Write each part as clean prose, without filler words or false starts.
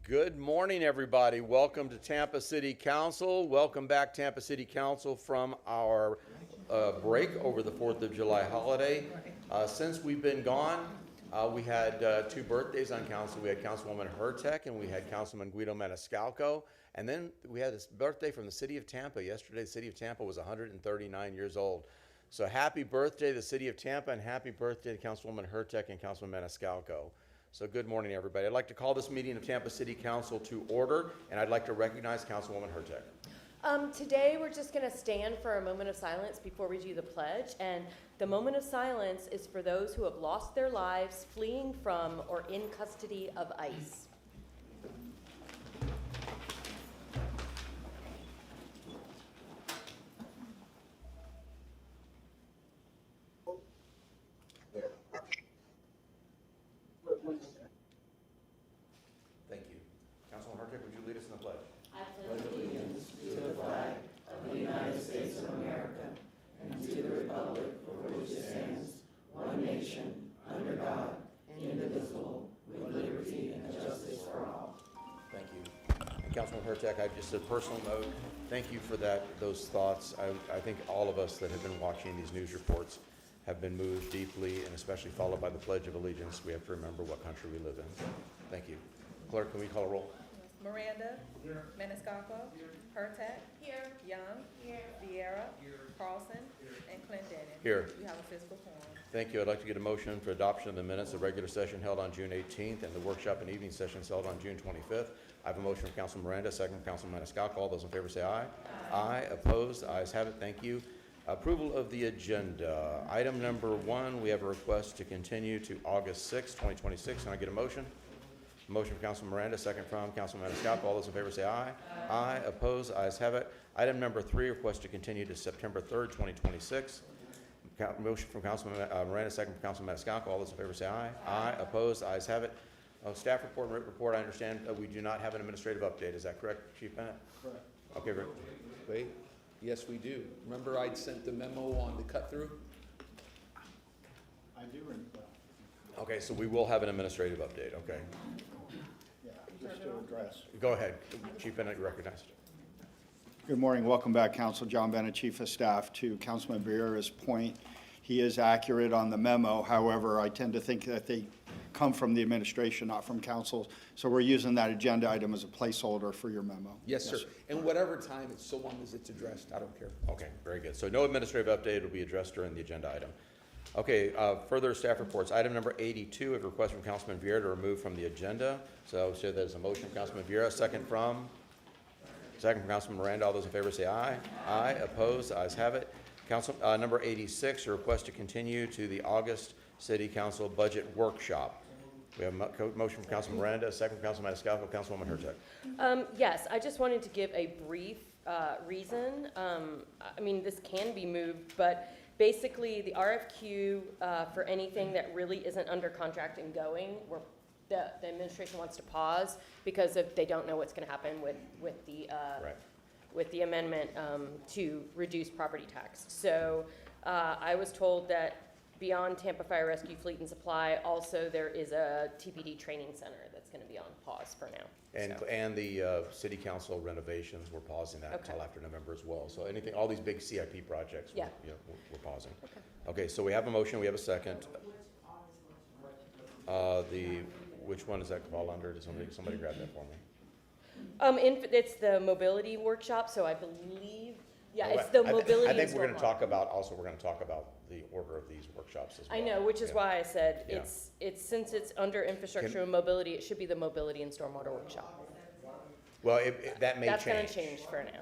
Good morning, everybody. Welcome to Tampa City Council. Welcome back, Tampa City Council, from our break over the 4th of July holiday. Since we've been gone, we had two birthdays on council. We had Councilwoman Hertek and we had Councilman Guido Maniscalco. And then we had this birthday from the city of Tampa. Yesterday, the city of Tampa was 139 years old. So happy birthday to the city of Tampa, and happy birthday to Councilwoman Hertek and Councilman Maniscalco. So good morning, everybody. I'd like to call this meeting of Tampa City Council to order, and I'd like to recognize Councilwoman Hertek. Today, we're just going to stand for a moment of silence before we do the pledge. And the moment of silence is for those who have lost their lives fleeing from or in custody of ICE. Thank you. Councilwoman Hertek, would you lead us in the pledge? I pledge allegiance to the flag of the United States of America and to the republic for which it stands, one nation, under God, indivisible, with liberty and justice for all. Thank you. And Councilwoman Hertek, I just a personal note, thank you for those thoughts. I think all of us that have been watching these news reports have been moved deeply, and especially followed by the Pledge of Allegiance. We have to remember what country we live in. Thank you. Clerk, can we call a roll? Miranda. Here. Maniscalco. Here. Hertek. Here. Young. Here. Vieira. Here. Carlson. Here. And Clendenin. Here. We have a physical quorum. Thank you. I'd like to get a motion for adoption of the minutes of regular session held on June 18th and the workshop and evening sessions held on June 25th. I have a motion from Councilman Miranda, second from Councilman Maniscalco. All those in favor say aye. Aye. Opposed? Ayes have it. Thank you. Approval of the agenda. Item number 1, we have a request to continue to August 6, 2026. Can I get a motion? Motion from Councilman Miranda, second from Councilman Maniscalco. All those in favor say aye. Aye. Opposed? Ayes have it. Item number 3, request to continue to September 3rd, 2026. Motion from Councilman Miranda, second from Councilman Maniscalco. All those in favor say aye. Aye. Opposed? Ayes have it. Staff report and written report. I understand we do not have an administrative update. Is that correct, Chief Bennett? Correct. Okay, Rick. Wait, yes, we do. Remember I'd sent the memo on the cut-through? I do remember. Okay, so we will have an administrative update. Okay. Yeah, just to address. Go ahead. Chief Bennett, you're recognized. Good morning. Welcome back, Council. John Bennett, Chief of Staff. To Councilman Vieira's point, he is accurate on the memo. However, I tend to think that they come from the administration, not from council. So we're using that agenda item as a placeholder for your memo. Yes, sir. And whatever time, it's so long as it's addressed, I don't care. Okay, very good. So no administrative update will be addressed during the agenda item. Okay, further staff reports. Item number 82, a request from Councilman Vieira to remove from the agenda. So that is a motion from Councilman Vieira, second from Councilman Miranda. All those in favor say aye. Aye. Opposed? Ayes have it. Council number 86, a request to continue to the August City Council Budget Workshop. We have a motion from Councilman Miranda, second from Councilman Maniscalco. Councilwoman Hertek. Yes, I just wanted to give a brief reason. I mean, this can be moved, but basically the RFQ for anything that really isn't under contract and going, the administration wants to pause because they don't know what's going to happen with the amendment to reduce property tax. So I was told that beyond Tampa Fire Rescue Fleet and Supply, also there is a TPD training center that's going to be on pause for now. And the city council renovations, we're pausing that until after November as well. So anything, all these big CIP projects, we're pausing. Okay, so we have a motion, we have a second. Which one does that fall under? Does somebody grab that for me? It's the mobility workshop, so I believe, it's the mobility. I think we're going to talk about the order of these workshops as well. I know, which is why I said it's since it's under infrastructure and mobility, it should be the mobility and stormwater workshop. Well, that may change. That's going to change for now.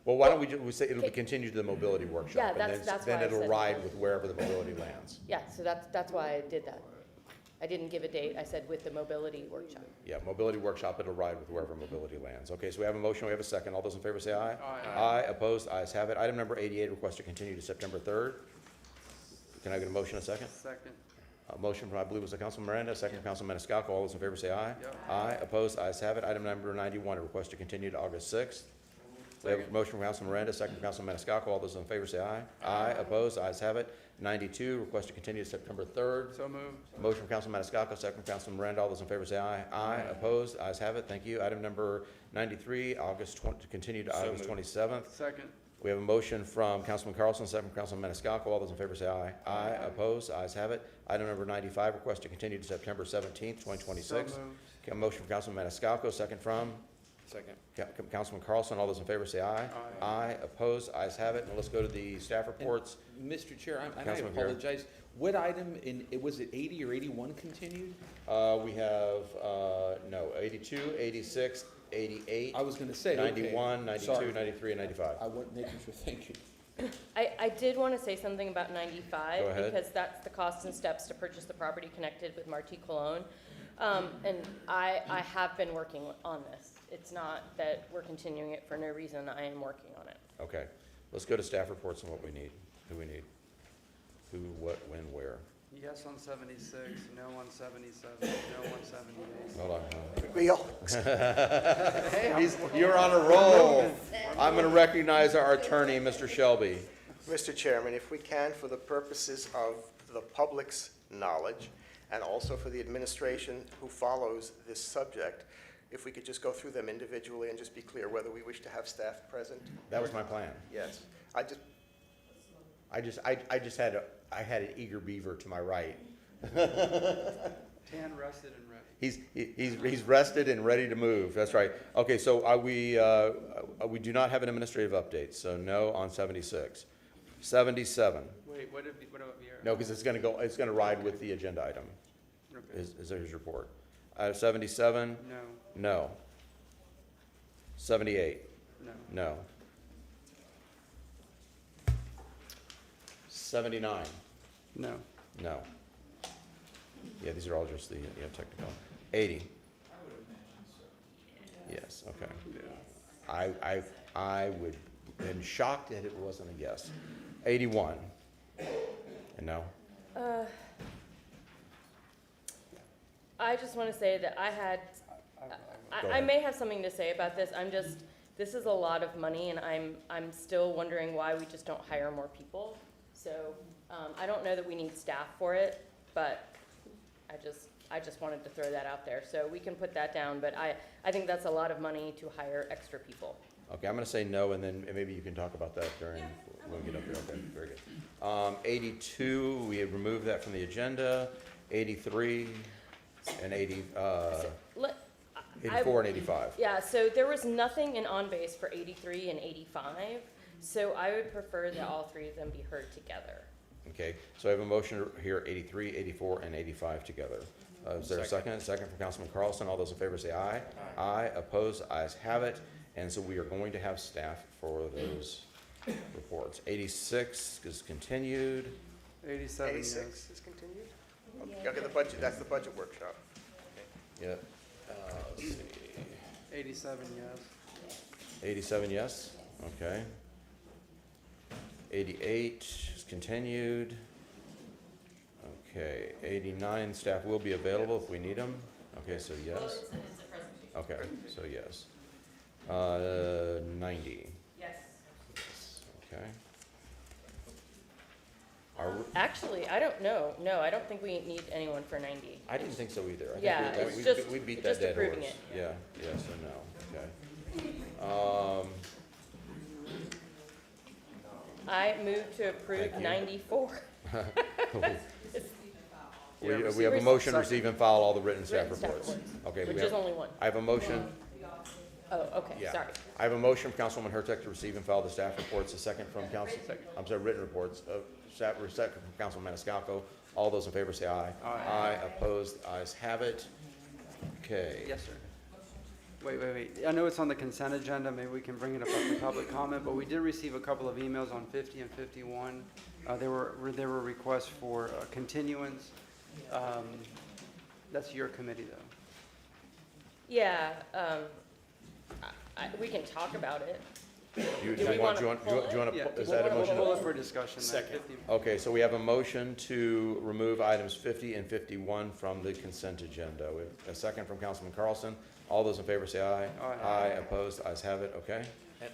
Well, why don't we say it'll be continued to the mobility workshop? Yeah, and that's then why it'll ride with wherever the mobility lands. Yeah, so that's why I did that. I didn't give a date. I said with the mobility workshop. Yeah, mobility workshop, it'll ride with wherever mobility lands. Okay, so we have a motion, we have a second. All those in favor say aye. Aye. Aye. Opposed? Ayes have it. Item number 88, request to continue to September 3rd. Can I get a motion, a second? Second. A motion from, I believe, was the Councilman Miranda, second from Councilman Maniscalco. All those in favor say aye. Yep. Aye. Opposed? Ayes have it. Item number 91, a request to continue to August 6th. We have a motion from Councilman Miranda, second from Councilman Maniscalco. All those in favor say aye. Aye. Opposed? Ayes have it. 92, request to continue to September 3rd. So moved. Motion from Councilman Maniscalco, second from Councilman Miranda. All those in favor say aye. Aye. Opposed? Ayes have it. Thank you. Item number 93, to continue to So August moved. 27th. Second. We have a motion from Councilman Carlson, second from Councilman Maniscalco. All those in favor say aye. Aye. Opposed? Ayes have it. Item number 95, request to continue to September 17th, 2026. So moved. A motion from Councilman Maniscalco, second from Second. Councilman Carlson. All those in favor say aye. Aye. Aye. Opposed? Ayes have it. And let's go to the staff reports. Mr. Chair, I Councilman Bureau. apologize. What item was it 80 or 81 continued? We have, no, 82, 86, 88. I was gonna say, okay. 91, 92, Sorry. 93, and 95. I wasn't making sure, thank you. I did want to say something about 95. Go ahead. Because that's the costs and steps to purchase the property connected with Marti Cologne. And I have been working on this. It's not that we're continuing it for no reason. I am working on it. Okay, let's go to staff reports and what we need, who we need. Who, what, when, where. Yes on 76, no on 77, no on 78. Hold on. Real. You're on a roll. I'm going to recognize our attorney, Mr. Shelby. Mr. Chairman, if we can, for the purposes of the public's knowledge and also for the administration who follows this subject, if we could just go through them individually and just be clear whether we wish to have staff present. That was my plan. Yes. I had an eager beaver to my right. Tan rested and ready. He's rested and ready to move. That's right. Okay, so we do not have an administrative update, so no on 76. 77. Wait, what about Vieira? No, because it's gonna ride with the agenda item. Okay. Is there his report? 77? No, No. 78? no. No. 79? No. No. Yeah, these are all just the, technical. 80? Yes, okay. Yeah. I would have been shocked that it wasn't a yes. 81? And no? I just want to say that I may have something to say about this. This is a lot of money, and I'm still wondering why we just don't hire more people. So, I don't know that we need staff for it, but I just wanted to throw that out there. So we can put that down, but I think that's a lot of money to hire extra people. Okay, I'm gonna say no, and then maybe you can talk about that when we get up there. Okay, very good. 82, we had removed that from the agenda. 83 and 84 and 85. Yeah, so there was nothing in on-base for 83 and 85, so I would prefer that all three of them be heard together. Okay, so I have a motion to hear 83, 84, and 85 together. Is there a second? Second from Councilman Carlson. All those in favor say aye. Aye. Opposed? Ayes have it. And so we are going to have staff for those reports. 86 is continued. 87, 86 yes. is continued? Okay, the budget, that's the budget workshop. Yeah. Let's see. 87, yes. 87, yes. Okay. 88 is continued. Okay. 89, staff will be available if we need them. Okay, so yes. Okay, so yes. 90. Yes. Okay. Actually, I don't know. No, I don't think we need anyone for 90. I didn't think so either. I think Yeah, we it's just- we beat just that dead approving horse. it. Yeah, yes and no. Okay. I move to approve Thank you. 94. We have a motion to receive and file all the written staff Written staff reports. reports, Okay. which we is have- only one. I have a motion. Oh, okay, Yeah. sorry. I have a motion from Councilwoman Hurtak to receive and file the staff reports. A second from written reports. Second from Councilman Maniscalco. All those in favor say aye. Aye. Opposed? Ayes have it. Okay. Yes, sir. Wait. I know it's on the consent agenda. Maybe we can bring it up for public comment, but we did receive a couple of emails on 50 and 51. There were requests for continuance. That's your committee, though. Yeah, we can talk about it. Do you we want wanna pull it? Yeah, is that a motion? We'll look for discussion. then. Second. 50. Okay, so we have a motion to remove items 50 and 51 from the consent agenda. We have a second from Councilman Carlson. All those in favor say aye. Aye. Aye. Opposed? Ayes have it. Okay. And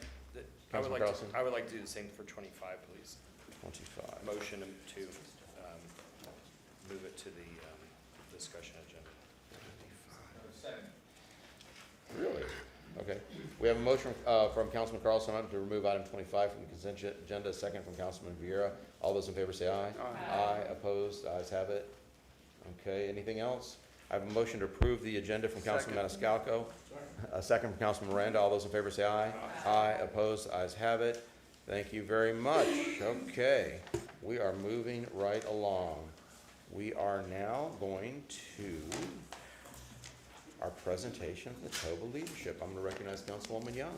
Councilman Carlson? I would like to do the same for 25, please. 25. Motion to move it to the discussion agenda. Really? Okay. We have a motion from Councilman Carlson to remove item 25 from the consent agenda, a second from Councilman Vieira. All those in favor say aye. Aye. Opposed? Ayes have it. Okay, anything else? I have a motion to approve the agenda from Councilman Maniscalco. A second from Councilman Miranda. All those in favor say aye. Aye. Opposed? Ayes have it. Thank you very much. Okay, we are moving right along. We are now going to our presentation from the TOBA leadership. I'm going to recognize Councilwoman Young.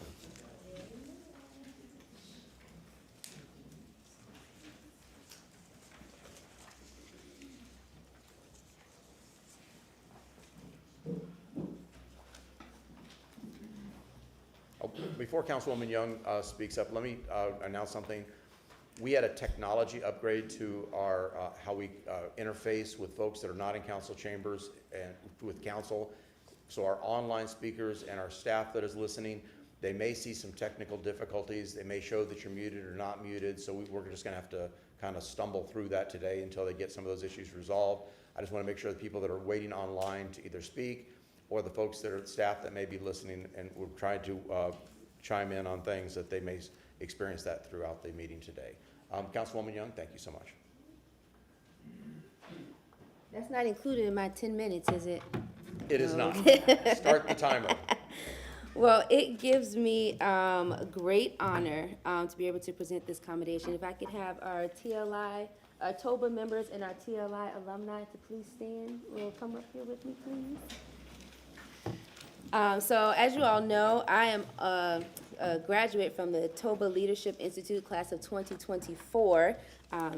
Before Councilwoman Young speaks up, let me announce something. We had a technology upgrade to our how we interface with folks that are not in council chambers and with council. So our online speakers and our staff that is listening, they may see some technical difficulties. They may show that you're muted or not muted. So we're just going to have to kind of stumble through that today until they get some of those issues resolved. I just want to make sure the people that are waiting online to either speak or the folks that are staff that may be listening and we're trying to chime in on things that they may experience that throughout the meeting today. Councilwoman Young, thank you so much. That's not included in my 10 minutes, is it? It is not. Start the timer. Well, it gives me great honor to be able to present this commendation. If I could have our TLI, our TOBA members and our TLI alumni to please stand. Will come up here with me, please. So as you all know, I am a graduate from the TOBA Leadership Institute class of 2024.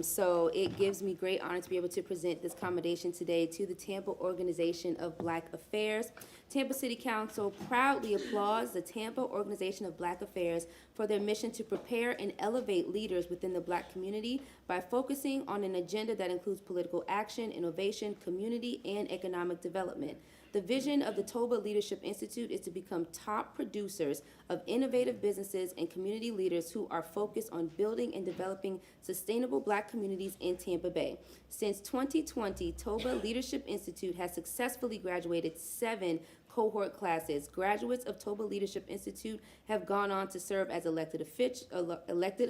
So it gives me great honor to be able to present this commendation today to the Tampa Organization of Black Affairs. Tampa City Council proudly applauds the Tampa Organization of Black Affairs for their mission to prepare and elevate leaders within the Black community by focusing on an agenda that includes political action, innovation, community, and economic development. The vision of the TOBA Leadership Institute is to become top producers of innovative businesses and community leaders who are focused on building and developing sustainable Black communities in Tampa Bay. Since 2020, TOBA Leadership Institute has successfully graduated 7 cohort classes. Graduates of TOBA Leadership Institute have gone on to serve as elected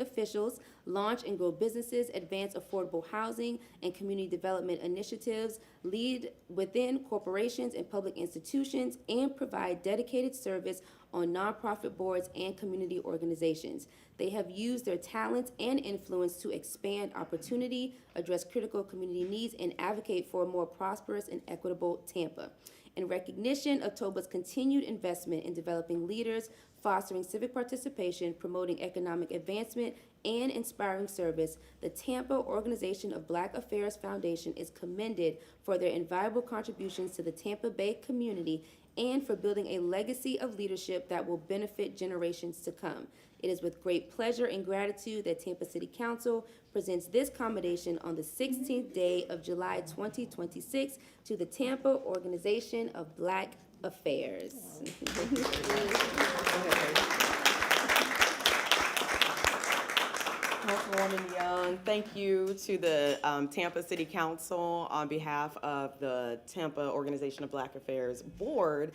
officials, launch and grow businesses, advance affordable housing and community development initiatives, lead within corporations and public institutions, and provide dedicated service on nonprofit boards and community organizations. They have used their talents and influence to expand opportunity, address critical community needs, and advocate for a more prosperous and equitable Tampa. In recognition of TOBA's continued investment in developing leaders, fostering civic participation, promoting economic advancement, and inspiring service, the Tampa Organization of Black Affairs Foundation is commended for their invaluable contributions to the Tampa Bay community and for building a legacy of leadership that will benefit generations to come. It is with great pleasure and gratitude that Tampa City Council presents this commendation on the 16th day of July 2026 to the Tampa Organization of Black Affairs. Councilwoman Young, thank you to the Tampa City Council on behalf of the Tampa Organization of Black Affairs Board.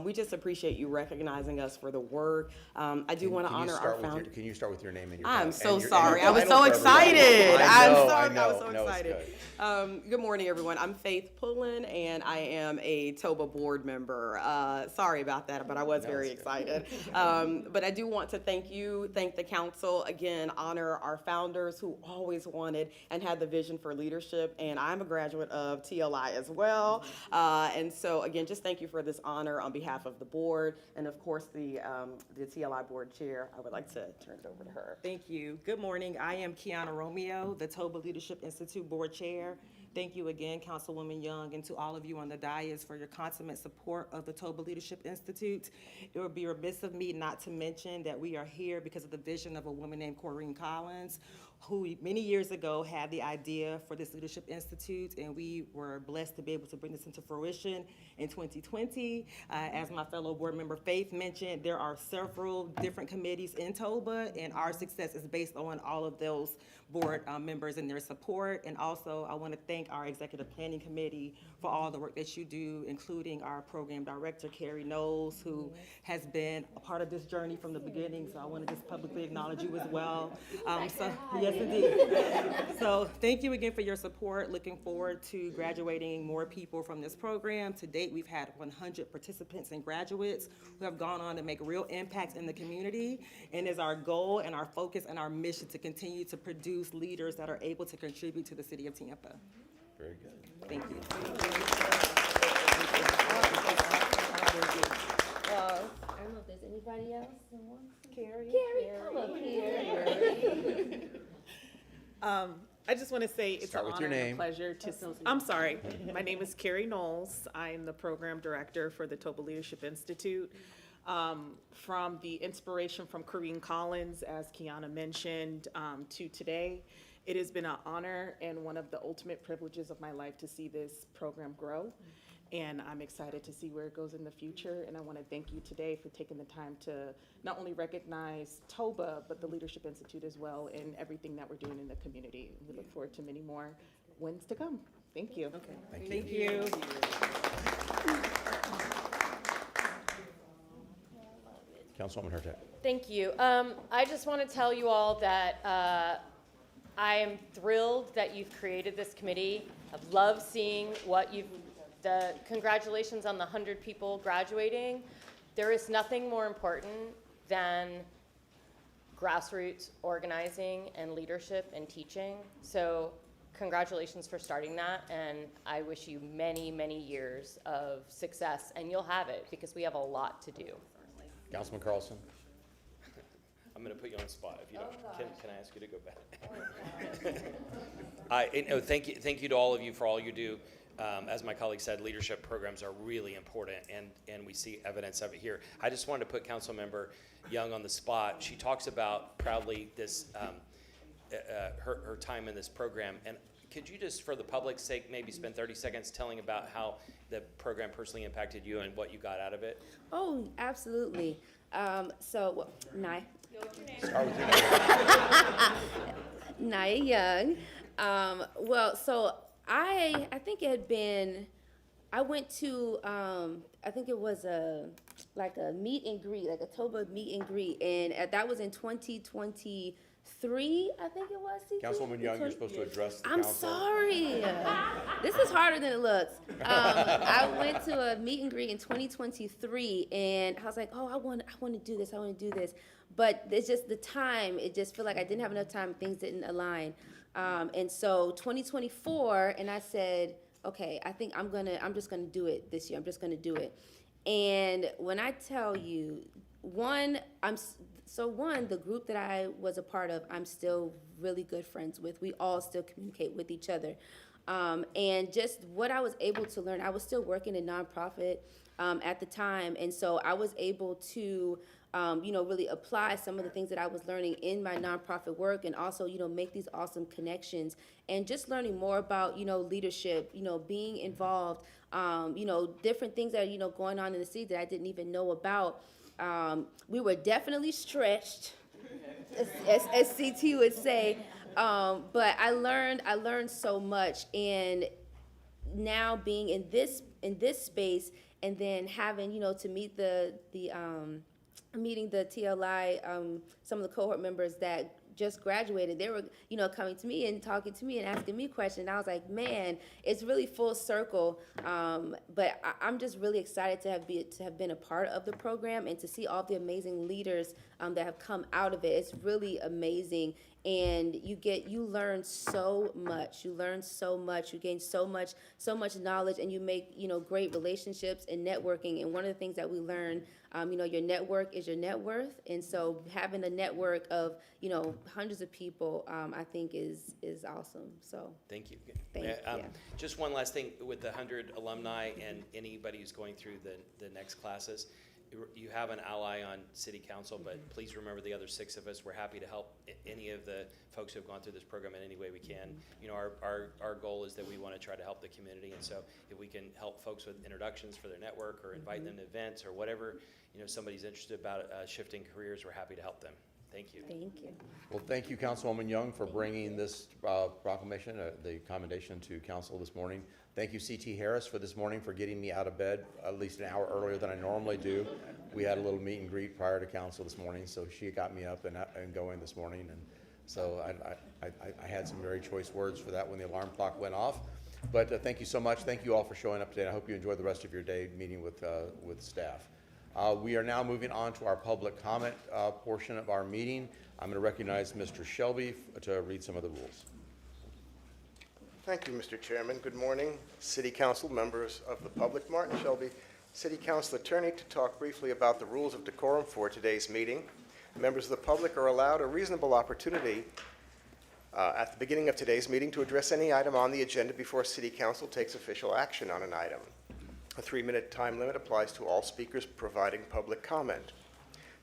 We just appreciate you recognizing us for the work. I do want to honor our founder. Can you start with your name and your I'm so and your sorry. I was title so for everybody? excited. I I'm know, sorry. I know. I was so No, it's excited. good. Good morning, everyone. I'm Faith Pullen, and I am a TOBA board member. Sorry about that, but I was very excited. But I do want to thank the council, again, honor our founders who always wanted and had the vision for leadership, and I'm a graduate of TLI as well. And so, again, just thank you for this honor on behalf of the board, and of course, the TLI board chair. I would like to turn it over to her. Thank you. Good morning. I am Kiana Romeo, the TOBA Leadership Institute Board Chair. Thank you again, Councilwoman Young, and to all of you on the dais for your consummate support of the TOBA Leadership Institute. It would be remiss of me not to mention that we are here because of the vision of a woman named Corrine Collins, who many years ago had the idea for this Leadership Institute, and we were blessed to be able to bring this into fruition in 2020. As my fellow board member Faith mentioned, there are several different committees in TOBA, and our success is based on all of those board members and their support. And also, I want to thank our Executive Planning Committee for all the work that you do, including our Program Director, Carrie Knowles, who has been a part of this journey from the beginning. So I want to just publicly acknowledge you as well. Yes, indeed. So thank you again for your support. Looking forward to graduating more people from this program. To date, we've had 100 participants and graduates who have gone on to make real impacts in the community. And it's our goal and our focus and our mission to continue to produce leaders that are able to contribute to the city of Tampa. Very good. Thank you. I don't know if there's anybody else who wants to. Carrie? Carrie, come up here. I just want to say it's Start an with your honor and a name. pleasure to, I'm sorry. My name is Carrie Knowles. I'm the program director for the TOBA Leadership Institute. From the inspiration from Corrine Collins, as Kiana mentioned, to today, it has been an honor and one of the ultimate privileges of my life to see this program grow. And I'm excited to see where it goes in the future. And I want to thank you today for taking the time to not only recognize TOBA, but the Leadership Institute as well, and everything that we're doing in the community. We look forward to many more wins to come. Thank you. Okay. Thank you. Thank you. Councilwoman Hurtak. Thank you. I just want to tell you all that I am thrilled that you've created this committee. I've loved seeing what congratulations on the 100 people graduating. There is nothing more important than grassroots organizing and leadership and teaching. So congratulations for starting that, and I wish you many, many years of success, and you'll have it because we have a lot to do. Councilman Carlson. I'm going to put you on the spot if you don't. Can I ask you to go back? Thank you to all of you for all you do. As my colleague said, leadership programs are really important, and we see evidence of it here. I just wanted to put Councilmember Young on the spot. She talks about proudly this her time in this program, and could you just, for the public's sake, maybe spend 30 seconds telling about how the program personally impacted you and what you got out of it? Oh, absolutely. Nye. Start with your name. Naya Young. I think it had been, I went to, I think it was a meet and greet, like a TOBA meet and greet, and that was in 2023, I think it was. Councilwoman Young, you're supposed to address the I'm council. sorry. This is harder than it looks. I went to a meet and greet in 2023, and I was like, oh, I want to do this. I want to do this. But it's just the time. It just felt like I didn't have enough time. Things didn't align. And so 2024, and I said, okay, I think I'm just gonna do it this year. I'm just gonna do it. And when I tell you, the group that I was a part of, I'm still really good friends with. We all still communicate with each other. And just what I was able to learn, I was still working in nonprofit at the time. And so I was able to, really apply some of the things that I was learning in my nonprofit work, and also, make these awesome connections, and just learning more about, leadership, being involved, different things that are, going on in the city that I didn't even know about. We were definitely stretched, as CT would say, but I learned so much, and now being in this space, and then having, to meet meeting the TLI, some of the cohort members that just graduated, they were, coming to me and talking to me and asking me questions. I was like, man, it's really full circle. But I'm just really excited to have been a part of the program, and to see all the amazing leaders that have come out of it. It's really amazing. And you learn so much. You learn so much. You gain so much knowledge, and you make, great relationships and networking. And one of the things that we learn, your network is your net worth. And so having a network of, hundreds of people, I think is awesome. So Thank you. Thank you. Just one last thing with the 100 alumni and anybody who's going through the next classes. you have an ally on city council, but please remember the other 6 of us. We're happy to help any of the folks who have gone through this program in any way we can. You know, our goal is that we want to try to help the community, and so if we can help folks with introductions for their network or invite them to events or whatever, you know, somebody's interested about shifting careers, we're happy to help them. Thank you. Thank you. Well, thank you, Councilwoman Young, for bringing this proclamation, the commendation to council this morning. Thank you, C.T. Harris, for this morning for getting me out of bed at least an hour earlier than I normally do. We had a little meet and greet prior to council this morning, so she got me up and going this morning. And so I had some very choice words for that when the alarm clock went off. But thank you so much. Thank you all for showing up today. I hope you enjoy the rest of your day meeting with staff. We are now moving on to our public comment portion of our meeting. I'm going to recognize Mr. Shelby to read some of the rules. Thank you, Mr. Chairman. Good morning, City Council, members of the public. Martin Shelby, City Council Attorney, to talk briefly about the rules of decorum for today's meeting. Members of the public are allowed a reasonable opportunity at the beginning of today's meeting to address any item on the agenda before City Council takes official action on an item. A 3-minute time limit applies to all speakers providing public comment.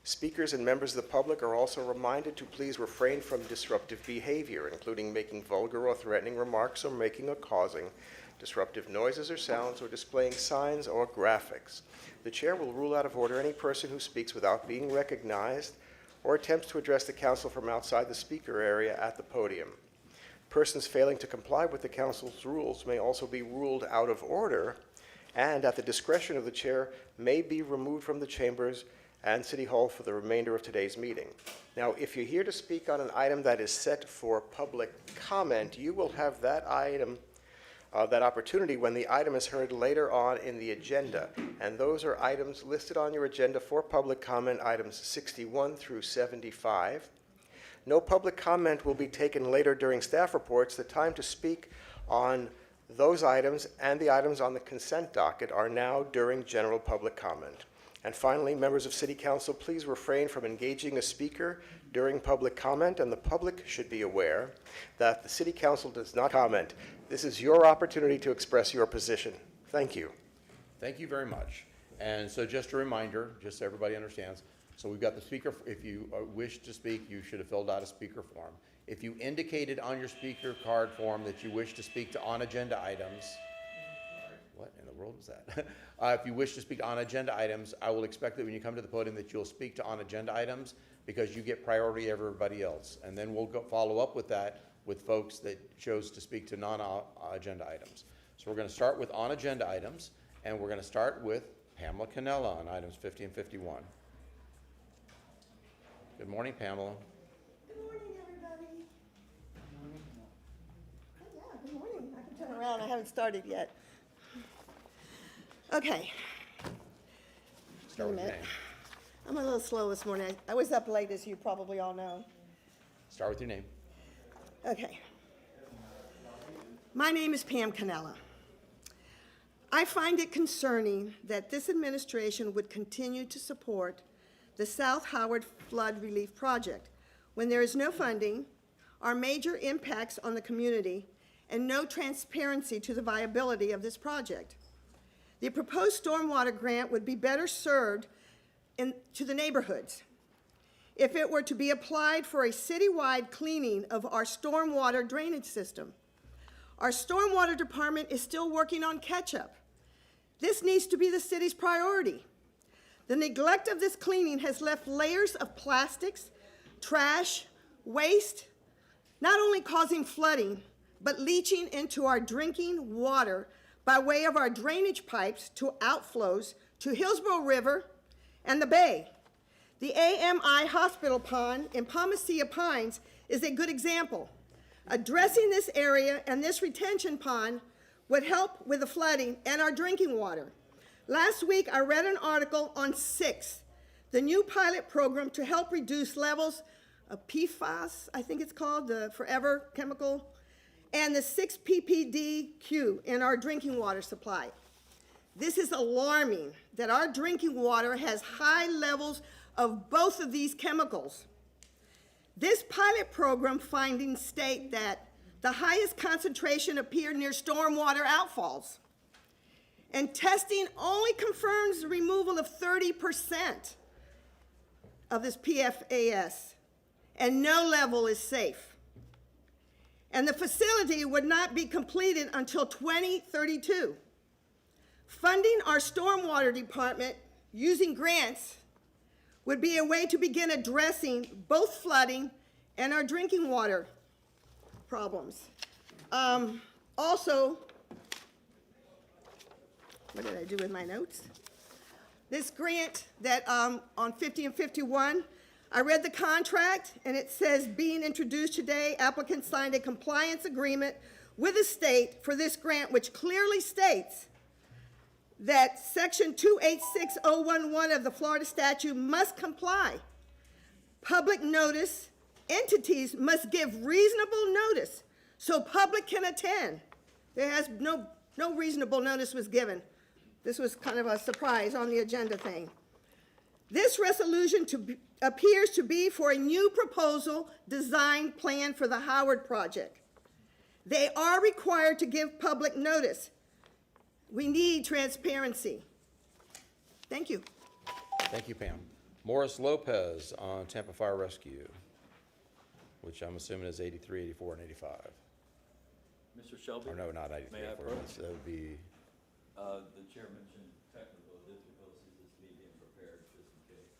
Speakers and members of the public are also reminded to please refrain from disruptive behavior, including making vulgar or threatening remarks or making or causing disruptive noises or sounds or displaying signs or graphics. The chair will rule out of order any person who speaks without being recognized or attempts to address the council from outside the speaker area at the podium. Persons failing to comply with the council's rules may also be ruled out of order and, at the discretion of the chair, may be removed from the chambers and City Hall for the remainder of today's meeting. Now, if you're here to speak on an item that is set for public comment, you will have that opportunity when the item is heard later on in the agenda. And those are items listed on your agenda for public comment, items 61 through 75. No public comment will be taken later during staff reports. The time to speak on those items and the items on the consent docket are now during general public comment. And finally, members of City Council, please refrain from engaging a speaker during public comment, and the public should be aware that the City Council does not comment. This is your opportunity to express your position. Thank you. Thank you very much. And so just a reminder, just so everybody understands, so we've got the speaker. If you wish to speak, you should have filled out a speaker form. If you indicated on your speaker card form that you wish to speak to on-agenda items, what in the world was that? If you wish to speak to on-agenda items, I will expect that when you come to the podium that you'll speak to on-agenda items because you get priority over everybody else. And then we'll follow up with that with folks that chose to speak to non-agenda items. So we're going to start with on-agenda items, and we're going to start with Pamela Cannella on items 50 and 51. Good morning, Pamela. Good morning, everybody. Yeah, good morning. I can turn around. I haven't started yet. Okay. Start with your name. I'm a little slow this morning. I was up late, as you probably all know. Start with your name. Okay. My name is Pam Cannella. I find it concerning that this administration would continue to support the South Howard Flood Relief Project when there is no funding, are major impacts on the community, and no transparency to the viability of this project. The proposed stormwater grant would be better served to the neighborhoods if it were to be applied for a citywide cleaning of our stormwater drainage system. Our stormwater department is still working on catch-up. This needs to be the city's priority. The neglect of this cleaning has left layers of plastics, trash, waste, not only causing flooding, but leaching into our drinking water by way of our drainage pipes to outflows to Hillsborough River and the Bay. The AMI Hospital Pond in Palmacia Pines is a good example. Addressing this area and this retention pond would help with the flooding and our drinking water. Last week, I read an article on SIX, the new pilot program to help reduce levels of PFAS, I think it's called, the forever chemical, and the 6-PPDQ in our drinking water supply. This is alarming that our drinking water has high levels of both of these chemicals. This pilot program findings state that the highest concentration appear near stormwater outfalls. And testing only confirms the removal of 30% of this PFAS, and no level is safe. And the facility would not be completed until 2032. Funding our stormwater department using grants would be a way to begin addressing both flooding and our drinking water problems. Also, what did I do with my notes? This grant that on 50 and 51, I read the contract, and it says, being introduced today, applicant signed a compliance agreement with the state for this grant, which clearly states that section 286011 of the Florida statute must comply. Public notice, entities must give reasonable notice so public can attend. There has no reasonable notice was given. This was kind of a surprise on the agenda thing. This resolution appears to be for a new proposal design plan for the Howard project. They are required to give public notice. We need transparency. Thank you. Thank you, Pam. Morris Lopez on Tampa Fire Rescue, which I'm assuming is 83, 84, and 85. Mr. Shelby? Or no, not 83, May I 84. approach? That would be, The chair mentioned technical difficulties, this me being prepared just in case.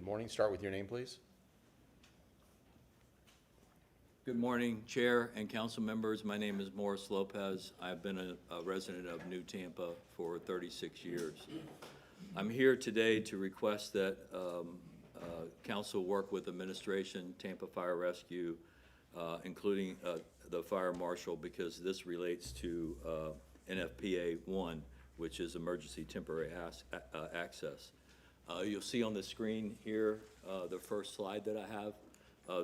good morning. Start with your name, please. Good morning, Chair and council members. My name is Morris Lopez. I've been a resident of New Tampa for 36 years. I'm here today to request that council work with administration, Tampa Fire Rescue, including the fire marshal, because this relates to NFPA 1, which is emergency temporary access. You'll see on the screen here the first slide that I have.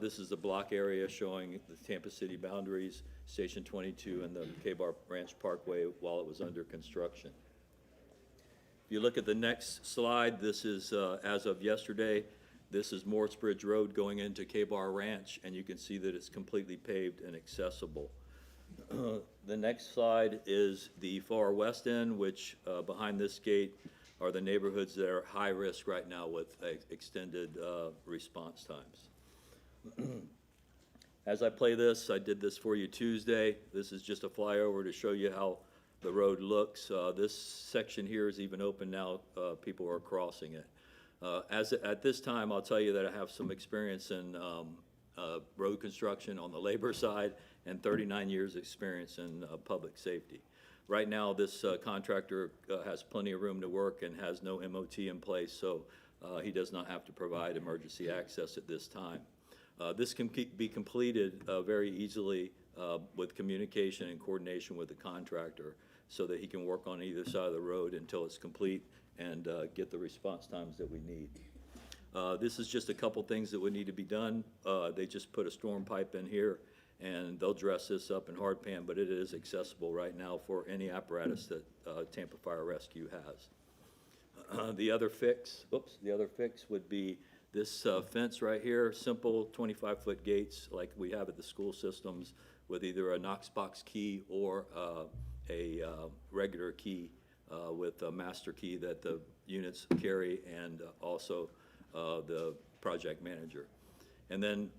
This is the block area showing the Tampa City boundaries, Station 22 and the K-Bar Ranch Parkway while it was under construction. If you look at the next slide, this is as of yesterday. This is Morris Bridge Road going into K-Bar Ranch, and you can see that it's completely paved and accessible. The next slide is the far west end, which behind this gate are the neighborhoods that are high risk right now with extended response times. As I play this, I did this for you Tuesday. This is just a flyover to show you how the road looks. This section here is even open now. People are crossing it. At this time, I'll tell you that I have some experience in road construction on the labor side and 39 years experience in public safety. Right now, this contractor has plenty of room to work and has no MOT in place, so he does not have to provide emergency access at this time. This can be completed very easily with communication and coordination with the contractor so that he can work on either side of the road until it's complete and get the response times that we need. This is just a couple things that would need to be done. They just put a storm pipe in here and they'll dress this up in hard pan, but it is accessible right now for any apparatus that Tampa Fire Rescue has. The other fix would be this fence right here, simple 25-foot gates like we have at the school systems with either a Knox box key or a regular key with a master key that the units carry and also the project manager. And then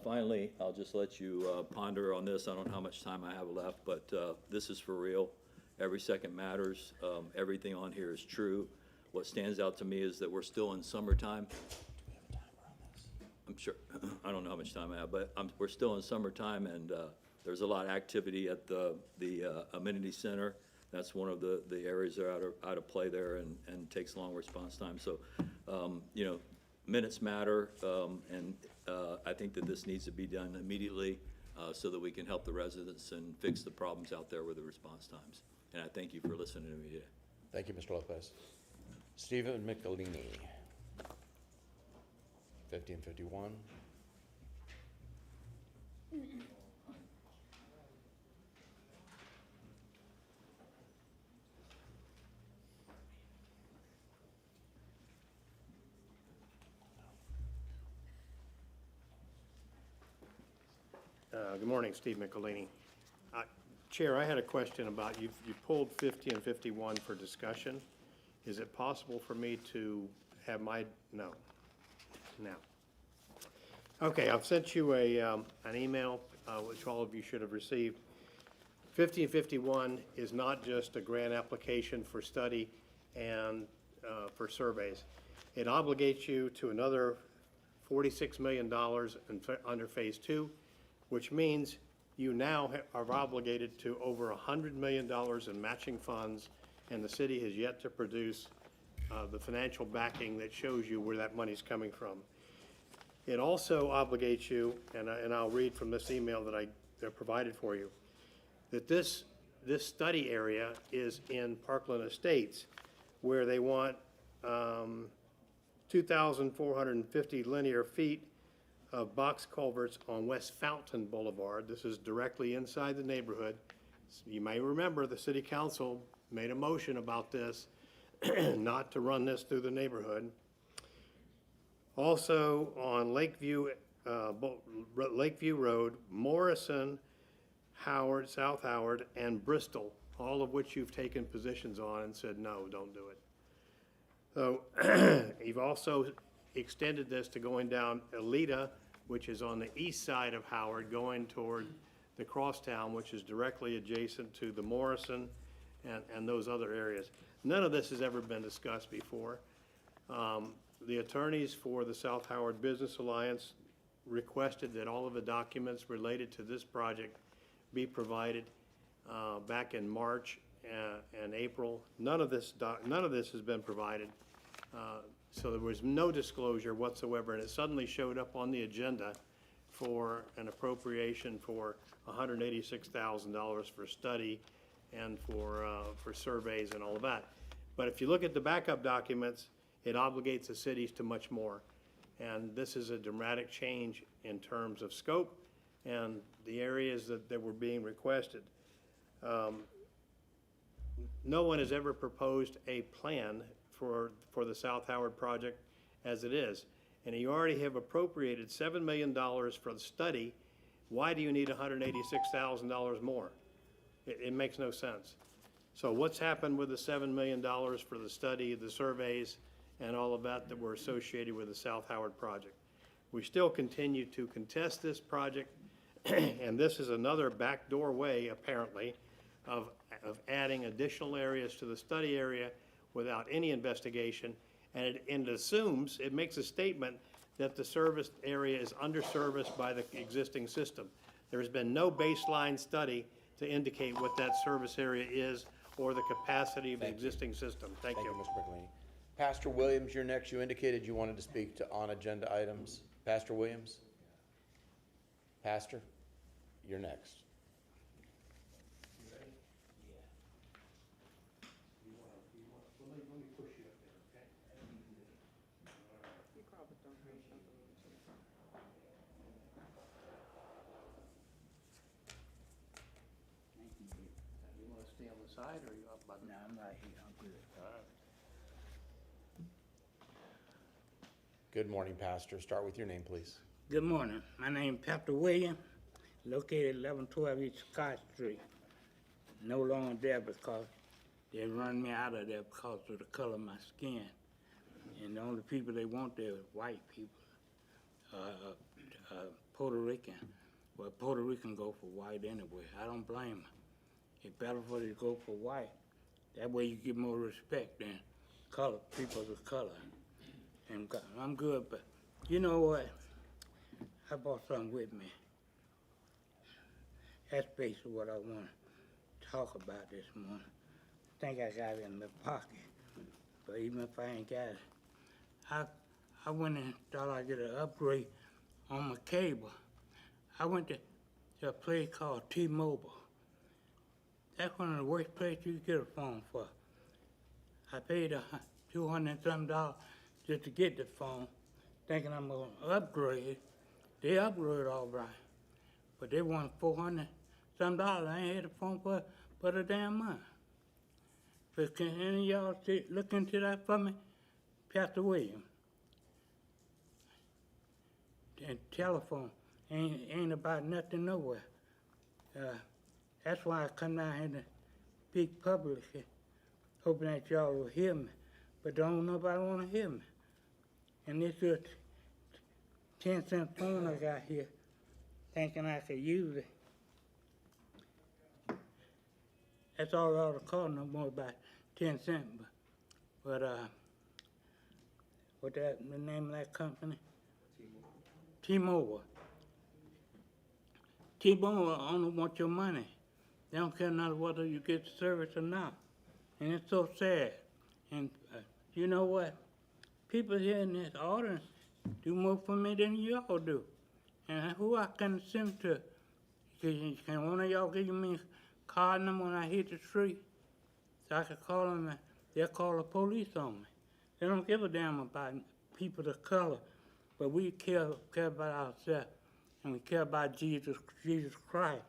finally, I'll just let you ponder on this. I don't know how much time I have left, but this is for real. Every second matters. Everything on here is true. What stands out to me is that we're still in summertime. I'm sure, I don't know how much time I have, but we're still in summertime, and there's a lot of activity at the amenity center. That's one of the areas that are out of play there and takes long response time. So, you know, minutes matter, and I think that this needs to be done immediately so that we can help the residents and fix the problems out there with the response times. And I thank you for listening to me today. Thank you, Mr. Lopez. Stephen Michelini, 50 and 51. Good morning, Steve Michelini. Chair, I had a question about, you pulled 50 and 51 for discussion. Is it possible for me to have no. Okay, I've sent you an email, which all of you should have received. 50 and 51 is not just a grant application for study and for surveys. It obligates you to another $46 million under Phase 2, which means you now are obligated to over $100 million in matching funds, and the city has yet to produce the financial backing that shows you where that money's coming from. It also obligates you, and I'll read from this email that I provided for you, that this study area is in Parkland Estates, where they want 2,450 linear feet of box culverts on West Fountain Boulevard. This is directly inside the neighborhood. You may remember the city council made a motion about this, not to run this through the neighborhood. Also on Lakeview Road, Morrison, Howard, South Howard, and Bristol, all of which you've taken positions on and said, no, don't do it. So you've also extended this to going down Elita, which is on the east side of Howard, going toward the Crosstown, which is directly adjacent to the Morrison and those other areas. None of this has ever been discussed before. The attorneys for the South Howard Business Alliance requested that all of the documents related to this project be provided back in March and April. None of this has been provided. So there was no disclosure whatsoever, and it suddenly showed up on the agenda for an appropriation for $186,000 for study and for surveys and all of that. But if you look at the backup documents, it obligates the cities to much more. And this is a dramatic change in terms of scope and the areas that were being requested. No one has ever proposed a plan for the South Howard project as it is. And you already have appropriated $7 million for the study. Why do you need $186,000 more? It makes no sense. So what's happened with the $7 million for the study, the surveys, and all of that were associated with the South Howard project? We still continue to contest this project, and this is another backdoor way, apparently, of adding additional areas to the study area without any investigation, and it makes a statement that the serviced area is underserviced by the existing system. There has been no baseline study to indicate what that service area is or the capacity of the existing system. Thank you. Thank you, Mr. McLean. Pastor Williams, you're next. You indicated you wanted to speak to on-agenda items. Pastor Williams? Pastor, you're next. Side or are you up by the? No, I'm right here, I'm good. All right. Good morning, Pastor. Start with your name, please. Good morning. My name is Pastor William, located 1112 East Scott Street. No longer there because they run me out of there because of the color of my skin. And the only people they want there is white people, Puerto Rican. Well, Puerto Rican go for white anyway. I don't blame them. It's better for you to go for white. That way you get more respect than color, people of color. And I'm good, but you know what? I brought something with me. That's basically what I want to talk about this morning. I think I got it in my pocket, but even if I ain't got it, I went and thought I'd get an upgrade on my cable. I went to a place called T-Mobile. That's one of the worst places you get a phone for. I paid $200 and something just to get the phone, thinking I'm gonna upgrade. They upgraded all right, but they want $400 some. I ain't had a phone for a damn month. But can any of y'all look into that for me? Pastor William. And telephone ain't about nothing nowhere. That's why I come down here to speak publicly, hoping that y'all will hear me, but don't nobody want to hear me. And this is 10-cent phone I got here, thinking I could use it. That's all I ought to call no more about 10 cents, but what that the name of that company? T-Mobile. T-Mobile only want your money. They don't care not whether you get the service or not. And it's so sad. And you know what? People here in this audience do more for me than y'all do. And who I can send to? Can one of y'all give me a card number when I hit the street? So I can call them and they'll call the police on me. They don't give a damn about people of color, but we care about ourselves. And we care about Jesus Christ,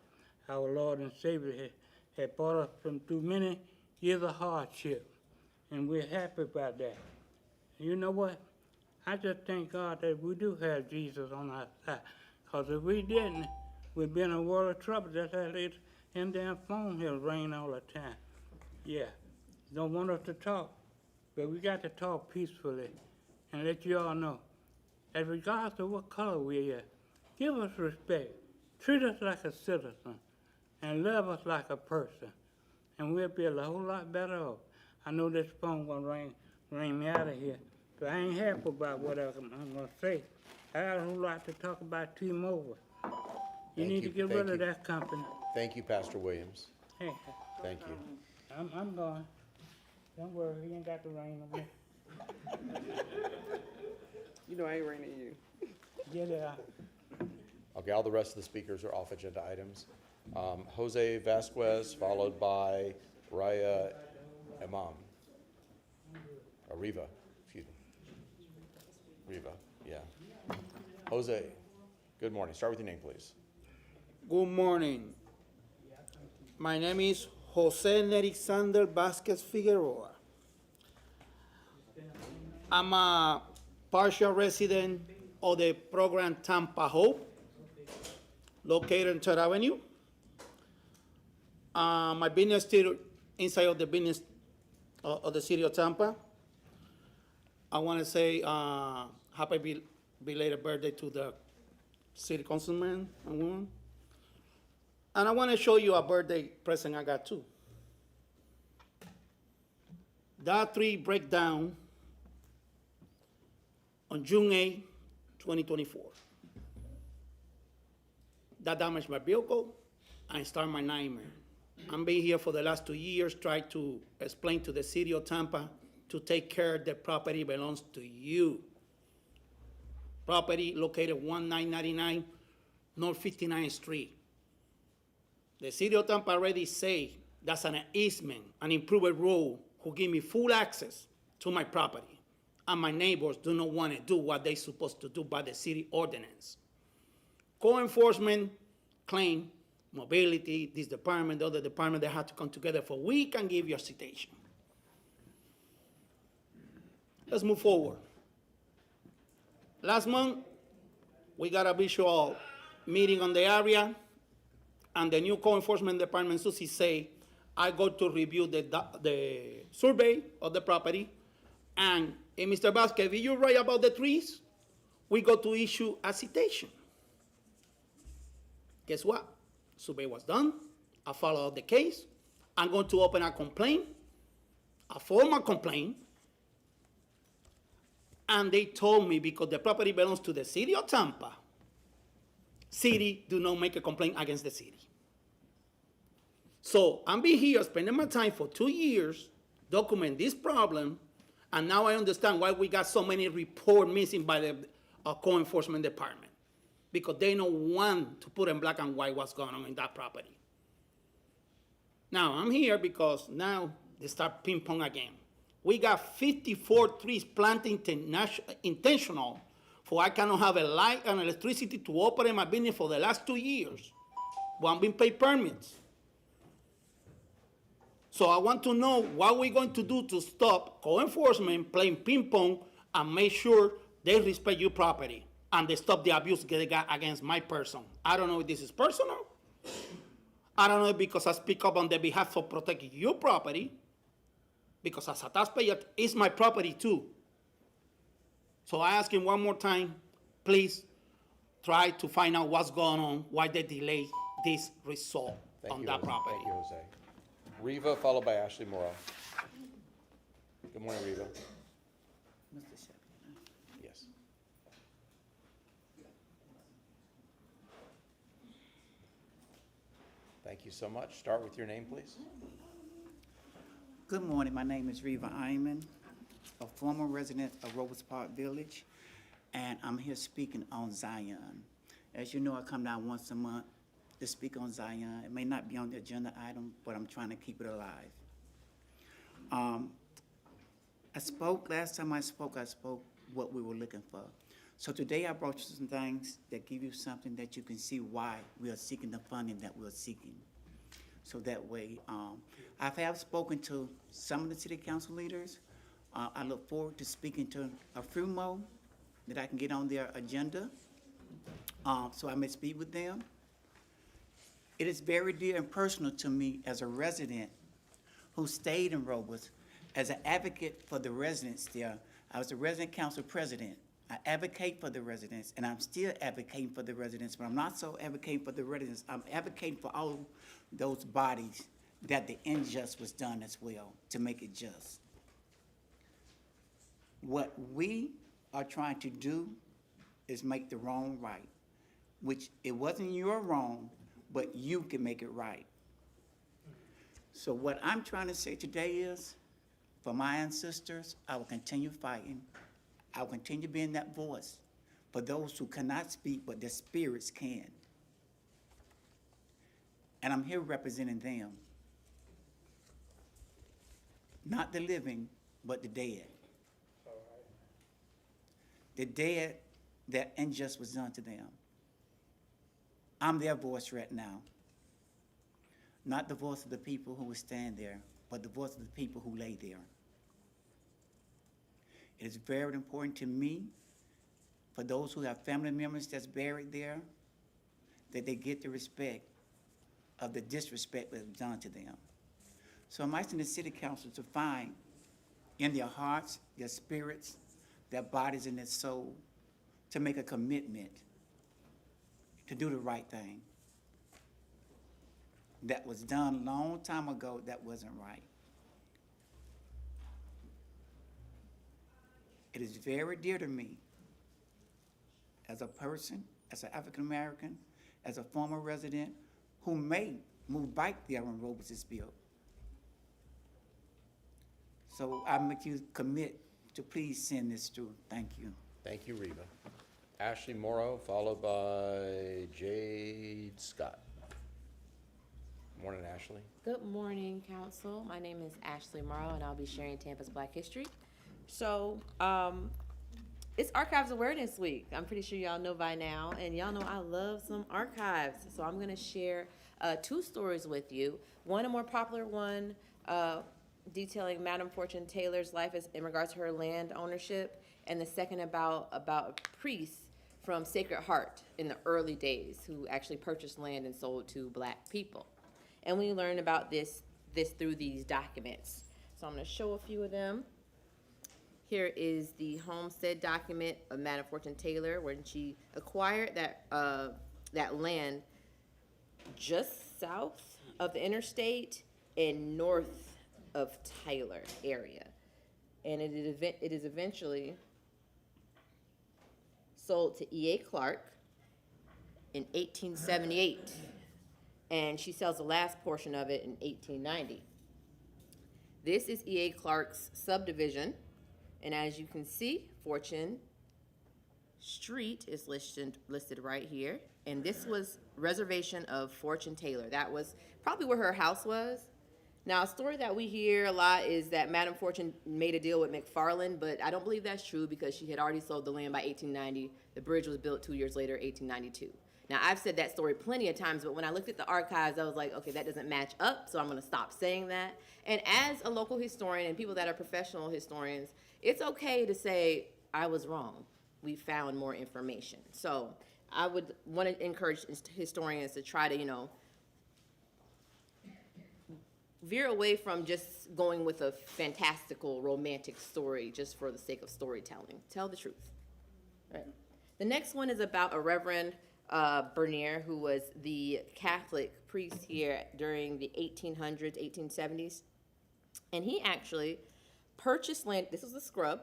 our Lord and Savior, had brought us through many years of hardship. And we're happy about that. And you know what? I just thank God that we do have Jesus on our side. Because if we didn't, we'd be in a world of trouble. That's how this damn phone here ring all the time. Yeah, don't want us to talk, but we got to talk peacefully and let you all know that regardless of what color we are, give us respect, treat us like a citizen, and love us like a person, and we'll be a whole lot better off. I know this phone gonna ring me out of here, but I ain't happy about what I'm gonna say. I got a whole lot to talk about T-Mobile. You need to get rid of that company. Thank you, Pastor Williams. Hey, Thank you. I'm going. Don't worry, he ain't got to rain on me. You know I ain't raining you. Get it out. Okay, all the rest of the speakers are off agenda items. Jose Vasquez, followed by Raya Imam. Riva, excuse me. Riva, yeah. Jose, good morning. Start with your name, please. Good morning. My name is Jose Alexander Vasquez Figueroa. I'm a partial resident of the program Tampa Hope, located in 3rd Avenue. My business still inside of the business of the city of Tampa. I want to say happy belated birthday to the city councilman and woman. And I want to show you a birthday present I got too. That tree break down on June 8, 2024. That damaged my vehicle and started my nightmare. I've been here for the last 2 years, trying to explain to the city of Tampa to take care of the property belongs to you. Property located 1999 North 59th Street. The city of Tampa already say that's an easement, an improved road, who give me full access to my property. And my neighbors do not want to do what they're supposed to do by the city ordinance. Code enforcement claim mobility, this department, the other department, they have to come together for we can give you a citation. Let's move forward. Last month, we got a visual meeting on the area, and the new code enforcement department, Susie, say, I go to review the survey of the property, and Mr. Vasquez, if you write about the trees, we go to issue a citation. Guess what? Survey was done. I follow up the case. I'm going to open a complaint, a formal complaint, and they told me because the property belongs to the city of Tampa, city do not make a complaint against the city. So I'm been here spending my time for 2 years, document this problem, and now I understand why we got so many reports missing by the code enforcement department, because they don't want to put in black and white what's going on in that property. Now I'm here because now they start ping pong again. We got 54 trees planted intentional, for I cannot have a light and electricity to operate my business for the last 2 years. Well, I'm being paid permits. So I want to know what we're going to do to stop code enforcement playing ping pong and make sure they respect your property. and they stop the abuse they got against my person. I don't know if this is personal. I don't know because I speak up on the behalf of protecting your property, because as a taxpayer, it's my property too. So I ask him one more time, please try to find out what's going on, why they delay this result on that property. Thank you, Jose. Reva, followed by Ashley Morrow. Good morning, Reva. Yes. Thank you so much. Start with your name, please. Good morning. My name is Reva Iman, a former resident of Robles Park Village, and I'm here speaking on Zion. As you know, I come down once a month to speak on Zion. It may not be on the agenda item, but I'm trying to keep it alive. Last time I spoke what we were looking for. So today I brought you some things that give you something that you can see why we are seeking the funding that we're seeking. So that way, I have spoken to some of the city council leaders. I look forward to speaking to a few more that I can get on their agenda, so I may speak with them. It is very dear and personal to me as a resident who stayed in Robles, as an advocate for the residents there. I was the resident council president. I advocate for the residents, and I'm still advocating for the residents, but I'm not so advocating for the residents. I'm advocating for all those bodies that the unjust was done as well, to make it just. What we are trying to do is make the wrong right, which it wasn't your wrong, but you can make it right. So what I'm trying to say today is, for my ancestors, I will continue fighting. I will continue being that voice for those who cannot speak, but their spirits can. And I'm here representing them. Not the living, but the dead. The dead that injustice was done to them. I'm their voice right now. Not the voice of the people who will stand there, but the voice of the people who lay there. It is very important to me, for those who have family members that's buried there, that they get the respect of the disrespect that was done to them. So I'm asking the city council to find in their hearts, their spirits, their bodies, and their soul to make a commitment to do the right thing. That was done a long time ago that wasn't right. It is very dear to me as a person, as an African American, as a former resident who may move back there when Robles is built. So I make you commit to please send this through. Thank you. Thank you, Reva. Ashley Morrow, followed by Jade Scott. Morning, Ashley. Good morning, council. My name is Ashley Morrow, and I'll be sharing Tampa's Black History. So, it's Archives Awareness Week. I'm pretty sure y'all know by now, and y'all know I love some archives. So I'm gonna share two stories with you. One, a more popular one, detailing Madam Fortune Taylor's life in regards to her land ownership, and the second about a priest from Sacred Heart in the early days who actually purchased land and sold to Black people. And we learn about this through these documents. So I'm gonna show a few of them. Here is the homestead document of Madam Fortune Taylor when she acquired that land just south of the interstate and north of Tyler area. And it is eventually sold to E.A. Clark in 1878. And she sells the last portion of it in 1890. This is E.A. Clark's subdivision. And as you can see, Fortune Street is listed right here. And this was reservation of Fortune Taylor. That was probably where her house was. Now, a story that we hear a lot is that Madam Fortune made a deal with McFarland, but I don't believe that's true because she had already sold the land by 1890. The bridge was built 2 years later, 1892. Now, I've said that story plenty of times, but when I looked at the archives, I was like, okay, that doesn't match up, so I'm gonna stop saying that. And as a local historian and people that are professional historians, it's okay to say, I was wrong. we found more information. So I would want to encourage historians to try to, you know, veer away from just going with a fantastical romantic story just for the sake of storytelling. Tell the truth. Right. The next one is about a Reverend Bernier, who was the Catholic priest here during the 1800s, 1870s. And he actually purchased land. This was a scrub.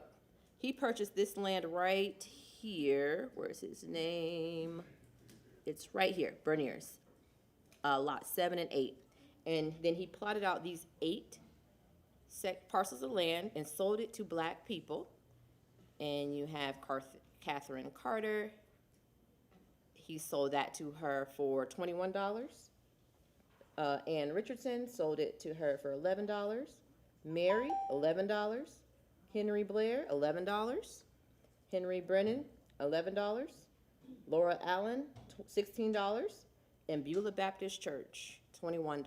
He purchased this land right here. Where's his name? It's right here, Bernier's, lot 7 and 8. And then he plotted out these 8 parcels of land and sold it to black people. And you have Catherine Carter. He sold that to her for $21. Ann Richardson sold it to her for $11. Mary, $11. Henry Blair, $11. Henry Brennan, $11. Laura Allen, $16. And Beulah Baptist Church, $21.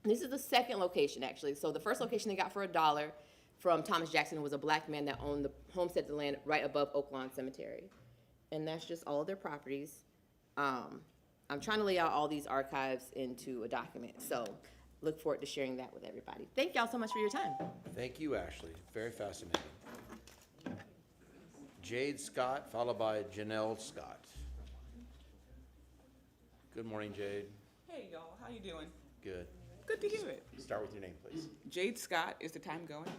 This is the second location, actually. So the first location they got for $1 from Thomas Jackson, who was a black man that owned the homestead land right above Oak Lawn Cemetery. And that's just all of their properties. I'm trying to lay out all these archives into a document. So look forward to sharing that with everybody. Thank y'all so much for your time. Thank you, Ashley. Very fascinating. Jade Scott, followed by Janelle Scott. Good morning, Jade. Hey, y'all. How you doing? Good. Good to hear it. Start with your name, please. Jade Scott. Is the time going?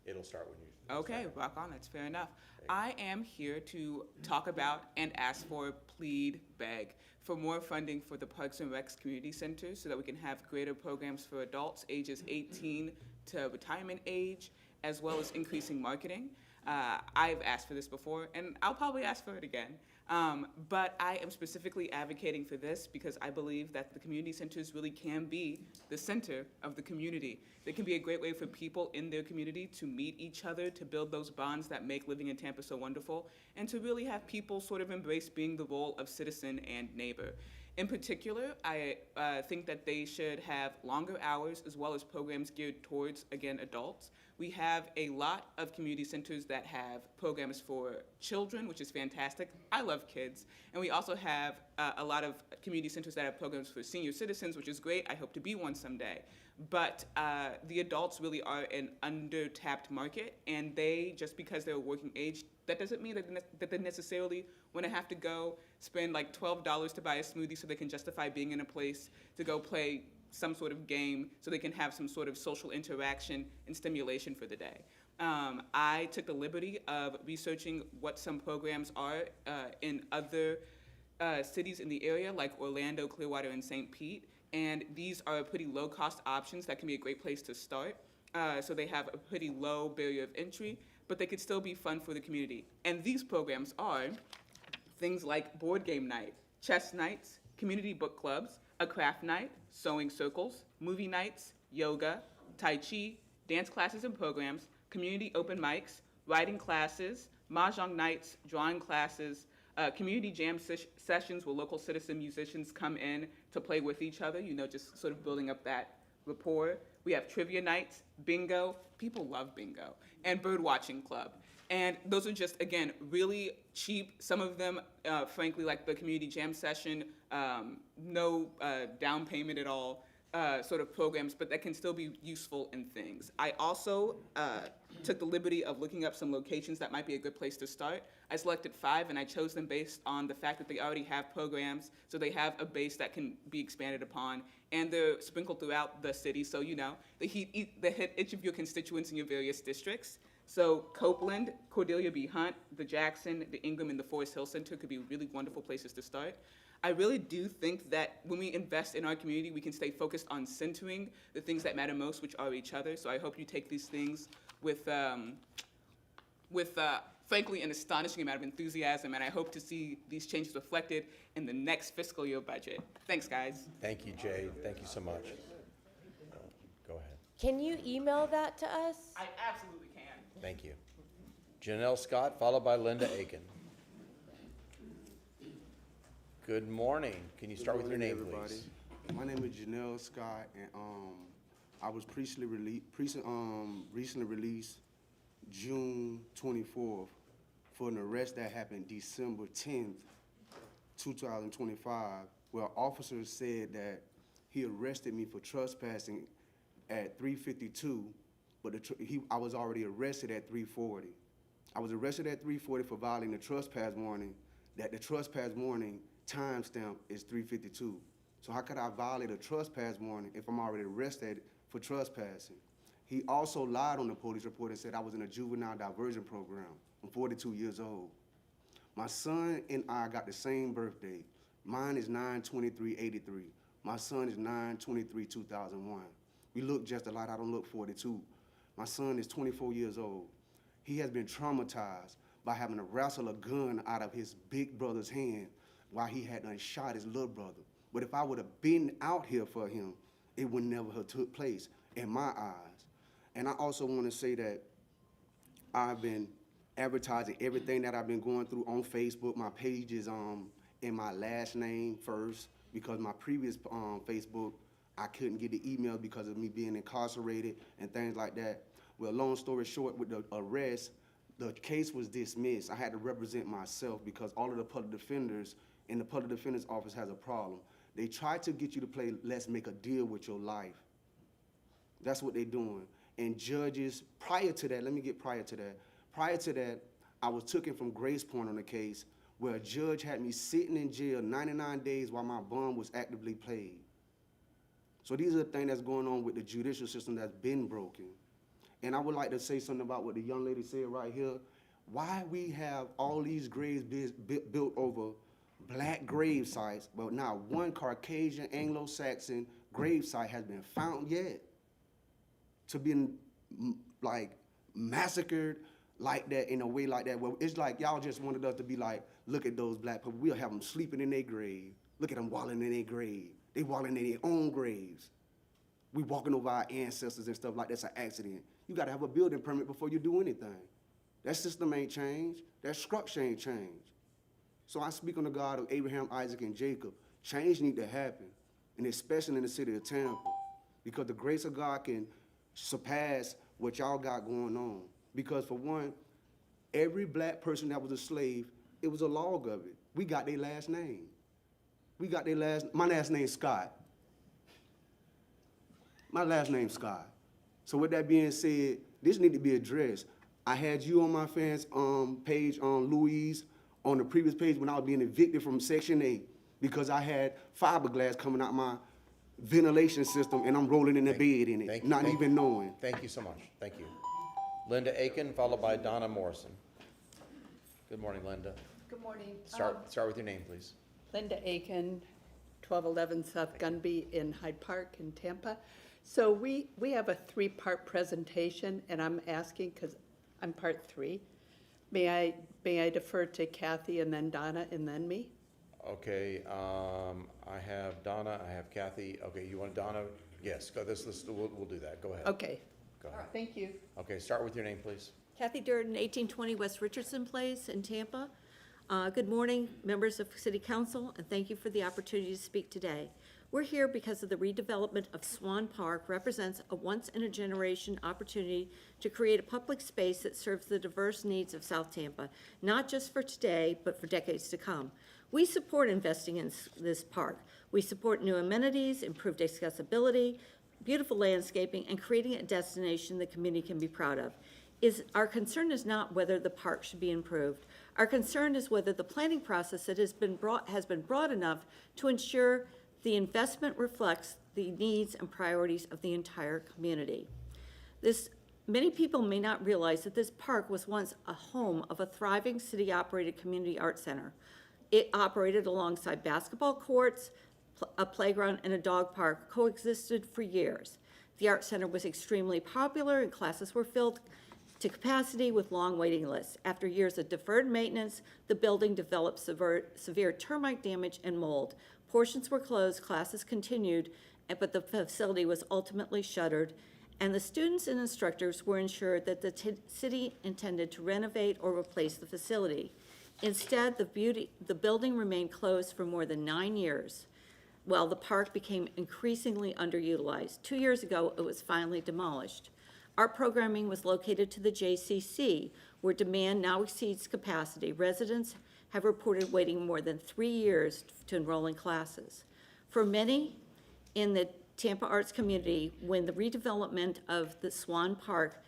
It'll start when you. Okay, rock on. That's fair enough. I am here to talk about and ask for, plead, beg for more funding for the Parks and Recs Community Center so that we can have greater programs for adults ages 18 to retirement age, as well as increasing marketing. I've asked for this before, and I'll probably ask for it again. But I am specifically advocating for this because I believe that the community centers really can be the center of the community. They can be a great way for people in their community to meet each other, to build those bonds that make living in Tampa so wonderful, and to really have people sort of embrace being the role of citizen and neighbor. In particular, I think that they should have longer hours as well as programs geared towards, again, adults. We have a lot of community centers that have programs for children, which is fantastic. I love kids. And we also have a lot of community centers that have programs for senior citizens, which is great. I hope to be one someday. But the adults really are an under-tapped market, and they, just because they're a working age, that doesn't mean that they necessarily want to have to go spend like $12 to buy a smoothie so they can justify being in a place to go play some sort of game so they can have some sort of social interaction and stimulation for the day. I took the liberty of researching what some programs are in other cities in the area, like Orlando, Clearwater, and St. Pete, and these are pretty low-cost options that can be a great place to start. So they have a pretty low barrier of entry, but they could still be fun for the community. And these programs are things like board game night, chess nights, community book clubs, a craft night, sewing circles, movie nights, yoga, tai chi, dance classes and programs, community open mics, writing classes, mahjong nights, drawing classes, community jam sessions where local citizen musicians come in to play with each other, you know, just sort of building up that rapport. We have trivia nights, bingo, people love bingo, and bird watching club. And those are just, again, really cheap. Some of them, frankly, like the community jam session, no down payment at all sort of programs, but that can still be useful in things. I also took the liberty of looking up some locations that might be a good place to start. I selected 5, and I chose them based on the fact that they already have programs, so they have a base that can be expanded upon, and they're sprinkled throughout the city, so you know, they hit each of your constituents in your various districts. So Copeland, Cordelia B. Hunt, the Jackson, the Ingram, and the Forest Hill Center could be really wonderful places to start. I really do think that when we invest in our community, we can stay focused on centering the things that matter most, which are each other. So I hope you take these things with frankly, an astonishing amount of enthusiasm, and I hope to see these changes reflected in the next fiscal year budget. Thanks, guys. Thank you, Jade. Thank you so much. Go ahead. Can you email that to us? I absolutely can. Thank you. Janelle Scott, followed by Linda Aiken. Good morning. Can you start with your name, everybody. please? My name is Janelle Scott, and I was recently released June 24th for an arrest that happened December 10th, 2025, where officers said that he arrested me for trespassing at 3:52, but I was already arrested at 3:40. I was arrested at 3:40 for violating the trespass warning, that the trespass warning timestamp is 3:52. So how could I violate a trespass warning if I'm already arrested for trespassing? He also lied on the police report and said I was in a juvenile diversion program. I'm 42 years old. My son and I got the same birthday. Mine is 9/23/83. My son is 9/23/2001. We look just alike. I don't look 42. My son is 24 years old. He has been traumatized by having to wrestle a gun out of his big brother's hand while he had done shot his little brother. But if I would have been out here for him, it would never have took place in my eyes. And I also want to say that I've been advertising everything that I've been going through on Facebook. My page is in my last name first, because my previous Facebook, I couldn't get the email because of me being incarcerated and things like that. Well, long story short, with the arrest, the case was dismissed. I had to represent myself because all of the public defenders in the public defender's office has a problem. They try to get you to play let's make a deal with your life. That's what they're doing. And judges, prior to that, let me get prior to that. Prior to that, I was taken from Grace Point on a case where a judge had me sitting in jail 99 days while my bond was actively paid. So these are the things that's going on with the judicial system that's been broken. And I would like to say something about what the young lady said right here. Why we have all these graves built over black grave sites, but not one Caucasian, Anglo-Saxon grave site has been found yet to be like massacred like that, in a way like that. Well, it's like y'all just wanted us to be like, look at those black people. We'll have them sleeping in their grave. Look at them walling in their grave. They walling in their own graves. We walking over our ancestors and stuff like that's an accident. You got to have a building permit before you do anything. That system ain't changed. That structure ain't changed. So I speak on the God of Abraham, Isaac, and Jacob. Change need to happen, and especially in the city of Tampa, because the grace of God can surpass what y'all got going on. Because for one, every black person that was a slave, it was a log of it. We got their last name. My last name's Scott. My last name's Scott. So with that being said, this need to be addressed. I had you on my fans page on Louise on the previous page when I was being evicted from Section 8 because I had fiberglass coming out my ventilation system and I'm rolling in the bed in it, not even knowing. Thank you so much. Thank you. Linda Aiken, followed by Donna Morrison. Good morning, Linda. Good morning. Start with your name, please. Linda Aiken, 1211 South Gunby in Hyde Park in Tampa. So we have a three-part presentation, and I'm asking, because I'm part three, may I defer to Kathy and then Donna and then me? Okay, I have Donna, I have Kathy. Okay, you want Donna? Yes, go we'll do that. Go ahead. Okay. Go ahead. Thank you. Okay, start with your name, please. Kathy Durden, 1820 West Richardson Place in Tampa. Good morning, members of City Council, and thank you for the opportunity to speak today. We're here because of the redevelopment of Swan Park represents a once-in-a-generation opportunity to create a public space that serves the diverse needs of South Tampa, not just for today, but for decades to come. We support investing in this park. We support new amenities, improved accessibility, beautiful landscaping, and creating a destination the community can be proud of. Our concern is not whether the park should be improved. Our concern is whether the planning process that has been broad enough to ensure the investment reflects the needs and priorities of the entire community. Many people may not realize that this park was once a home of a thriving city-operated community art center. It operated alongside basketball courts, a playground, and a dog park coexisted for years. The art center was extremely popular and classes were filled to capacity with long waiting lists. After years of deferred maintenance, the building developed severe termite damage and mold. Portions were closed, classes continued, but the facility was ultimately shuttered, and the students and instructors were ensured that the city intended to renovate or replace the facility. Instead, the building remained closed for more than 9 years, while the park became increasingly underutilized. 2 years ago, it was finally demolished. Art programming was located to the JCC, where demand now exceeds capacity. Residents have reported waiting more than 3 years to enroll in classes. For many in the Tampa arts community, when the redevelopment of the Swan Park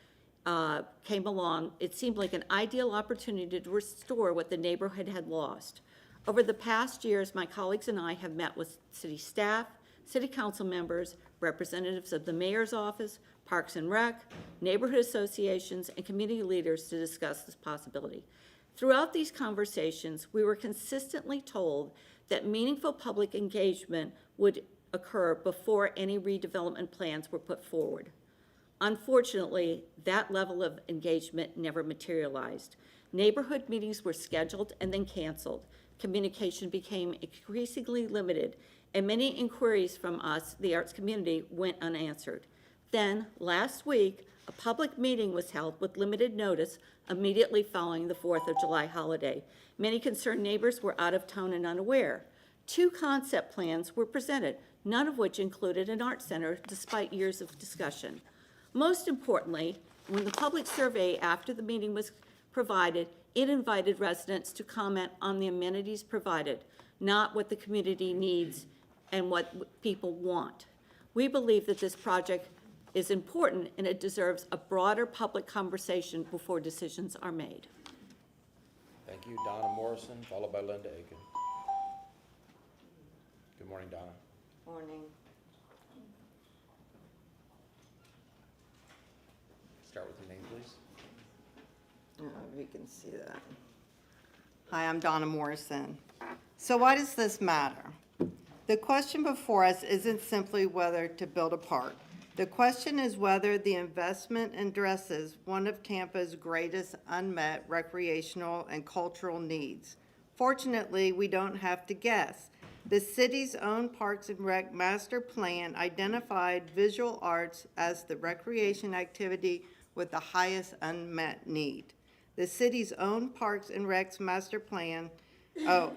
came along, it seemed like an ideal opportunity to restore what the neighborhood had lost. Over the past years, my colleagues and I have met with city staff, city council members, representatives of the mayor's office, Parks and Rec, neighborhood associations, and community leaders to discuss this possibility. Throughout these conversations, we were consistently told that meaningful public engagement would occur before any redevelopment plans were put forward. Unfortunately, that level of engagement never materialized. Neighborhood meetings were scheduled and then canceled. Communication became increasingly limited, and many inquiries from us, the arts community, went unanswered. Then, last week, a public meeting was held with limited notice immediately following the 4th of July holiday. Many concerned neighbors were out of town and unaware. 2 concept plans were presented, none of which included an art center despite years of discussion. Most importantly, when the public survey after the meeting was provided, it invited residents to comment on the amenities provided, not what the community needs and what people want. We believe that this project is important and it deserves a broader public conversation before decisions are made. Thank you. Donna Morrison, followed by Linda Aiken. Good morning, Donna. Morning. Start with your name, please. If you can see that. Hi, I'm Donna Morrison. So why does this matter? The question before us isn't simply whether to build a park. The question is whether the investment addresses one of Tampa's greatest unmet recreational and cultural needs. Fortunately, we don't have to guess. The city's own Parks and Rec master plan identified visual arts as the recreation activity with the highest unmet need. The city's own Parks and Recs master plan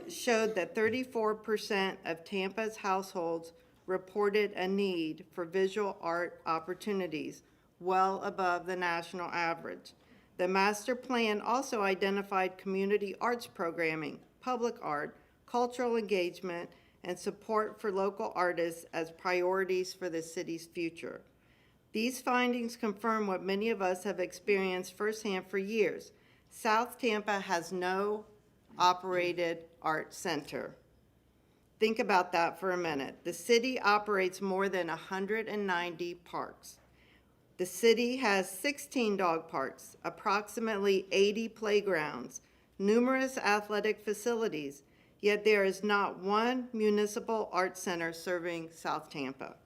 showed that 34% of Tampa's households reported a need for visual art opportunities, well above the national average. The master plan also identified community arts programming, public art, cultural engagement, and support for local artists as priorities for the city's future. These findings confirm what many of us have experienced firsthand for years. South Tampa has no operated art center. Think about that for a minute. The city operates more than 190 parks. The city has 16 dog parks, approximately 80 playgrounds, numerous athletic facilities, yet there is not one municipal art center serving South Tampa.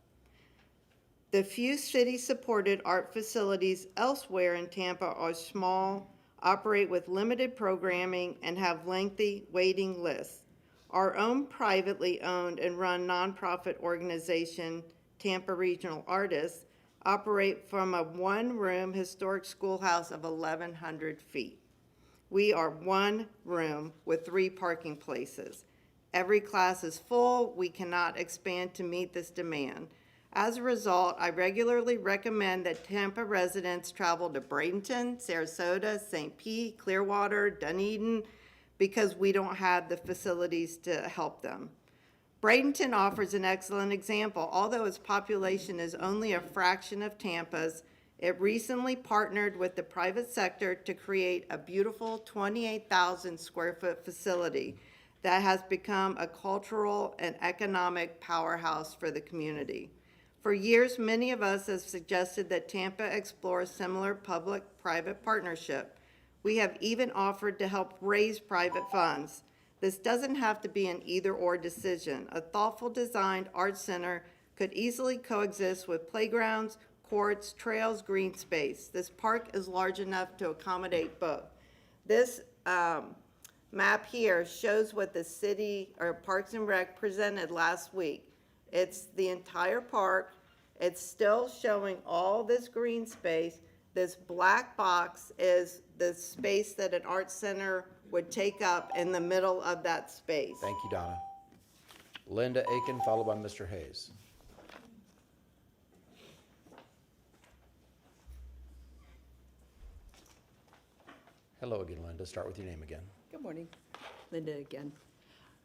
The few city-supported art facilities elsewhere in Tampa are small, operate with limited programming, and have lengthy waiting lists. Our own privately owned and run nonprofit organization, Tampa Regional Artists, operate from a one-room historic schoolhouse of 1,100 feet. We are one room with 3 parking places. Every class is full. We cannot expand to meet this demand. As a result, I regularly recommend that Tampa residents travel to Bradenton, Sarasota, St. Pete, Clearwater, Dunedin, because we don't have the facilities to help them. Bradenton offers an excellent example. Although its population is only a fraction of Tampa's, it recently partnered with the private sector to create a beautiful 28,000 square foot facility that has become a cultural and economic powerhouse for the community. For years, many of us have suggested that Tampa explore similar public-private partnership. We have even offered to help raise private funds. This doesn't have to be an either-or decision. A thoughtful designed art center could easily coexist with playgrounds, courts, trails, green space. This park is large enough to accommodate both. This map here shows what the city or Parks and Rec presented last week. It's the entire park. It's still showing all this green space. This black box is the space that an art center would take up in the middle of that space. Thank you, Donna. Linda Aiken, followed by Mr. Hayes. Hello again, Linda. Start with your name again. Good morning, Linda again.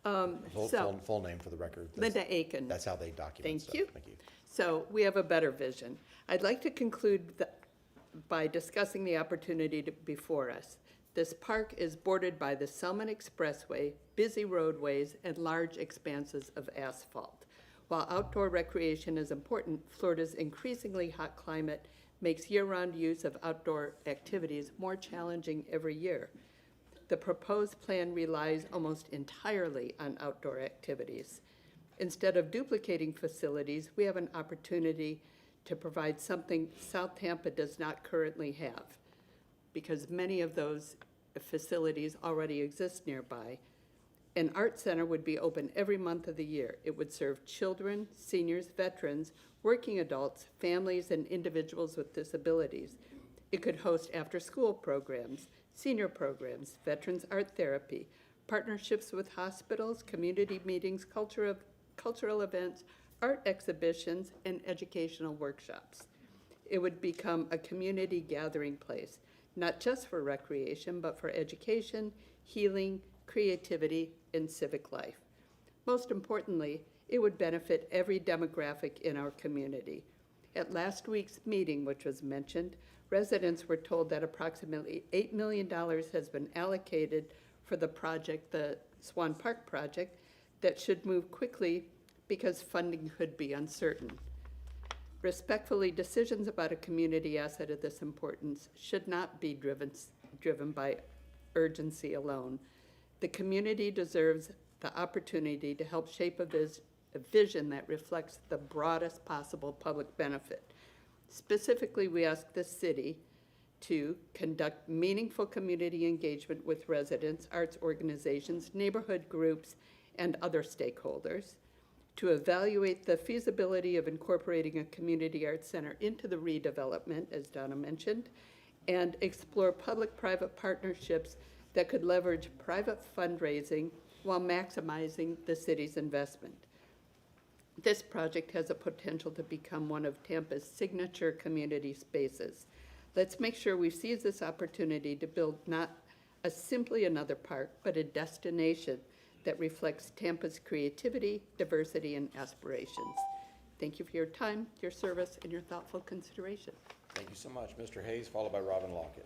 Full name for the record. Linda Aiken. That's how they document Thank stuff. you. Thank you. So we have a better vision. I'd like to conclude by discussing the opportunity before us. This park is bordered by the Selman Expressway, busy roadways, and large expanses of asphalt. While outdoor recreation is important, Florida's increasingly hot climate makes year-round use of outdoor activities more challenging every year. The proposed plan relies almost entirely on outdoor activities. Instead of duplicating facilities, we have an opportunity to provide something South Tampa does not currently have, because many of those facilities already exist nearby. An art center would be open every month of the year. It would serve children, seniors, veterans, working adults, families, and individuals with disabilities. It could host after-school programs, senior programs, veterans art therapy, partnerships with hospitals, community meetings, cultural events, art exhibitions, and educational workshops. It would become a community gathering place, not just for recreation, but for education, healing, creativity, and civic life. Most importantly, it would benefit every demographic in our community. At last week's meeting, which was mentioned, residents were told that approximately $8 million has been allocated for the project, the Swan Park project, that should move quickly because funding could be uncertain. Respectfully, decisions about a community asset of this importance should not be driven by urgency alone. The community deserves the opportunity to help shape a vision that reflects the broadest possible public benefit. Specifically, we ask the city to conduct meaningful community engagement with residents, arts organizations, neighborhood groups, and other stakeholders, to evaluate the feasibility of incorporating a community arts center into the redevelopment, as Donna mentioned, and explore public-private partnerships that could leverage private fundraising while maximizing the city's investment. This project has a potential to become one of Tampa's signature community spaces. Let's make sure we seize this opportunity to build not simply another park, but a destination that reflects Tampa's creativity, diversity, and aspirations. Thank you for your time, your service, and your thoughtful consideration. Thank you so much. Mr. Hayes, followed by Robin Lockett.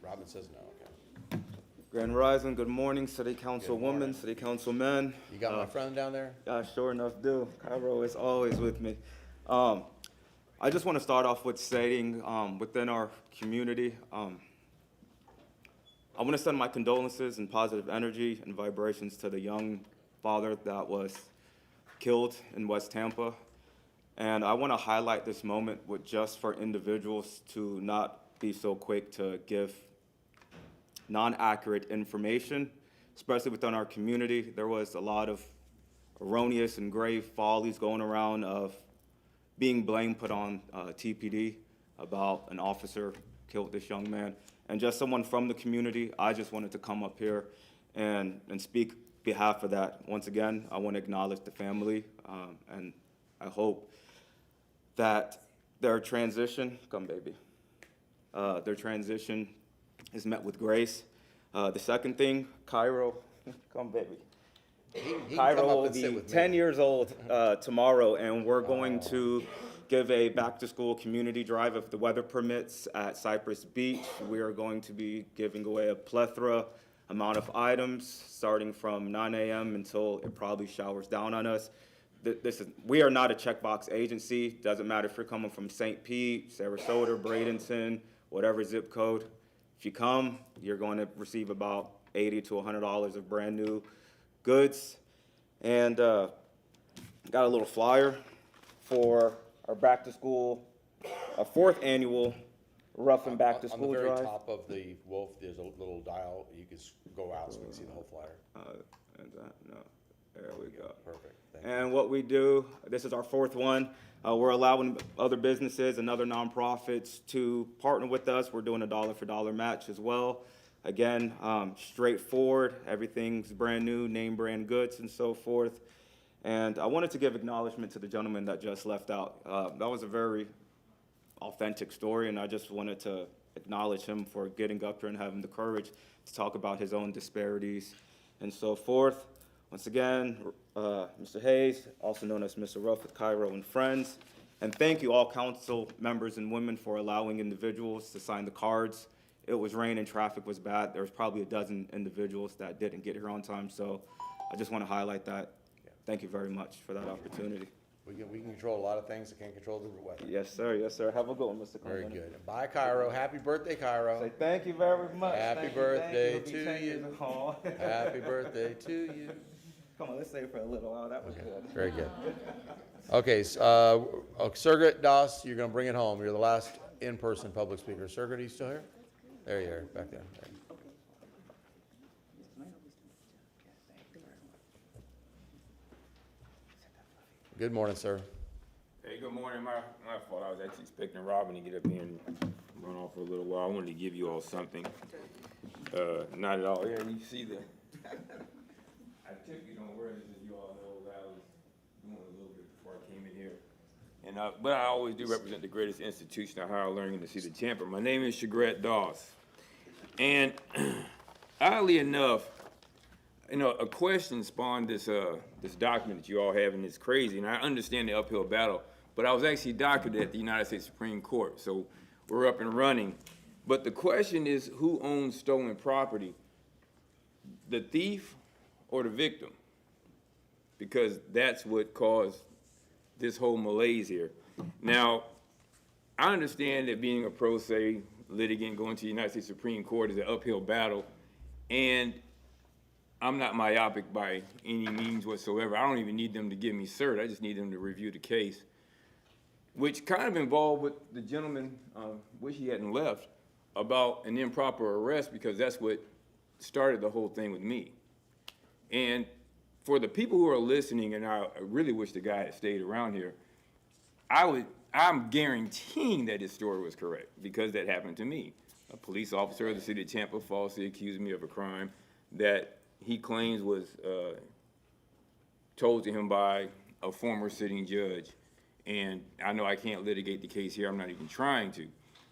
Robin says no, okay. Grand Rising, good morning, City Councilwoman, City Councilmen. You got my friend down there? I sure enough do. Cairo is always with me. I just want to start off with stating within our community, I want to send my condolences and positive energy and vibrations to the young father that was killed in West Tampa. And I want to highlight this moment with just for individuals to not be so quick to give non-accurate information, especially within our community. There was a lot of erroneous and grave follies going around of being blame put on TPD about an officer killed this young man. And just someone from the community, I just wanted to come up here and speak behalf of that. Once again, I want to acknowledge the family, and I hope that their transition, come baby, their transition is met with grace. The second thing, Cairo, come baby. Cairo will be 10 years old tomorrow, and we're going to give a back-to-school community drive if the weather permits at Cypress Beach. We are going to be giving away a plethora amount of items starting from 9 a.m. until it probably showers down on us. We are not a checkbox agency. Doesn't matter if you're coming from St. Pete, Sarasota, Bradenton, whatever zip code. If you come, you're going to receive about $80 to $100 of brand new goods. And got a little flyer for our back-to-school, our 4th annual Rough and Back-to-School Drive. On the very top of the wolf, there's a little dial. You can go out so we can see the whole flyer. No, there we go. Perfect. And what we do, this is our 4th one. We're allowing other businesses and other nonprofits to partner with us. We're doing a dollar-for-dollar match as well. Again, straightforward. Everything's brand new, name brand goods and so forth. And I wanted to give acknowledgement to the gentleman that just left out. That was a very authentic story, and I just wanted to acknowledge him for getting up here and having the courage to talk about his own disparities and so forth. Once again, Mr. Hayes, also known as Mr. Ruff with Cairo and Friends, and thank you all council members and women for allowing individuals to sign the cards. It was rain and traffic was bad. There was probably a dozen individuals that didn't get here on time, so I just want to highlight that. Thank you very much for that opportunity. We can control a lot of things, that can't control the weather. Yes, sir. Yes, sir. Have a good one, Mr. Very Clinton. good. Bye, Cairo. Happy birthday, Cairo. Say thank you very much. Happy Thank you, birthday thank you. It'll be to 10 years you. of hall. Happy birthday to you. Come on, let's stay for a little while. That was good. Very good. Okay, Surgut Das, you're going to bring it home. You're the last in-person public speaker. Surgut, are you still here? There you are, back there. Good morning, sir. Hey, good morning. My fault. I was actually expecting Robin to get up here and run off for a little while. I wanted to give you all something. Not at all. Yeah, you see the. I typically don't wear this, as you all know. I was doing a little bit before I came in here. And but I always do represent the greatest institution of higher learning in the city of Tampa. My name is Shagret Doss. And oddly enough, you know, a question spawned this document that you all have, and it's crazy. And I understand the uphill battle, but I was actually doctored at the United States Supreme Court, so we're up and running. But the question is, who owns stolen property, the thief or the victim? Because that's what caused this whole malaise here. Now, I understand that being a pro se litigant going to the United States Supreme Court is an uphill battle, and I'm not myopic by any means whatsoever. I don't even need them to give me cert. I just need them to review the case, which kind of involved with the gentleman, wish he hadn't left, about an improper arrest, because that's what started the whole thing with me. And for the people who are listening, and I really wish the guy had stayed around here, I'm guaranteeing that his story was correct, because that happened to me. A police officer of the city of Tampa falsely accused me of a crime that he claims was told to him by a former sitting judge. And I know I can't litigate the case here, I'm not even trying to.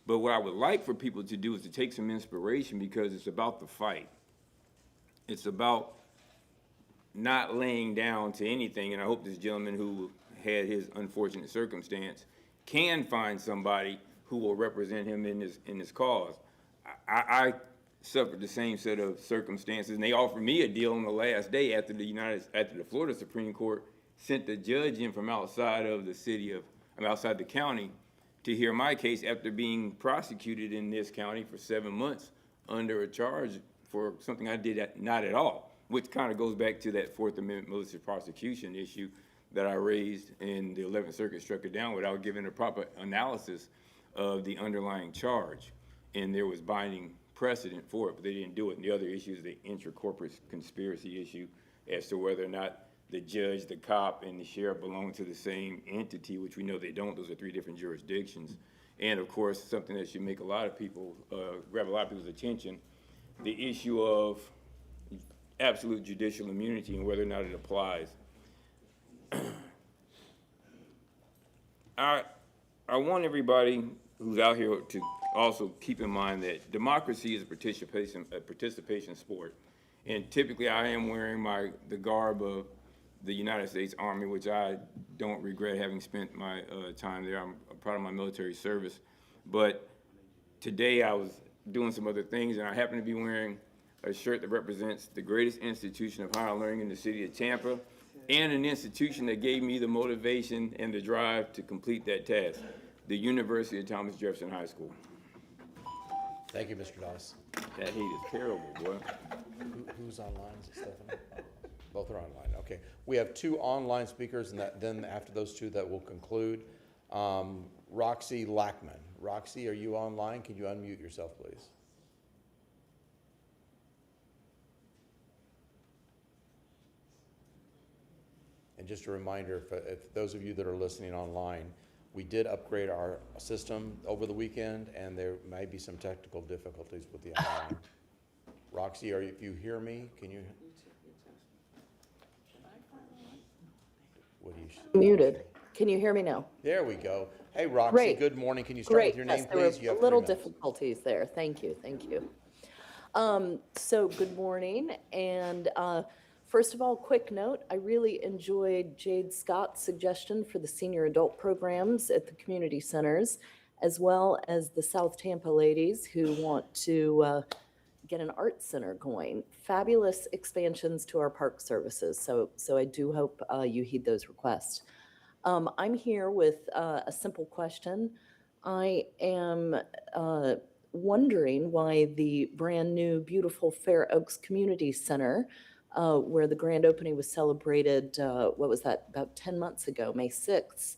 But what I would like for people to do is to take some inspiration, because it's about the fight. It's about not laying down to anything, and I hope this gentleman who had his unfortunate circumstance can find somebody who will represent him in this cause. I suffered the same set of circumstances, and they offered me a deal on the last day after the Florida Supreme Court sent the judge in from outside of the outside the county to hear my case after being prosecuted in this county for 7 months under a charge for something I did not at all, which kind of goes back to that Fourth Amendment malicious prosecution issue that I raised, and the 11th Circuit struck it down without giving a proper analysis of the underlying charge. And there was binding precedent for it, but they didn't do it. And the other issue is the intracorporate conspiracy issue as to whether or not the judge, the cop, and the sheriff belong to the same entity, which we know they don't. Those are 3 different jurisdictions. And of course, something that should make a lot of people, grab a lot of people's attention, the issue of absolute judicial immunity and whether or not it applies. I want everybody who's out here to also keep in mind that democracy is a participation sport. And typically I am wearing the garb of the United States Army, which I don't regret having spent my time there. I'm proud of my military service. But today I was doing some other things, and I happen to be wearing a shirt that represents the greatest institution of higher learning in the city of Tampa, and an institution that gave me the motivation and the drive to complete that task, the University of Thomas Jefferson High School. Thank you, Mr. Doss. That heat is terrible, boy. Who's online? Is it Stephanie? Both are online, okay. We have 2 online speakers, and then after those 2, that will conclude. Roxy Lackman. Roxy, are you online? Can you unmute yourself, please? And just a reminder, if those of you that are listening online, we did upgrade our system over the weekend, and there may be some technical difficulties with the online. Roxy, if you hear me, can you? What do you? Muted. Can you hear me now? There we go. Hey, Roxy, Great. good morning. Can you start with Great. your Yes, name, there were please? You have 3 little minutes. difficulties there. Thank you, thank you. So good morning, and first of all, quick note, I really enjoyed Jade Scott's suggestion for the senior adult programs at the community centers, as well as the South Tampa ladies who want to get an art center going. Fabulous expansions to our park services, so I do hope you heed those requests. I'm here with a simple question. I am wondering why the brand-new, beautiful Fair Oaks Community Center, where the grand opening was celebrated, what was that, about 10 months ago, May 6th,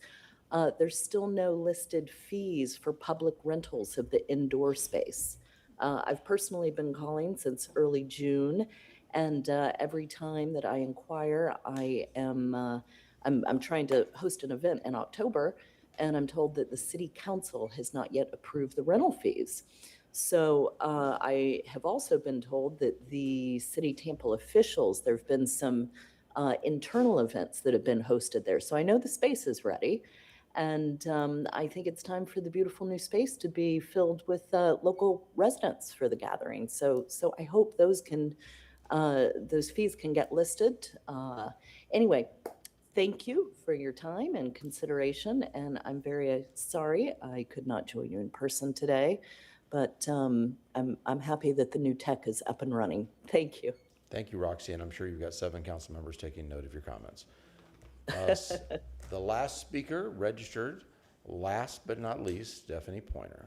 there's still no listed fees for public rentals of the indoor space. I've personally been calling since early June, and every time that I inquire, I'm trying to host an event in October, and I'm told that the city council has not yet approved the rental fees. So I have also been told that the city Tampa officials, there have been some internal events that have been hosted there. So I know the space is ready, and I think it's time for the beautiful new space to be filled with local residents for the gathering. So I hope those fees can get listed. Anyway, thank you for your time and consideration, and I'm very sorry I could not join you in person today, but I'm happy that the new tech is up and running. Thank you. Thank you, Roxy, and I'm sure you've got 7 council members taking note of your comments. The last speaker registered, last but not least, Stephanie Pointer.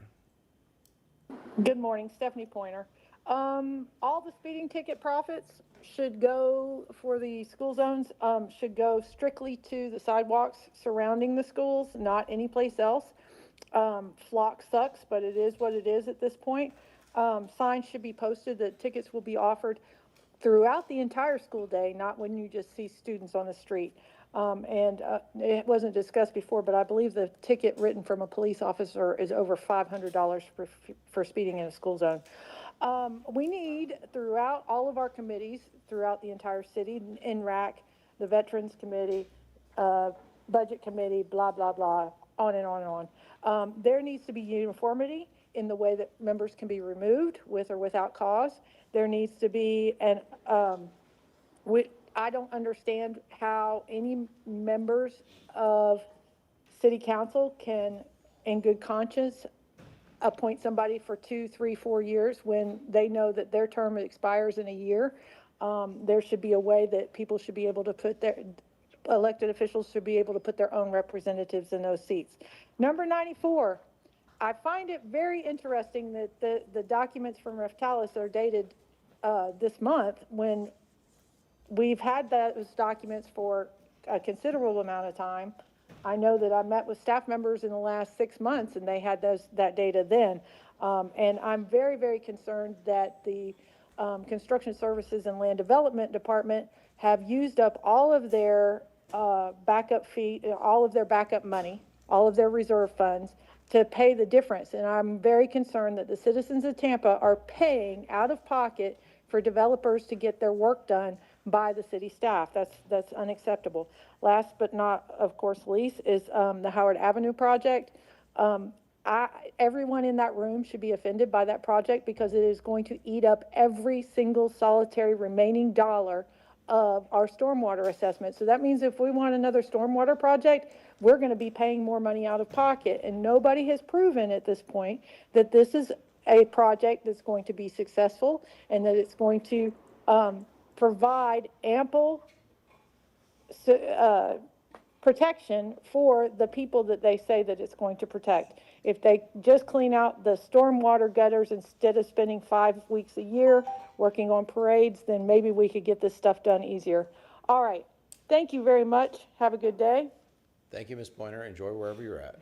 Good morning, Stephanie Pointer. All the speeding ticket profits should go for the school zones, should go strictly to the sidewalks surrounding the schools, not any place else. Flock sucks, but it is what it is at this point. Signs should be posted that tickets will be offered throughout the entire school day, not when you just see students on the street. It wasn't discussed before, but I believe the ticket written from a police officer is over $500 for speeding in a school zone. We need throughout all of our committees, throughout the entire city, NRAC, the Veterans Committee, Budget Committee, blah, blah, blah, on and on and on. There needs to be uniformity in the way that members can be removed with or without cause. There needs to be I don't understand how any members of city council can, in good conscience, appoint somebody for 2, 3, 4 years when they know that their term expires in a year. There should be a way that people should be able to put elected officials should be able to put their own representatives in those seats. Number 94, I find it very interesting that the documents from Reftalis are dated this month when we've had those documents for a considerable amount of time. I know that I met with staff members in the last 6 months and they had that data then. And I'm very, very concerned that the Construction Services and Land Development Department have used up all of their backup fee, all of their backup money, all of their reserve funds to pay the difference. And I'm very concerned that the citizens of Tampa are paying out of pocket for developers to get their work done by the city staff. That's unacceptable. Last but not, of course, least is the Howard Avenue project. Everyone in that room should be offended by that project because it is going to eat up every single solitary remaining dollar of our stormwater assessment. So that means if we want another stormwater project, we're going to be paying more money out of pocket. And nobody has proven at this point that this is a project that's going to be successful and that it's going to provide ample protection for the people that they say that it's going to protect. If they just clean out the stormwater gutters instead of spending 5 weeks a year working on parades, then maybe we could get this stuff done easier. All right. Thank you very much. Have a good day. Thank you, Ms. Pointer. Enjoy wherever you're at.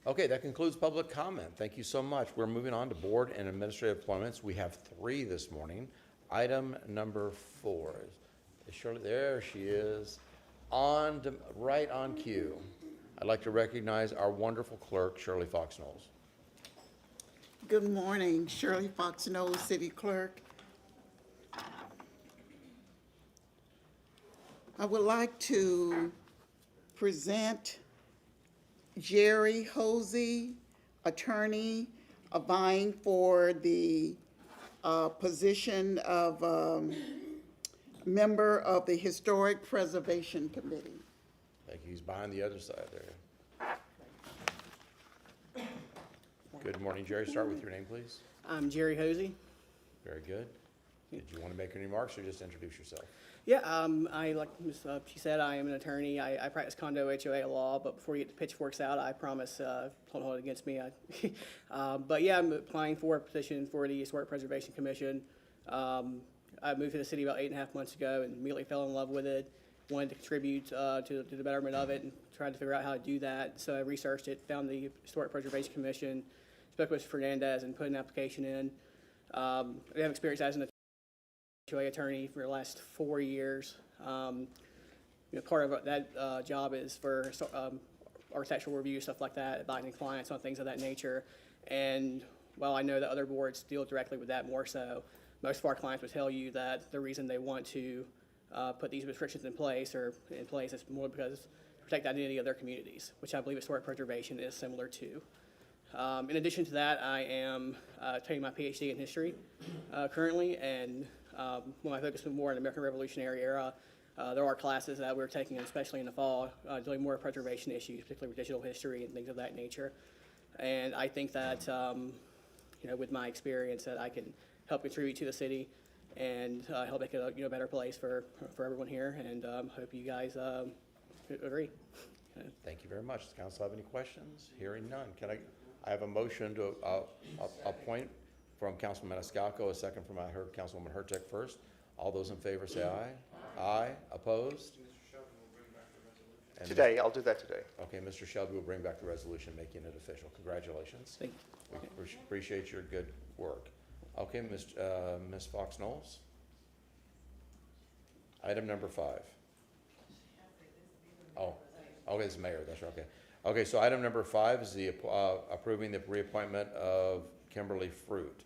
Okay, that concludes public comment. Thank you so much. We're moving on to board and administrative appointments. We have 3 this morning. Item number 4 is Shirley. There she is, right on cue. I'd like to recognize our wonderful clerk, Shirley Fox Knowles. Good morning, Shirley Fox Knowles, City Clerk. I would like to present Jerry Hosey, attorney, vying for the position of member of the Historic Preservation Committee. Thank you. He's behind the other side there. Good morning, Jerry. Start with your name, please. I'm Jerry Hosey. Very good. Did you want to make any remarks or just introduce yourself? Yeah, like she said, I am an attorney. I practice condo HOA law, but before you get the pitchforks out, I promise don't hold it against me. But yeah, I'm applying for a position for the Historic Preservation Commission. I moved to the city about 8.5 months ago and immediately fell in love with it. Wanted to contribute to the betterment of it and tried to figure out how to do that. So I researched it, found the Historic Preservation Commission, spoke with Fernandez and put an application in. I have experience as an HOA attorney for the last 4 years. Part of that job is for architectural review, stuff like that, advising clients on things of that nature. And while I know that other boards deal directly with that more so, most of our clients would tell you that the reason they want to put these restrictions in place is more because to protect the identity of their communities, which I believe historic preservation is similar to. In addition to that, I am taking my PhD in history currently, and when I focus more on the American Revolutionary era, there are classes that we're taking, especially in the fall, dealing more with preservation issues, particularly with digital history and things of that nature. And I think that, with my experience, that I can help contribute to the city and help make it a better place for everyone here. And hope you guys agree. Thank you very much. Does council have any questions? Hearing none. I have a motion to appoint from Councilman Maniscalco, a second from, I heard Councilwoman Hurtek first. All those in favor say aye. Aye. Opposed? And Today, I'll do that today. Okay, Mr. Shelby will bring back the resolution making it official. Congratulations. Thank you. We appreciate your good work. Okay, Ms. Fox Knowles. Item number 5. Oh, okay, it's mayor, that's right, okay. Okay, so item number 5 is the approving the reappointment of Kimberly Fruit.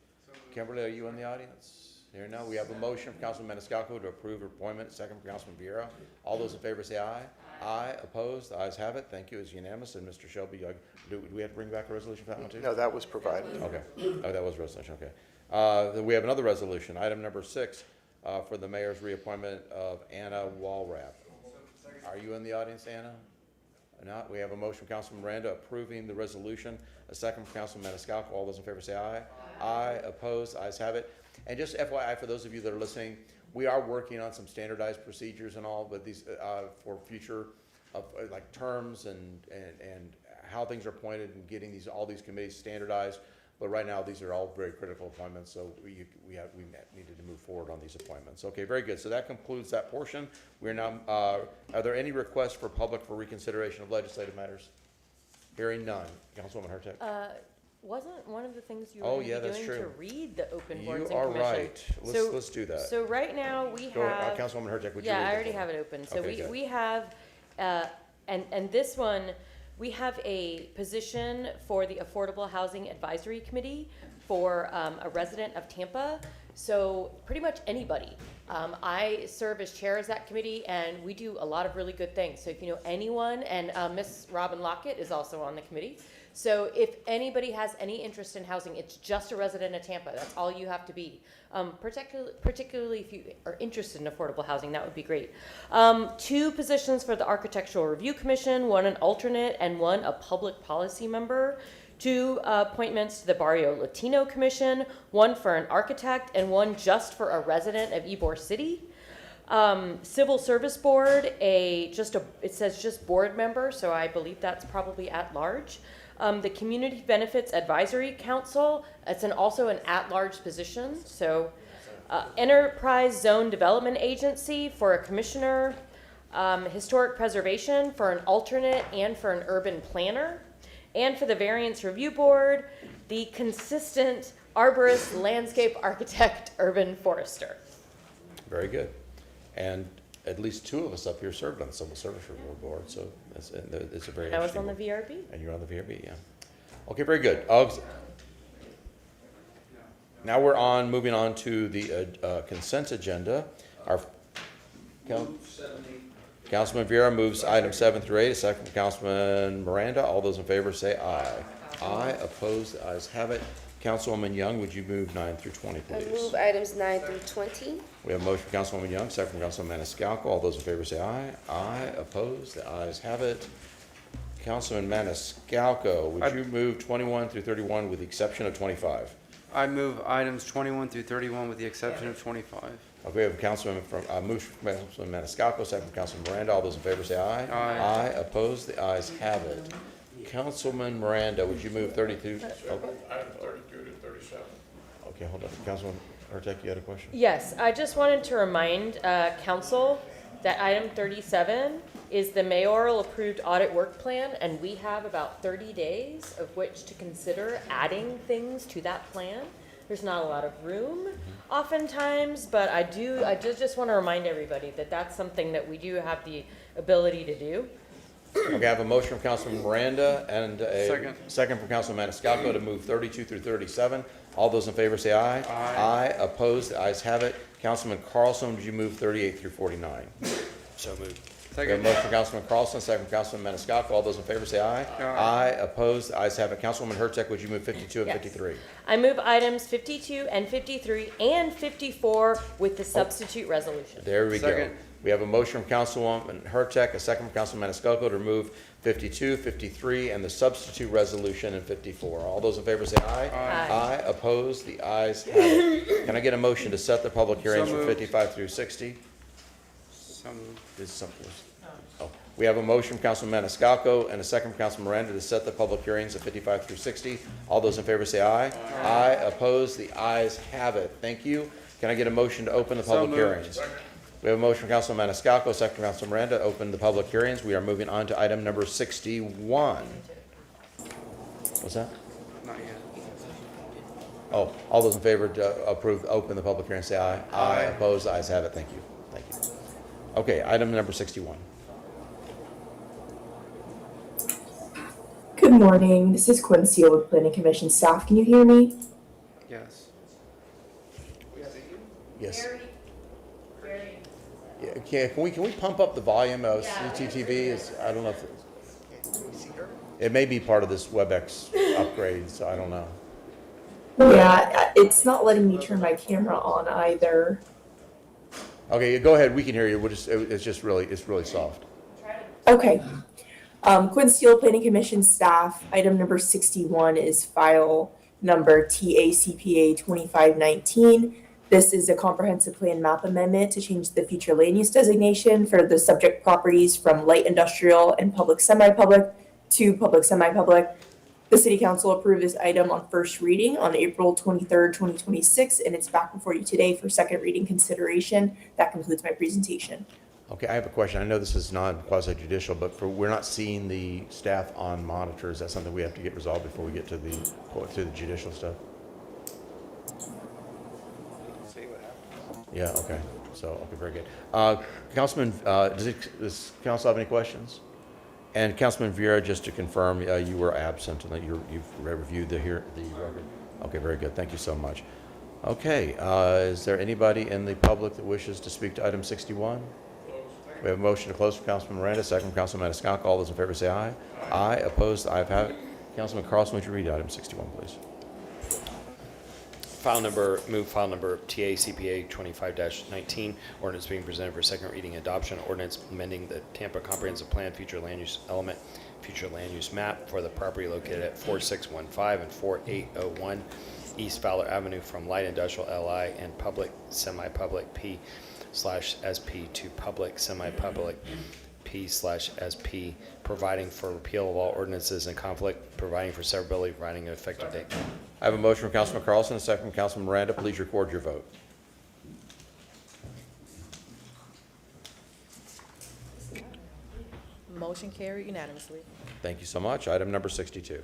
Kimberly, are you in the audience? Here now, we have a motion from Councilman Maniscalco to approve appointment, second from Councilman Vieira. All those in favor say aye. Aye. Opposed? The ayes have it. Thank you. It's unanimous. And Mr. Shelby, do we have to bring back a resolution for that one too? No, that was provided. Okay. Oh, that was a resolution. Okay. Then we have another resolution, item number 6, for the mayor's reappointment of Anna Wallrapp. Are you in the audience, Anna? Not. We have a motion from Councilman Miranda approving the resolution. A second from Councilman Maniscalco. All those in favor say aye. Aye. Opposed? Ayes have it. And just FYI, for those of you that are listening, we are working on some standardized procedures and all, but these for future like terms and how things are appointed and getting all these committees standardized. But right now, these are all very critical appointments, so we needed to move forward on these appointments. Okay, very good. So that concludes that portion. We're now. Are there any requests for public for reconsideration of legislative matters? Hearing none. Councilwoman Hurtek. Wasn't one of the things you were Oh, going yeah, to be that's doing true. to read the open boards You and are commission? right. Let's do that. So right now, we Go ahead. have. Councilwoman Hurtek, would you Yeah, read I it already for have me? it open. So Okay, good. we have, and this one, we have a position for the Affordable Housing Advisory Committee for a resident of Tampa. So pretty much anybody. I serve as chair of that committee, and we do a lot of really good things. So if you know anyone, and Miss Robin Lockett is also on the committee. So if anybody has any interest in housing, it's just a resident of Tampa. That's all you have to be. Particularly if you are interested in affordable housing, that would be great. 2 positions for the Architectural Review Commission, 1 an alternate and 1 a public policy member. 2 appointments to the Barrio Latino Commission, 1 for an architect and 1 just for a resident of Ybor City. Civil Service Board, it says just board member, so I believe that's probably at large. The Community Benefits Advisory Council, it's also an at-large position. So Enterprise Zone Development Agency for a commissioner, Historic Preservation for an alternate and for an urban planner, and for the Variance Review Board, the consistent arborist, landscape architect, urban forester. Very good. And at least 2 of us up here served on the Civil Service Review Board, so it's a very interesting. I was on the board. VRB. And you're on the VRB, yeah. Okay, very good. Now we're moving on to the consent agenda. Councilman Viera moves item 7 through 8, a second from Councilman Miranda. All those in favor say aye. Aye. Opposed? The ayes have it. Councilwoman Young, would you move 9 through 20, I please? move items 9 through 20. We have a motion from Councilwoman Young, second from Councilman Maniscalco. All those in favor say aye. Aye. Opposed? The ayes have it. Councilman Maniscalco, would you move 21 through 31 with the exception of 25? I move items 21 through 31 with the exception of 25. Okay, we have a Councilman from, motion from Councilman Maniscalco, second from Councilman Miranda. All those in favor say aye. Aye. Aye. Opposed? The ayes have it. Councilman Miranda, would you move 32? Item 32 to 37. Okay, hold on. Councilman Reddick, you had a question? Yes, I just wanted to remind council that item 37 is the mayoral approved audit work plan, and we have about 30 days of which to consider adding things to that plan. There's not a lot of room oftentimes, but I just want to remind everybody that that's something that we do have the ability to do. Okay, I have a motion from Councilman Miranda and a Second. second from Councilman Maniscalco to move 32 through 37. All those in favor say aye. Aye. Opposed? The ayes have it. Councilman Carlson, would you move 38 through 49? So moved. We have a motion from Councilman Carlson, second from Councilman Maniscalco. All those in favor say aye. Aye. Opposed? The ayes have it. Councilwoman Hurtak, would you move 52 and Yes. 53? I move items 52 and 53 and 54 with the substitute resolution. There we go. Second. We have a motion from Councilwoman Hurtak, a second from Councilman Maniscalco to remove 52, 53, and the substitute resolution in 54. All those in favor say aye. Aye. Aye. Opposed? The ayes have it. Can I get a motion to set the public hearings So for moved. 55 through 60? So moved. This is something. Oh. We have a motion from Councilman Maniscalco and a second from Councilman Miranda to set the public hearings of 55 through 60. All those in favor say aye. Aye. Opposed? The ayes have it. Thank you. Can I get a motion to open the So public moved. hearings? We have a motion from Councilman Maniscalco, second from Councilman Miranda, to open the public hearings. We are moving on to item number 61. What's that? Not yet. Oh, all those in favor to approve, open the public hearing, say aye. Aye. Opposed? The ayes have it. Thank you. Thank you. Okay, item number 61. Good morning. This is Quinn Seal with Planning Commission staff. Can you hear me? Yes. Yes. Yeah, can we pump up the volume of CTTV? I don't know if it may be part of this WebEx upgrade, so I don't know. Yeah, it's not letting me turn my camera on either. Okay, go ahead. We can hear you. It's really soft. Okay. Quinn Steele, Planning Commission staff. Item number 61 is file number TACPA 2519. This is a comprehensive plan map amendment to change the future land use designation for the subject properties from light industrial and public semi-public to public semi-public. The City Council approved this item on first reading on April 23rd, 2026, and it's back before you today for second reading consideration. That concludes my presentation. Okay, I have a question. I know this is non-quasi judicial, but we're not seeing the staff on monitor. Is that something we have to get resolved before we get to the judicial stuff? Yeah, okay. So, okay, very good. Councilman, does council have any questions? And Councilman Viera, just to confirm, you were absent and that you've reviewed the record? Okay, very good. Thank you so much. Okay, is there anybody in the public that wishes to speak to item 61? We have a motion to close from Councilman Miranda, second from Councilman Maniscalco. All those in favor say aye. Aye. Opposed? The ayes have it. Councilman Carlson, would you read item 61, please? Move file number TACPA 25-19, ordinance being presented for second reading adoption, ordinance amending the Tampa Comprehensive Plan future land use element, future land use map for the property located at 4615 and 4801 East Fowler Avenue from light industrial LI and public semi-public P/SP to public semi-public P/SP, providing for repeal of all ordinances in conflict, providing for severability, providing an effective date. I have a motion from Councilman Carlson, a second from Councilman Miranda. Please record your vote. Motion carried unanimously. Thank you so much. Item number 62.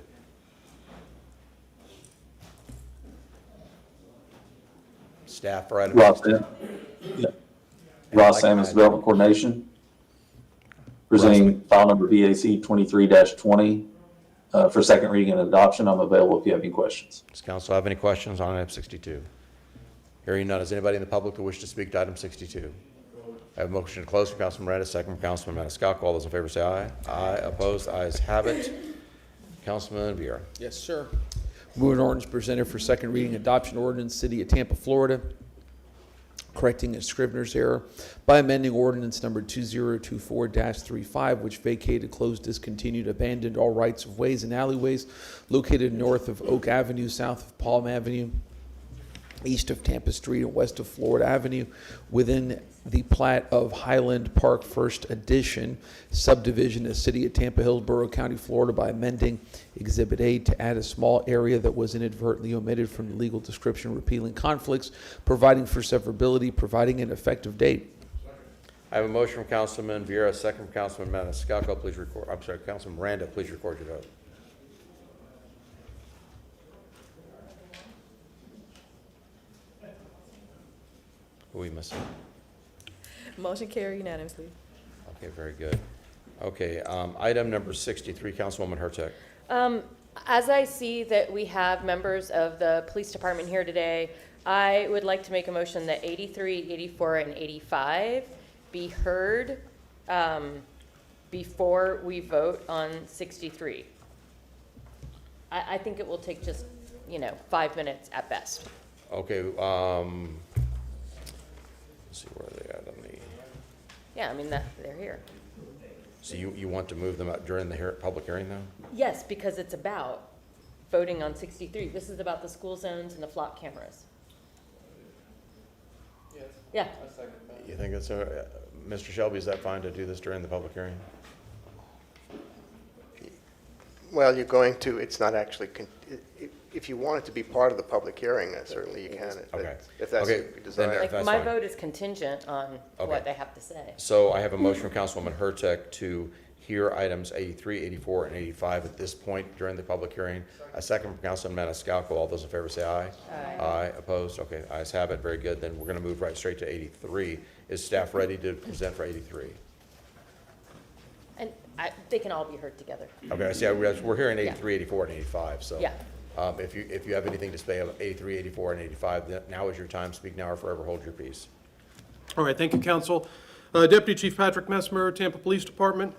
Staff for item. Ross Sammons, Development Coordination. Presenting file number BAC 23-20 for second reading and adoption. I'm available if you have any questions. Does council have any questions on item 62? Hearing none, is anybody in the public who wish to speak to item 62? I have a motion to close from Councilman Miranda, second from Councilman Maniscalco. All those in favor say aye. Aye. Opposed? Ayes have it. Councilman Vieira. Yes, sir. Move an ordinance presented for second reading adoption ordinance, City of Tampa, Florida, correcting a scrivener's error by amending ordinance number 2024-35, which vacated, closed, discontinued, abandoned all rights of ways and alleyways located north of Oak Avenue, south of Palm Avenue, east of Tampa Street, and west of Florida Avenue, within the plat of Highland Park First Edition subdivision of City of Tampa, Hillsborough County, Florida, by amending Exhibit A to add a small area that was inadvertently omitted from the legal description, repealing conflicts, providing for severability, providing an effective date. I have a motion from Councilman Vieira, second from Councilman Maniscalco. Please record. I'm sorry, Councilman Miranda. Please record your vote. Who are we missing? Motion carried unanimously. Okay, very good. Okay, item number 63, Councilwoman Hurtak. As I see that we have members of the police department here today, I would like to make a motion that 83, 84, and 85 be heard before we vote on 63. I think it will take just, 5 minutes at best. Okay, let's see where they at on the, Yeah, they're here. so you want to move them out during the public hearing though? Yes, because it's about voting on 63. This is about the school zones and the flock cameras. Yes. Yeah. I second that. You think it's, Mr. Shelby, is that fine to do this during the public hearing? Well, you're going to, it's not actually, if you want it to be part of the public hearing, certainly you can. Okay. If that's Okay, what you then desire. that's My fine. vote is contingent on Okay. what they have to say. So I have a motion from Councilwoman Hurtak to hear items 83, 84, and 85 at this point during the public hearing. A second from Councilman Maniscalco. All those in favor say aye. Aye. Aye. Opposed? Okay, ayes have it. Very good. Then we're going to move right straight to 83. Is staff ready to present for 83? And they can all be heard together. Okay, I see. We're hearing 83, 84, and 85, so. Yeah. If you have anything to say about 83, 84, and 85, then now is your time. Speak now or forever hold your peace. All right, thank you, Council. Deputy Chief Patrick Messmer, Tampa Police Department.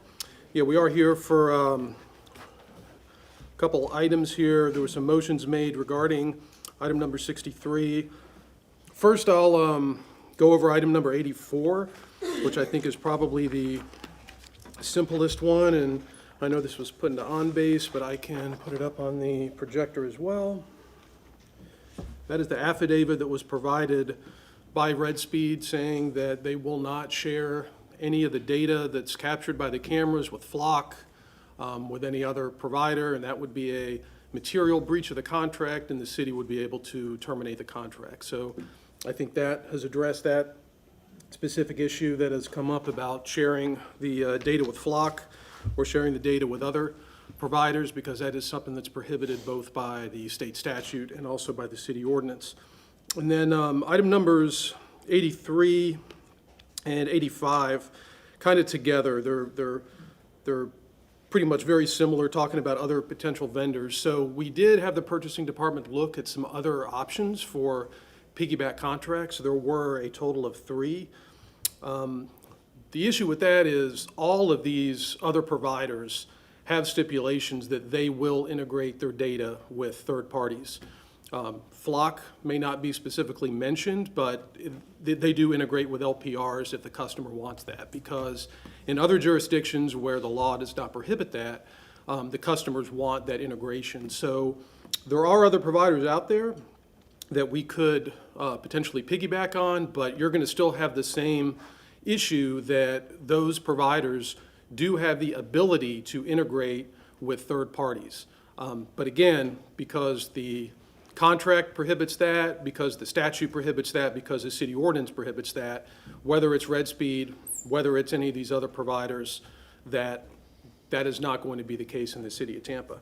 Yeah, we are here for a couple items here. There were some motions made regarding item number 63. First, I'll go over item number 84, which I think is probably the simplest one, and I know this was put into on-base, but I can put it up on the projector as well. That is the affidavit that was provided by Red Speed saying that they will not share any of the data that's captured by the cameras with Flock, with any other provider, and that would be a material breach of the contract, and the city would be able to terminate the contract. So I think that has addressed that specific issue that has come up about sharing the data with Flock or sharing the data with other providers, because that is something that's prohibited both by the state statute and also by the city ordinance. And then item numbers 83 and 85, kind of together. They're pretty much very similar, talking about other potential vendors. So we did have the purchasing department look at some other options for piggyback contracts. There were a total of 3. The issue with that is all of these other providers have stipulations that they will integrate their data with third parties. Flock may not be specifically mentioned, but they do integrate with LPRs if the customer wants that, because in other jurisdictions where the law does not prohibit that, the customers want that integration. So there are other providers out there that we could potentially piggyback on, but you're going to still have the same issue that those providers do have the ability to integrate with third parties. But again, because the contract prohibits that, because the statute prohibits that, because the city ordinance prohibits that, whether it's Red Speed, whether it's any of these other providers, that is not going to be the case in the city of Tampa.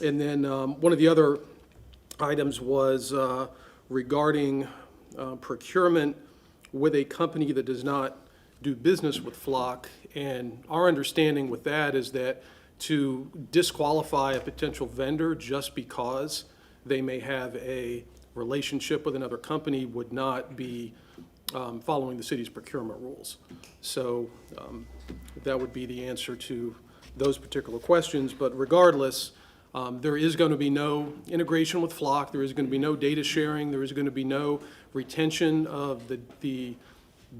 And then one of the other items was regarding procurement with a company that does not do business with Flock. And our understanding with that is that to disqualify a potential vendor just because they may have a relationship with another company would not be following the city's procurement rules. So that would be the answer to those particular questions. But regardless, there is going to be no integration with Flock. There is going to be no data sharing. There is going to be no retention of the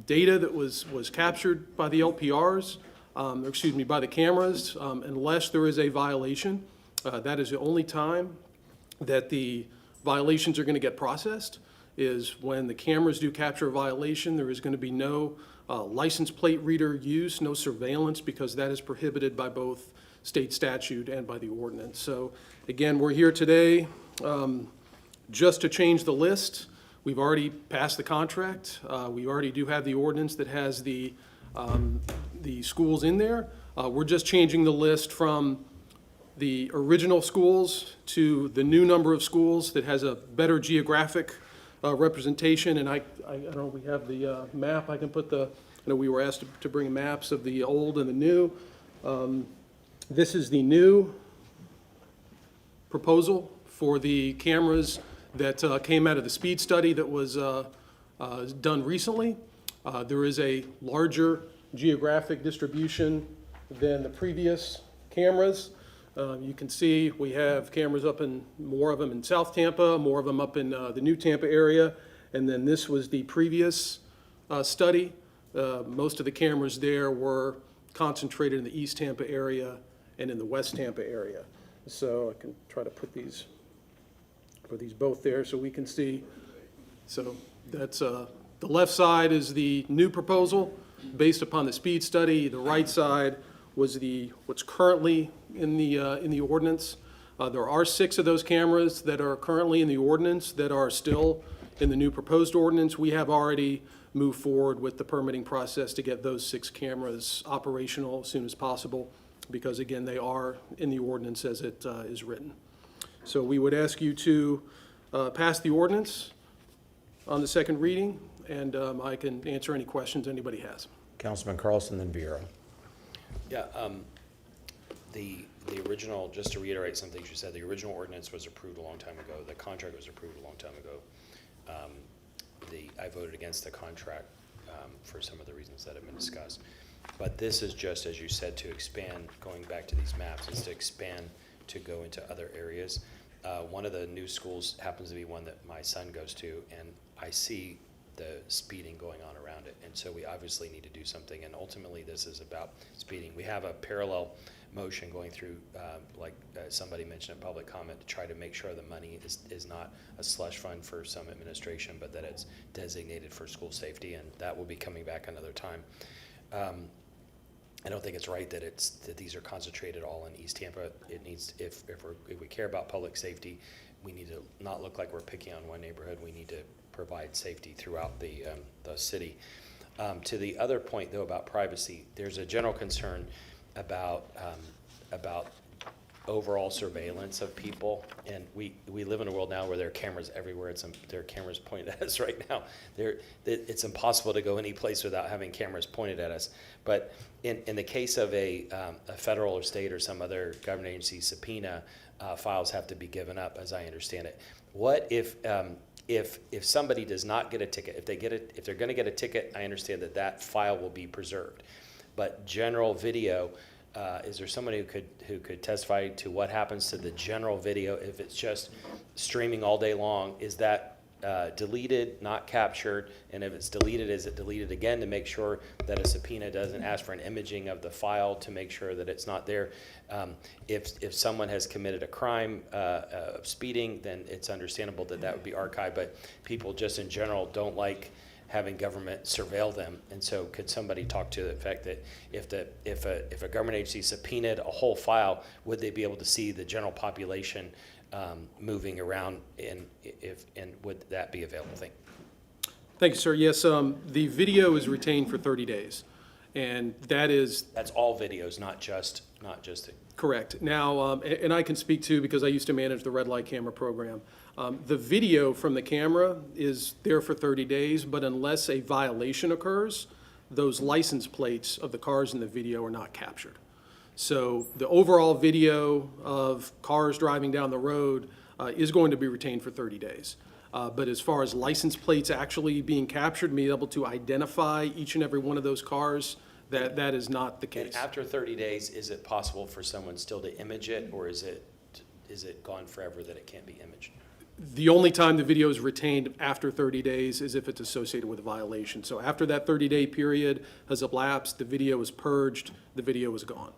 data that was captured by the LPRs, by the cameras, unless there is a violation. That is the only time that the violations are going to get processed, is when the cameras do capture a violation. There is going to be no license plate reader use, no surveillance, because that is prohibited by both state statute and by the ordinance. So again, we're here today just to change the list. We've already passed the contract. We already do have the ordinance that has the schools in there. We're just changing the list from the original schools to the new number of schools that has a better geographic representation. And I don't know, we have the map. I can put I know we were asked to bring maps of the old and the new. This is the new proposal for the cameras that came out of the speed study that was done recently. There is a larger geographic distribution than the previous cameras. You can see we have cameras up in, more of them in South Tampa, more of them up in the new Tampa area, and then this was the previous study. Most of the cameras there were concentrated in the East Tampa area and in the West Tampa area. So I can try to put these both there so we can see. So that's the left side is the new proposal based upon the speed study. The right side was what's currently in the ordinance. There are 6 of those cameras that are currently in the ordinance that are still in the new proposed ordinance. We have already moved forward with the permitting process to get those 6 cameras operational as soon as possible, because again, they are in the ordinance as it is written. So we would ask you to pass the ordinance on the second reading, and I can answer any questions anybody has. Councilman Carlson, then Vieira. Yeah, the original, just to reiterate some things you said, the original ordinance was approved a long time ago. The contract was approved a long time ago. I voted against the contract for some of the reasons that have been discussed. But this is just, as you said, to expand, going back to these maps, is to expand to go into other areas. One of the new schools happens to be one that my son goes to, and I see the speeding going on around it. And so we obviously need to do something, and ultimately this is about speeding. We have a parallel motion going through, like somebody mentioned in public comment, to try to make sure the money is not a slush fund for some administration, but that it's designated for school safety, and that will be coming back another time. I don't think it's right that these are concentrated all in East Tampa. It needs, if we care about public safety, we need to not look like we're picking on one neighborhood. We need to provide safety throughout the city. To the other point, though, about privacy, there's a general concern about overall surveillance of people, and we live in a world now where there are cameras everywhere. There are cameras pointed at us right now. It's impossible to go any place without having cameras pointed at us. But in the case of a federal or state or some other government agency subpoena, files have to be given up, as I understand it. What if somebody does not get a ticket? If they're going to get a ticket, I understand that file will be preserved. But general video, is there somebody who could testify to what happens to the general video if it's just streaming all day long? Is that deleted, not captured? And if it's deleted, is it deleted again to make sure that a subpoena doesn't ask for an imaging of the file to make sure that it's not there? If someone has committed a crime of speeding, then it's understandable that would be archived. But people just in general don't like having government surveil them. And so could somebody talk to the fact that if a government agency subpoenaed a whole file, would they be able to see the general population moving around, and would that be available? Thank you, sir. Yes, the video is retained for 30 days. And that's all videos, not just the. Correct. Now, and I can speak to, because I used to manage the red light camera program. The video from the camera is there for 30 days, but unless a violation occurs, those license plates of the cars in the video are not captured. So the overall video of cars driving down the road is going to be retained for 30 days. But as far as license plates actually being captured, being able to identify each and every one of those cars, that is not the case. After 30 days, is it possible for someone still to image it, or is it gone forever that it can't be imaged? The only time the video is retained after 30 days is if it's associated with a violation. So after that 30-day period has elapsed, the video is purged, the video is gone.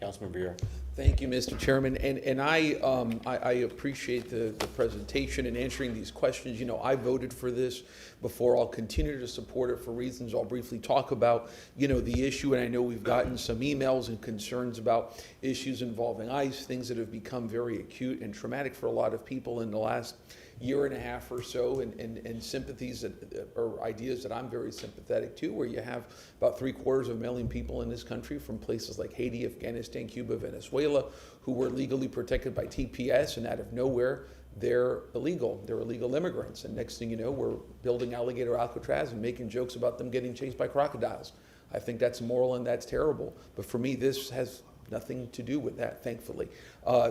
Councilman Vieira. Thank you, Mr. Chairman, and I appreciate the presentation and answering these questions. You know, I voted for this before. I'll continue to support it for reasons I'll briefly talk about. You know, the issue, and I know we've gotten some emails and concerns about issues involving ICE, things that have become very acute and traumatic for a lot of people in the last year and a half or so, and sympathies that, or ideas that I'm very sympathetic to, where you have about 3/4 people in this country from places like Haiti, Afghanistan, Cuba, Venezuela, who were legally protected by TPS, and out of nowhere, they're illegal. They're illegal immigrants. And next thing you know, we're building Alligator Alcatraz and making jokes about them getting chased by crocodiles. I think that's immoral and that's terrible. But for me, this has nothing to do with that, thankfully.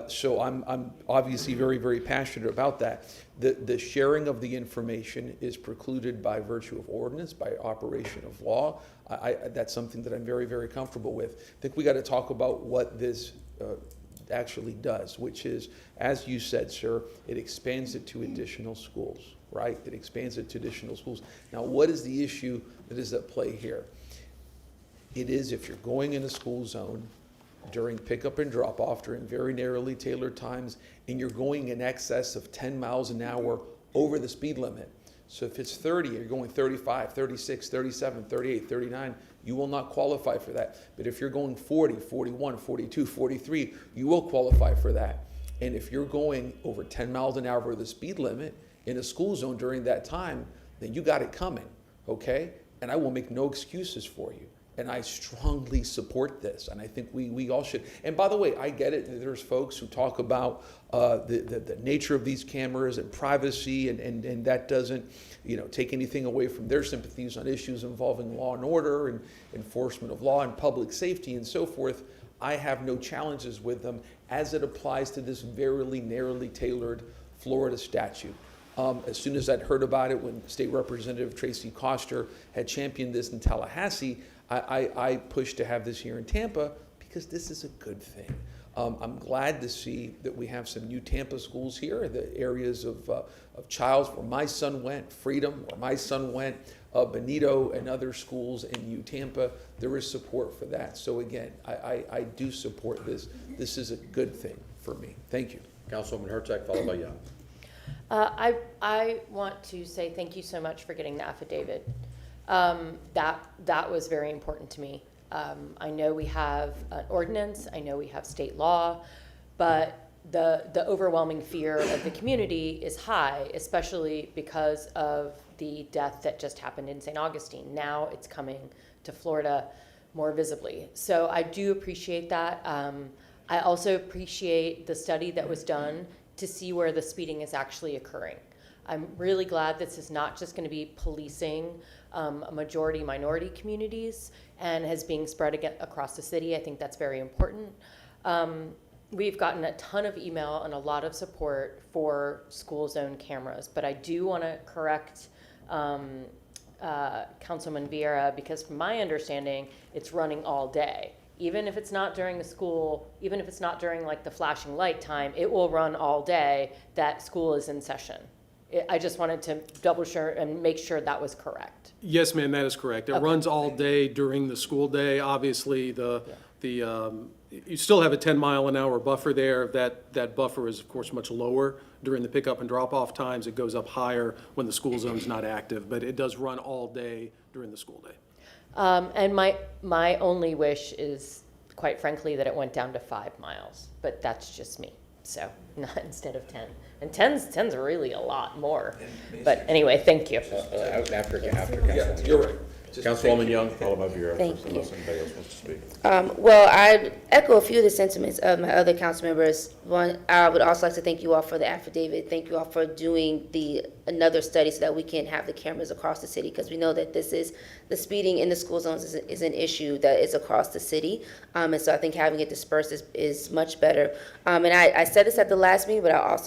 So I'm obviously very, very passionate about that. The sharing of the information is precluded by virtue of ordinance, by operation of law. That's something that I'm very, very comfortable with. I think we got to talk about what this actually does, which is, as you said, sir, it expands it to additional schools, right? It expands it to additional schools. Now, what is the issue that is at play here? It is if you're going in a school zone during pickup and drop off during very narrowly tailored times, and you're going in excess of 10 miles an hour over the speed limit. So if it's 30, you're going 35, 36, 37, 38, 39, you will not qualify for that. But if you're going 40, 41, 42, 43, you will qualify for that. And if you're going over 10 miles an hour over the speed limit in a school zone during that time, then you got it coming, okay? And I will make no excuses for you. And I strongly support this, and I think we all should. And by the way, I get it. There's folks who talk about the nature of these cameras and privacy, and that doesn't, you know, take anything away from their sympathies on issues involving law and order and enforcement of law and public safety and so forth. I have no challenges with them as it applies to this very narrowly tailored Florida statute. As soon as I'd heard about it, when State Representative Tracy Koster had championed this in Tallahassee, I pushed to have this here in Tampa because this is a good thing. I'm glad to see that we have some new Tampa schools here, the areas of Childs, where my son went, Freedom, where my son went, Benito, and other schools in Tampa. There is support for that. So again, I do support this. This is a good thing for me. Thank you. Councilwoman Hurtak, followed by Young. I want to say thank you so much for getting the affidavit. That was very important to me. I know we have an ordinance, I know we have state law, but the overwhelming fear of the community is high, especially because of the death that just happened in St. Augustine. Now it's coming to Florida more visibly. So I do appreciate that. I also appreciate the study that was done to see where the speeding is actually occurring. I'm really glad this is not just going to be policing majority minority communities and is being spread across the city. I think that's very important. We've gotten a ton of email and a lot of support for school zone cameras, but I do want to correct Councilman Vieira, because from my understanding, it's running all day. Even if it's not during the school, even if it's not during like the flashing light time, it will run all day that school is in session. I just wanted to double sure and make sure that was correct. Yes, ma'am, that is correct. It runs all day during the school day. Obviously, you still have a 10-mile-an-hour buffer there. That buffer is, of course, much lower during the pickup and drop-off times. It goes up higher when the school zone's not active, but it does run all day during the school day. And my only wish is, quite frankly, that it went down to 5 miles, but that's just me. So not instead of 10. And 10's really a lot more. But anyway, thank you. After Councilwoman. You're right. Councilwoman Young, followed by Vieira. Thank you. Unless anybody else wants to speak. Well, I echo a few of the sentiments of my other council members. One, I would also like to thank you all for the affidavit. Thank you all for doing another study so that we can have the cameras across the city, because we know that the speeding in the school zones is an issue that is across the city. And so I think having it dispersed is much better. And I said this at the last meeting, but I'll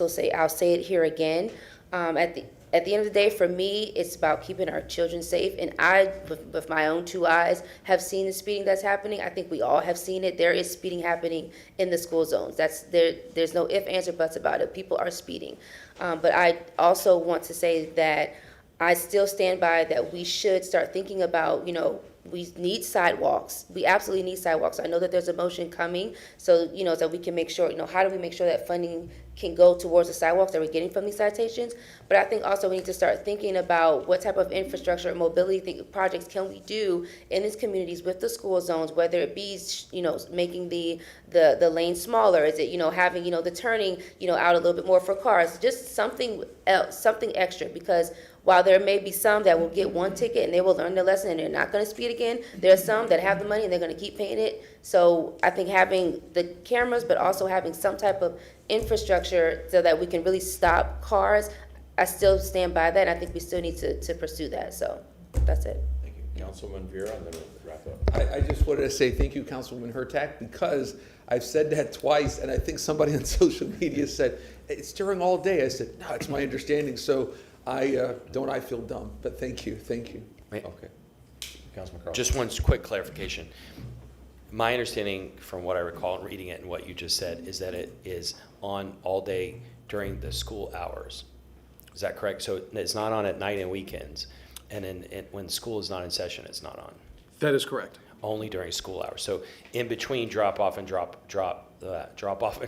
say it here again. At the end of the day, for me, it's about keeping our children safe. And I, with my own 2 eyes, have seen the speeding that's happening. I think we all have seen it. There is speeding happening in the school zones. There's no ifs, ands, or buts about it. People are speeding. But I also want to say that I still stand by that we should start thinking about, we need sidewalks. We absolutely need sidewalks. I know that there's a motion coming, so, so we can make sure, how do we make sure that funding can go towards the sidewalks that we're getting from these citations? But I think also we need to start thinking about what type of infrastructure and mobility projects can we do in these communities with the school zones, whether it be, making the lane smaller, is it, having, the turning, out a little bit more for cars, just something else, something extra, because while there may be some that will get 1 ticket and they will learn their lesson and they're not going to speed again, there are some that have the money and they're going to keep paying it. So I think having the cameras, but also having some type of infrastructure so that we can really stop cars, I still stand by that. I think we still need to pursue that. So that's it. Thank you. Councilman Vera, and then we'll wrap up. I just wanted to say thank you, Councilwoman Hurtak, because I've said that twice, and I think somebody on social media said, it's during all day. I said, no, it's my understanding. So I feel dumb, but thank you. Okay. Councilman Carl. Just one quick clarification. My understanding from what I recall in reading it and what you just said is that it is on all day during the school hours. Is that correct? So it's not on at night and weekends, and then when school is not in session, it's not on? That is correct. Only during school hours. So in between drop off and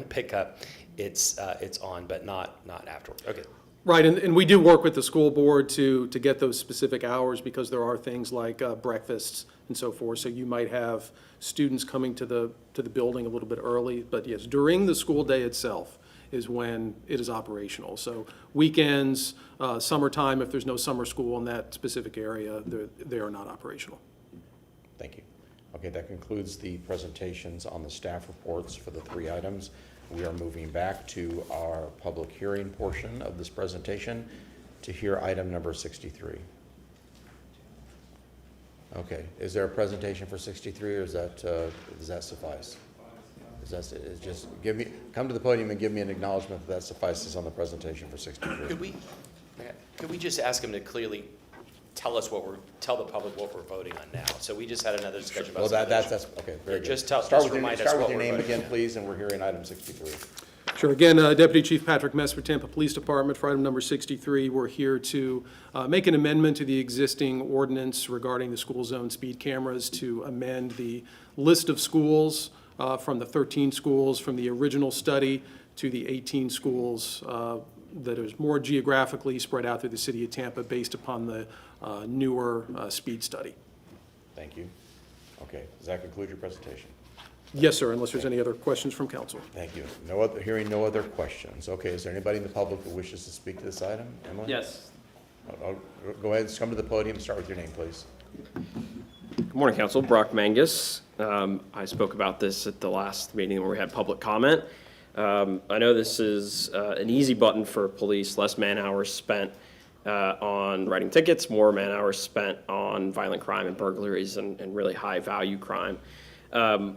pick up, it's on, but not afterwards. Okay. Right, and we do work with the school board to get those specific hours, because there are things like breakfasts and so forth. So you might have students coming to the building a little bit early, but yes, during the school day itself is when it is operational. So weekends, summertime, if there's no summer school in that specific area, they are not operational. Thank you. Okay, that concludes the presentations on the staff reports for the 3 items. We are moving back to our public hearing portion of this presentation to hear item number 63. Okay, is there a presentation for 63, or does that suffice? Is just come to the podium and give me an acknowledgement that suffices on the presentation for 63. Could we just ask him to clearly tell the public what we're voting on now? So we just had another discussion about. Well, that's okay. Very good. Start with your name again, please, and we're hearing item 63. Sure. Again, Deputy Chief Patrick Messer, Tampa Police Department. For item number 63, we're here to make an amendment to the existing ordinance regarding the school zone speed cameras to amend the list of schools from the 13 schools from the original study to the 18 schools that is more geographically spread out through the city of Tampa based upon the newer speed study. Thank you. Okay, does that conclude your presentation? Yes, sir, unless there's any other questions from council. Thank you. Hearing no other questions. Okay, is there anybody in the public who wishes to speak to this item? Emily? Yes. Go ahead, come to the podium, start with your name, please. Good morning, Council. Brock Mangus. I spoke about this at the last meeting where we had public comment. I know this is an easy button for police, less man hours spent on writing tickets, more man hours spent on violent crime and burglaries and really high value crime,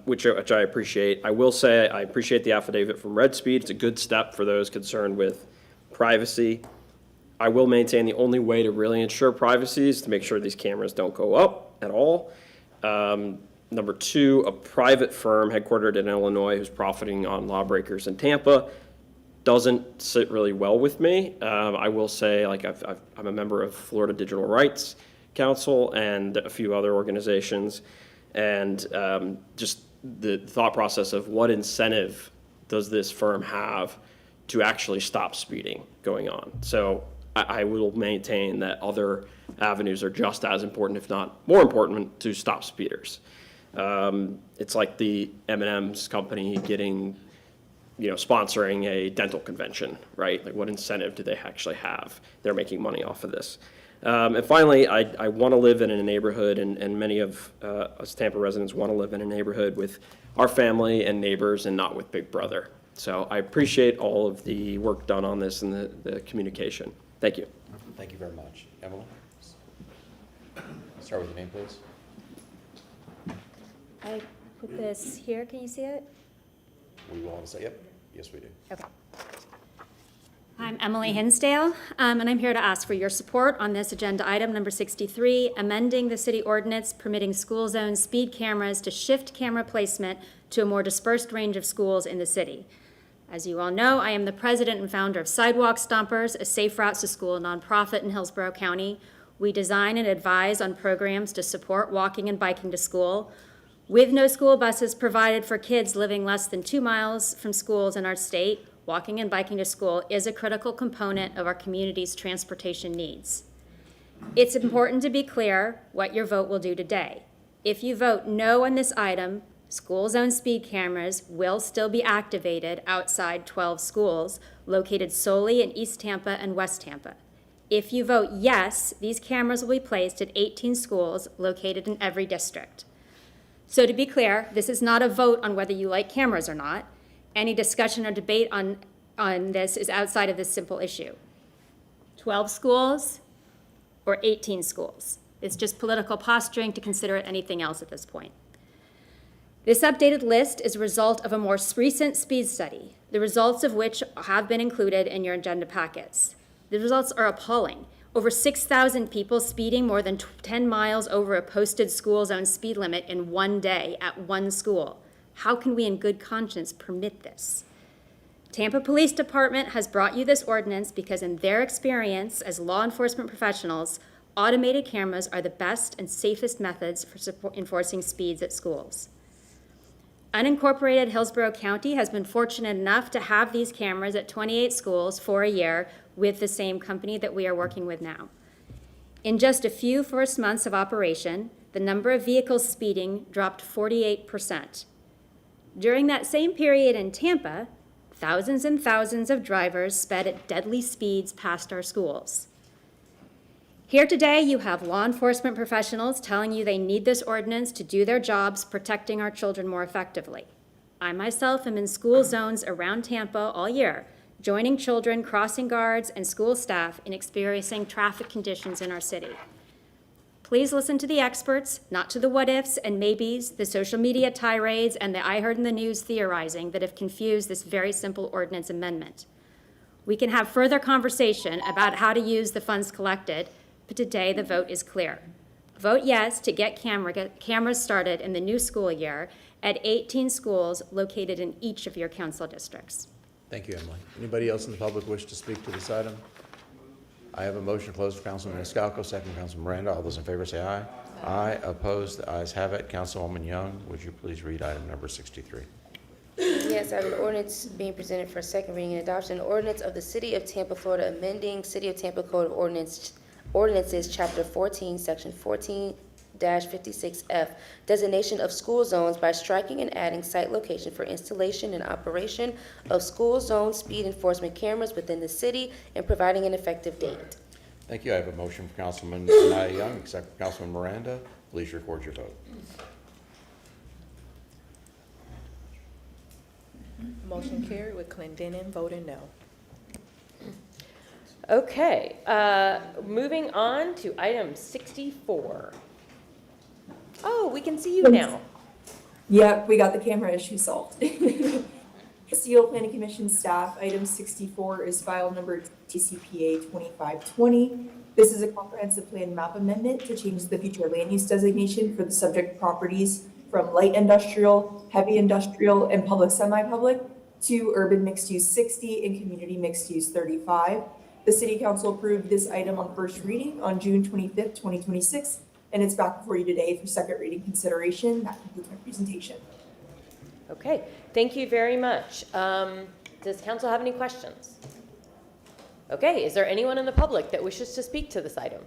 which I appreciate. I will say I appreciate the affidavit from Red Speed. It's a good step for those concerned with privacy. I will maintain the only way to really ensure privacy is to make sure these cameras don't go up at all. Number 2, a private firm headquartered in Illinois who's profiting on lawbreakers in Tampa doesn't sit really well with me. I will say, like, I'm a member of Florida Digital Rights Council and a few other organizations, and just the thought process of what incentive does this firm have to actually stop speeding going on. So I will maintain that other avenues are just as important, if not more important, to stop speeders. It's like the M&M's company getting, sponsoring a dental convention, right? Like, what incentive do they actually have? They're making money off of this. And finally, I want to live in a neighborhood, and many of us Tampa residents want to live in a neighborhood with our family and neighbors and not with Big Brother. So I appreciate all of the work done on this and the communication. Thank you. Thank you very much. Emily? Start with your name, please. I put this here. Can you see it? We will want to say, yep. Yes, we do. Okay. I'm Emily Hinsdale, and I'm here to ask for your support on this agenda item number 63, amending the city ordinance permitting school zone speed cameras to shift camera placement to a more dispersed range of schools in the city. As you all know, I am the president and founder of Sidewalk Stompers, a safe routes to school nonprofit in Hillsborough County. We design and advise on programs to support walking and biking to school, with no school buses provided for kids living less than 2 miles from schools in our state. Walking and biking to school is a critical component of our community's transportation needs. It's important to be clear what your vote will do today. If you vote no on this item, school zone speed cameras will still be activated outside 12 schools located solely in East Tampa and West Tampa. If you vote yes, these cameras will be placed at 18 schools located in every district. So to be clear, this is not a vote on whether you like cameras or not. Any discussion or debate on this is outside of this simple issue. 12 schools or 18 schools. It's just political posturing to consider it anything else at this point. This updated list is a result of a more recent speed study, the results of which have been included in your agenda packets. The results are appalling. Over 6,000 people speeding more than 10 miles over a posted school zone speed limit in one day at one school. How can we in good conscience permit this? Tampa Police Department has brought you this ordinance because in their experience as law enforcement professionals, automated cameras are the best and safest methods for enforcing speeds at schools. Unincorporated Hillsborough County has been fortunate enough to have these cameras at 28 schools for a year with the same company that we are working with now. In just a few first months of operation, the number of vehicles speeding dropped 48%. During that same period in Tampa, thousands and thousands of drivers sped at deadly speeds past our schools. Here today, you have law enforcement professionals telling you they need this ordinance to do their jobs protecting our children more effectively. I myself am in school zones around Tampa all year, joining children, crossing guards, and school staff in experiencing traffic conditions in our city. Please listen to the experts, not to the what-ifs and maybes, the social media tirades, and the I heard in the news theorizing that have confused this very simple ordinance amendment. We can have further conversation about how to use the funds collected, but today the vote is clear. Vote yes to get cameras started in the new school year at 18 schools located in each of your council districts. Thank you, Emily. Anybody else in the public wish to speak to this item? I have a motion closed for Councilman Maniscalco, second Councilman Miranda. All those in favor say aye. Aye. Opposed? The ayes have it. Councilwoman Young, would you please read item number 63? Yes, I have an ordinance being presented for second reading and adoption. An ordinance of the City of Tampa, Florida, amending City of Tampa Code of Ordinances, Chapter 14, Section 14-56F, designation of school zones by striking and adding site location for installation and operation of school zone speed enforcement cameras within the city and providing an effective date. Thank you. I have a motion for Councilman Anaya Young, second for Councilman Miranda. Please record your vote. Motion carried with Clendenin voting no. Okay, moving on to item 64. Oh, we can see you now. Yep, we got the camera issue solved. Castile Planning Commission staff, item 64 is file number TCPA 2520. This is a comprehensive plan map amendment to change the future land use designation for the subject properties from light industrial, heavy industrial, and public semi-public to urban mixed use 60 and community mixed use 35. The City Council approved this item on first reading on June 25th, 2026, and it's back before you today for second reading consideration. That concludes my presentation. Okay, thank you very much. Does council have any questions? Okay, is there anyone in the public that wishes to speak to this item?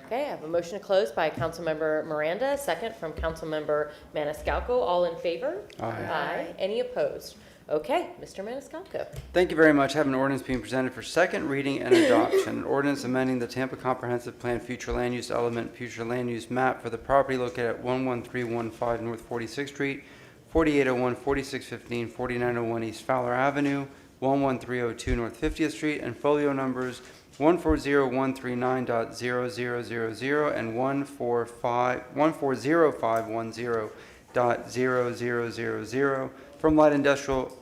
Okay, I have a motion to close by Councilmember Miranda, second from Councilmember Maniscalco. All in favor? Aye. Aye. Any opposed? Okay, Mr. Maniscalco. Thank you very much. I have an ordinance being presented for second reading and adoption. An ordinance amending the Tampa Comprehensive Plan Future Land Use Element, Future Land Use Map for the property located at 11315 North 46th Street, 4801, 4615, 4901 East Fowler Avenue, 11302 North 50th Street, and folio numbers 140139.0000 and 140510.0000 from light industrial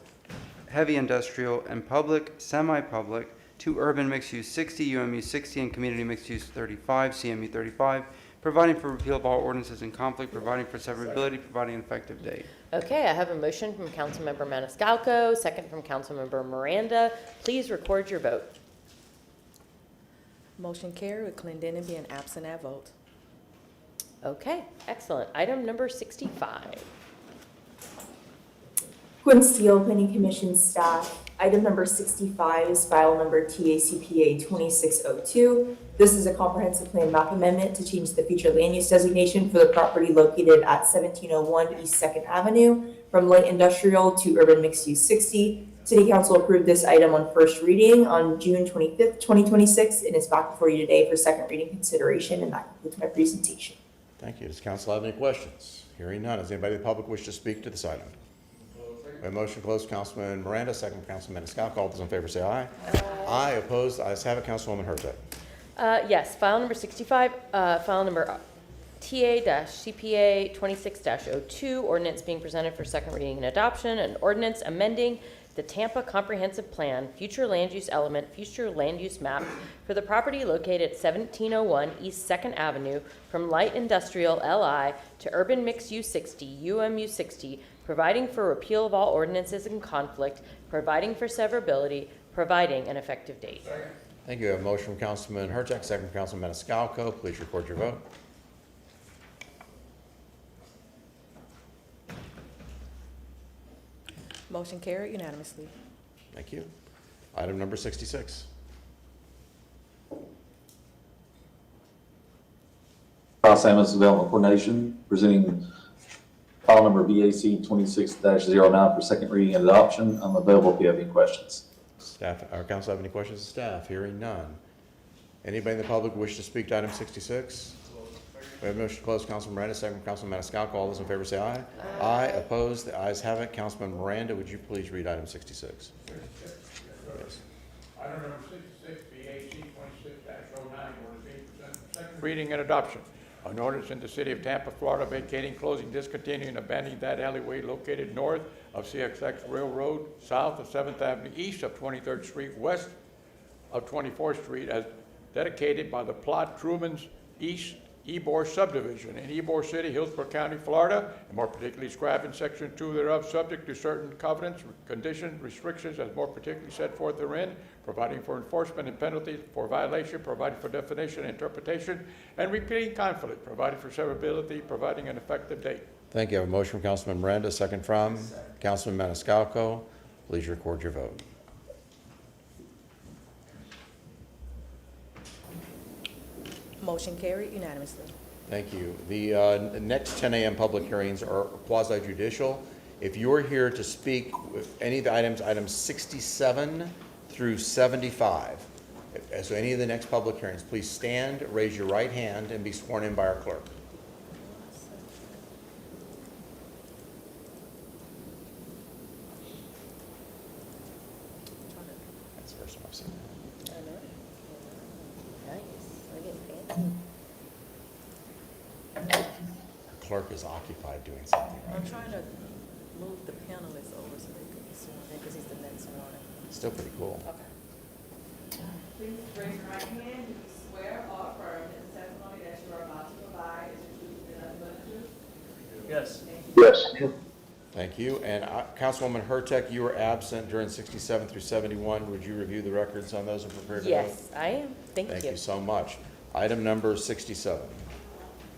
heavy industrial, and public, semi-public to urban mixed-use 60, UMU 60, and community mixed-use 35, CMU 35, providing for repeal of all ordinances in conflict, providing for severability, providing an effective date. Okay, I have a motion from Councilmember Maniscalco, second from Councilmember Miranda. Please record your vote. Motion carried with Clendenin being absent at vote. Okay, excellent. Item number 65. Quinn Steele, Planning Commission staff. Item number 65 is file number TACPA 2602. This is a comprehensive plan map amendment to change the future land use designation for the property located at 1701 East 2nd Avenue from light industrial to urban mixed use 60. City Council approved this item on first reading on June 25th, 2026, and it's back before you today for second reading consideration, and that concludes my presentation. Thank you. Does council have any questions? Hearing none. Does anybody in the public wish to speak to this item? We have a motion to close, Councilman Miranda, second from Councilman Maniscalco. All those in favor say aye. Aye. Opposed? Ayes have it. Councilwoman Hurtak. Yes, file number 65, file number TA-CPA 26-02, ordinance being presented for second reading and adoption, an ordinance amending the Tampa Comprehensive Plan, future land use element, future land use map for the property located at 1701 East 2nd Avenue from light industrial LI to urban mixed use 60, UMU 60, providing for repeal of all ordinances in conflict, providing for severability, providing an effective date. Thank you. I have a motion from Councilman Hurtak, second from Councilman Maniscalco. Please record your vote. Motion carried unanimously. Thank you. Item number 66. Los Alamos Development Coordination, presenting file number BAC 26-09 for second reading and adoption. I'm available if you have any questions. Staff, or council have any questions of staff? Hearing none. Anybody in the public wish to speak to item 66? We have a motion to close. Councilman Miranda, second from Councilman Maniscalco. All those in favor say aye. Aye. Opposed? The ayes have it. Councilman Miranda, would you please read item 66? Yes. Item number 66, BAC 26-09, ordinance being presented for second reading and adoption. An ordinance in the city of Tampa, Florida, vacating, closing, discontinuing, and abandoning that alleyway located north of CXX Railroad, south of 7th Avenue, east of 23rd Street, west of 24th Street, as dedicated by the plot Truman's East Ybor subdivision in Ybor City, Hillsborough County, Florida, and more particularly described in section 2 thereof, subject to certain covenants, conditions, restrictions as more particularly set forth therein, providing for enforcement and penalties for violation, providing for definition and interpretation, and repealing conflict, providing for severability, providing an effective date. Thank you. I have a motion from Councilman Miranda, second from Councilman Maniscalco. Please record your vote. Motion carried unanimously. Thank you. The next 10 a.m. public hearings are quasi-judicial. If you're here to speak with any of the items 67 through 75, so any of the next public hearings, please stand, raise your right hand, and be sworn in by our clerk. That's the first time I've seen that. Nice. We're getting fancy. Clerk is occupied doing something right I'm now. trying to move the panelists over so they could be sworn in because he's the next one. Still pretty cool. Okay. Please raise your right hand. Do you swear or affirm that the testimony that you are about to provide is the truth and nothing but the truth? Yes. Yes. Thank you. And Councilwoman Hurtak, you were absent during 67 through 71. Would you review the records on those and prepare to vote? Yes, I am. Thank you. Thank you so much. Item number 67.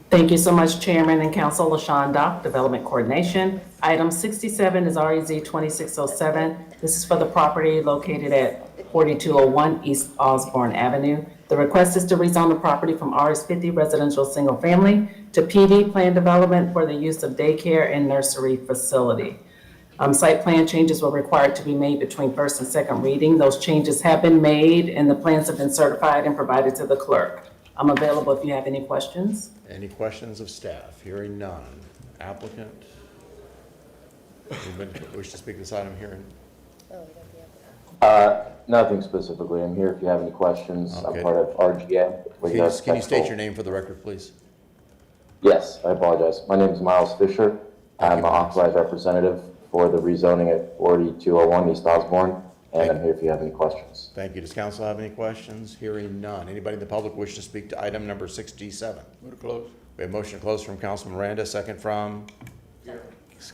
Thank you so much, Chairman and Council. LaShawn Dock, Development Coordination. Item 67 is REZ 2607. This is for the property located at 4201 East Osborne Avenue. The request is to rezone the property from RS50 Residential Single Family to PD Plan Development for the use of daycare and nursery facility. Site plan changes were required to be made between first and second reading. Those changes have been made and the plans have been certified and provided to the clerk. I'm available if you have any questions. Any questions of staff? Hearing none. Applicant? Anybody wish to speak to this item here? Nothing specifically. I'm here if you have any questions. Okay. I'm part of RGM. Can you state your name for the record, please? Yes, I apologize. My name is Miles Fisher. I'm an authorized representative for the rezoning at 4201 East Osborne, and I'm here if you have any questions. Thank you. Does council have any questions? Hearing none. Anybody in the public wish to speak to item number 67? Move to close. We have motion to close from Councilman Miranda, second from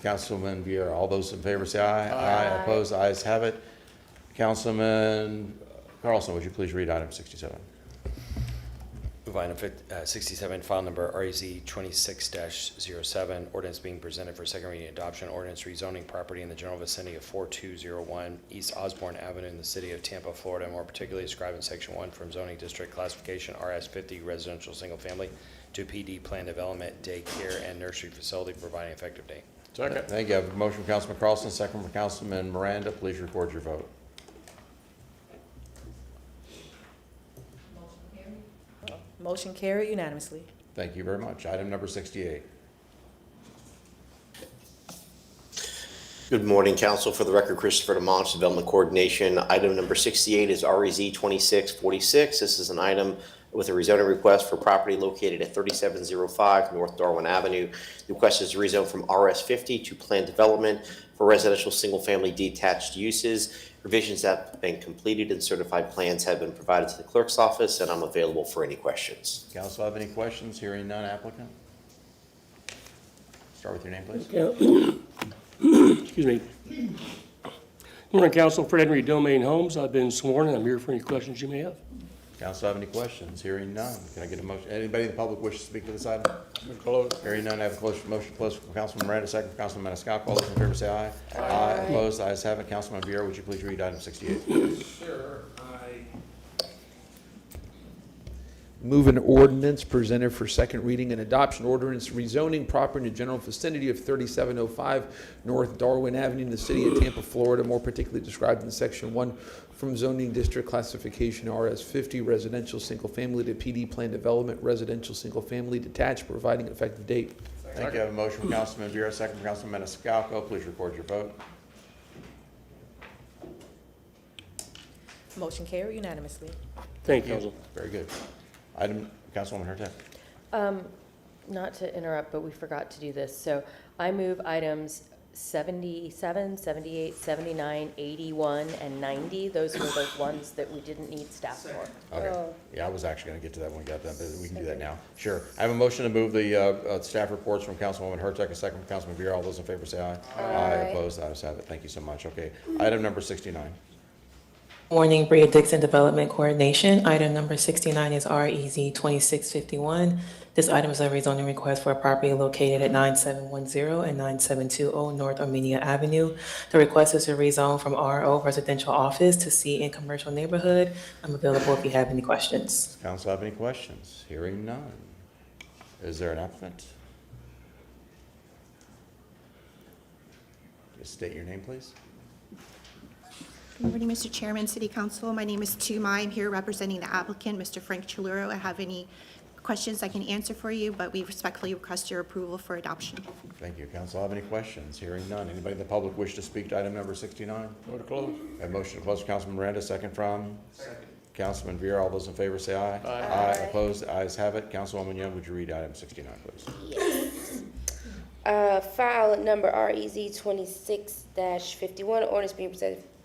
Councilman Vieira. All those in favor say aye. Aye. Opposed, ayes have it. Councilman Carlson, would you please read item 67? Move item 67, file number REZ 26-07, ordinance being presented for second reading and adoption, ordinance rezoning property in the general vicinity of 4201 East Osborne Avenue in the city of Tampa, Florida, more particularly described in section 1 from zoning district classification RS50 residential single family to PD plan development, daycare, and nursery facility, providing effective date. Second. Thank you. I have a motion from Councilman Carlson, second from Councilman Miranda. Please record your vote. Motion carried unanimously. Thank you very much. Item number 68. Good morning, Council. For the record, Christopher DeMonts, Development Coordination. Item number 68 is REZ 2646. This is an item with a rezoning request for property located at 3705 North Darwin Avenue. The request is to rezone from RS50 to planned development for residential single-family detached uses. Revisions have been completed and certified plans have been provided to the clerk's office, and I'm available for any questions. Council have any questions? Hearing none. Applicant? Start with your name, please. Excuse me. Good morning, Council. Fred Henry, Domain Homes. I've been sworn, and I'm here for any questions you may have. Council have any questions? Hearing none. Can I get a motion? Anybody in the public wish to speak to this item? Close. Hearing none, I have a motion to close from Councilman Miranda, second from Councilman Maniscalco. All those in favor say aye. Aye. Opposed, ayes have it. Councilman Vieira, would you please read item 68? Sure. Move an ordinance presented for second reading and adoption, ordinance rezoning property in the general vicinity of 3705 North Darwin Avenue in the city of Tampa, Florida, more particularly described in section 1 from zoning district classification RS50 residential single family to PD plan development residential single family detached, providing effective date. Thank you. I have a motion from Councilman Vieira, second from Councilman Maniscalco. Please record your vote. Motion carried unanimously. Thank you, Council. Very good. Item, Councilwoman Hurtak. Not to interrupt, but we forgot to do this. So I move items 77, 78, 79, 81, and 90. Those were the ones that we didn't need staff for. Okay. Yeah, I was actually going to get to that when we got done, but we can do that now. Sure. I have a motion to move the staff reports from Councilwoman Hurtak, a second from Councilman Vieira. All those in favor say aye. Aye. Opposed, ayes have it. Thank you so much. Okay. Item number 69. Morning, Bria Dixon, Development Coordination. Item number 69 is REZ 2651. This item is a rezoning request for a property located at 9710 and 9720 North Armenia Avenue. The request is to rezone from RO Residential Office to C in Commercial Neighborhood. I'm available if you have any questions. Does council have any questions? Hearing none. Is there an applicant? Just state your name, please. Good morning, Mr. Chairman, City Council. My name is Tuma. I'm here representing the applicant, Mr. Frank Chaluro. I have any questions I can answer for you, but we respectfully request your approval for adoption. Thank you. Council have any questions? Hearing none. Anybody in the public wish to speak to item number 69? Move to close. A motion to close from Councilman Miranda, second from? Second. Councilman Vieira. All those in favor say aye. Aye. Aye. Opposed, ayes have it. Councilwoman Young, would you read item 69, please? Yes. File number REZ 26-51, ordinance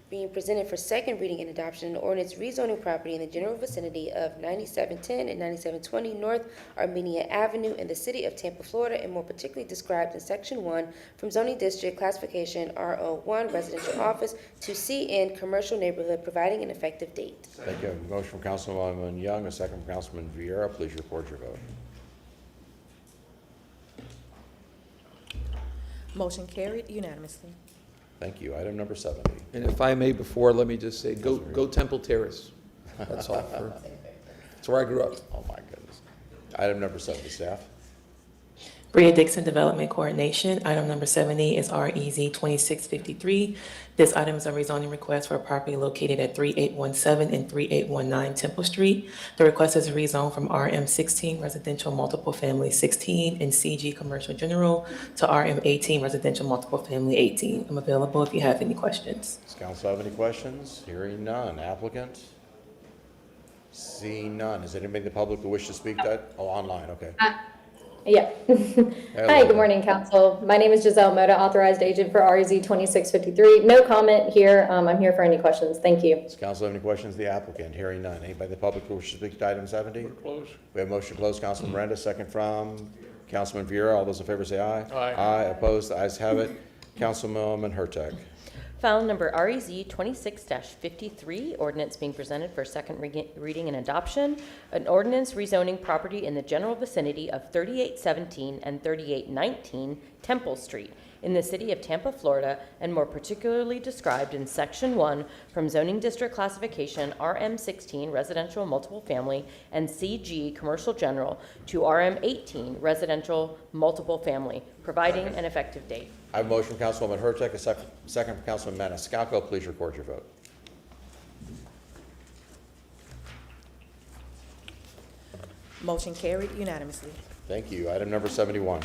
being presented for second reading and adoption, an ordinance rezoning property in the general vicinity of 9710 and 9720 North Armenia Avenue in the city of Tampa, Florida, and more particularly described in section 1 from zoning district classification RO1 residential office to CN commercial neighborhood, providing an effective date. Thank you. A motion from Councilwoman Young, a second from Councilman Vieira. Please record your vote. Motion carried unanimously. Thank you. Item number 70. And if I may, before, let me just say, go Temple Terrace. That's all. That's where I grew up. Oh, my goodness. Item number 70, staff. Bria Dixon, Development Coordination. Item number 70 is REZ 2653. This item is a rezoning request for a property located at 3817 and 3819 Temple Street. The request is a rezone from RM16 Residential Multiple Family 16 and CG Commercial General to RM18 Residential Multiple Family 18. I'm available if you have any questions. Does council have any questions? Hearing none. Applicant? Seeing none. Is anybody in the public who wish to speak to that? Oh, online, okay. Yeah. Hi, good morning, council. My name is Giselle Moda, authorized agent for REZ 2653. No comment here. I'm here for any questions. Thank you. Does council have any questions of the applicant? Hearing none. Anybody in the public who wishes to speak to item 70? Close. We have a motion to close. Councilman Miranda, second from Councilman Vieira. All those in favor say aye. Aye. Aye. Opposed? The ayes have it. Councilwoman Hurtak. File number REZ 26-53, ordinance being presented for second reading and adoption. An ordinance rezoning property in the general vicinity of 3817 and 3819 Temple Street in the city of Tampa, Florida, and more particularly described in Section 1 from zoning district classification RM16 residential multiple family and CG commercial general to RM18 residential multiple family, providing an effective date. I have a motion from Councilwoman Hurtak, a second from Councilman Maniscalco. Please record your vote. Motion carried unanimously. Thank you. Item number 71.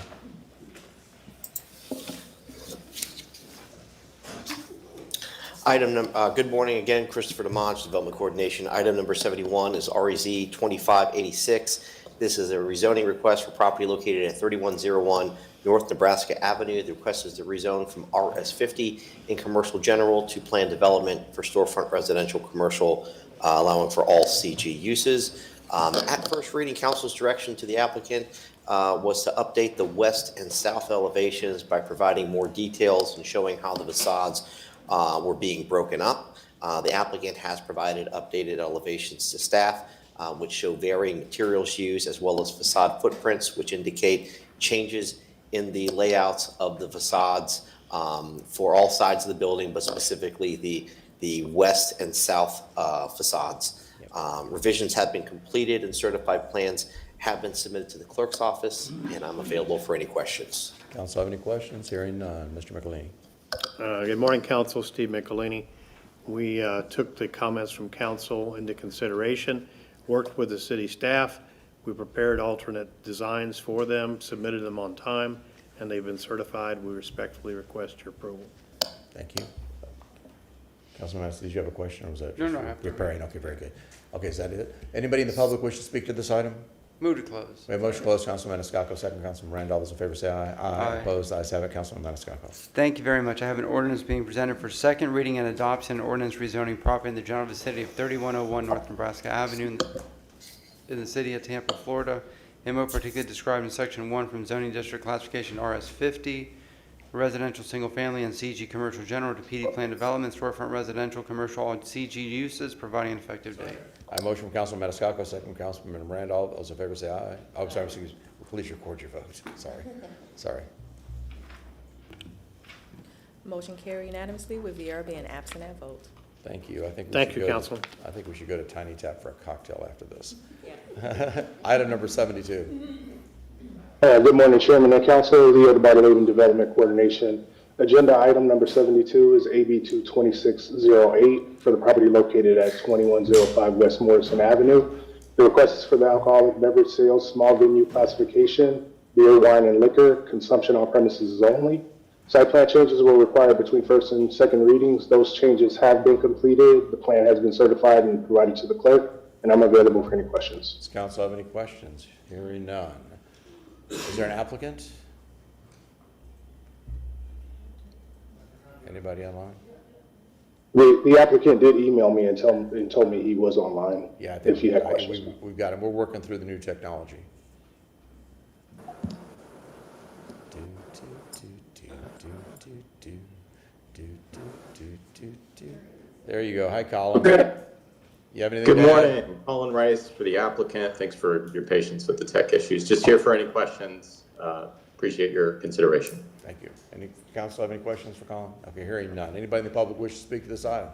Good morning again, Christopher DeMonge, Development Coordination. Item number 71 is REZ 2586. This is a rezoning request for property located at 3101 North Nebraska Avenue. The request is to rezone from RS50 in commercial general to planned development for storefront residential commercial, allowing for all CG uses. At first reading, council's direction to the applicant was to update the west and south elevations by providing more details and showing how the facades were being broken up. The applicant has provided updated elevations to staff, which show varying materials used as well as facade footprints, which indicate changes in the layouts of the facades for all sides of the building, but specifically the west and south facades. Revisions have been completed and certified plans have been submitted to the clerk's office, and I'm available for any questions. Council have any questions? Hearing none. Mr. McElhaney. Good morning, Council. Steve Michelini. We took the comments from council into consideration, worked with the city staff. We prepared alternate designs for them, submitted them on time, and they've been certified. We respectfully request your approval. Thank you. Councilman Manis, did you have a question, or was that? No, just I have preparing? Okay, very good. Okay, is that it? Anybody in the public wish to speak to this item? Move to close. We have a motion to close. Councilman Maniscalco, second Councilman Miranda. All those in favor say aye. Aye. Opposed? The ayes have it. Councilman Maniscalco. Thank you very much. I have an ordinance being presented for second reading and adoption, an ordinance rezoning property in the general vicinity of 3101 North Nebraska Avenue in the city of Tampa, Florida, and more particularly described in Section 1 from zoning district classification RS50, residential single family and CG commercial general to PD plan development, storefront residential commercial all CG uses, providing an effective date. I motion from Councilman Maniscalco, second from Councilman Miranda. All those in favor say aye. Oh, I'm sorry, excuse me. Please record your vote. Sorry. Motion carried unanimously with Vieira being absent at vote. Thank you. Thank you, Councilman. I think we should go to Tiny Tap for a cocktail after this. Item number 72. Good morning, Chairman and Council. Leo DeBartolome, Development Coordination. Agenda item number 72 is AB 22608 for the property located at 2105 West Morrison Avenue. The request is for the alcoholic beverage sales, small venue classification, beer, wine, and liquor, consumption on premises only. Site plan changes were required between first and second readings. Those changes have been completed. The plan has been certified and provided to the clerk, and I'm available for any questions. Does council have any questions? Hearing none. Is there an applicant? Anybody online? The applicant did email me and told me he was online. Yeah, I think if you had questions. we've got him. We're working through the new technology. There you go. Hi, Colin. You have anything Good to morning. add? Colin Rice for the applicant. Thanks for your patience with the tech issues. Just here for any questions. Appreciate your consideration. Thank you. Any council have any questions for Colin? Okay, hearing none. Anybody in the public wish to speak to this item?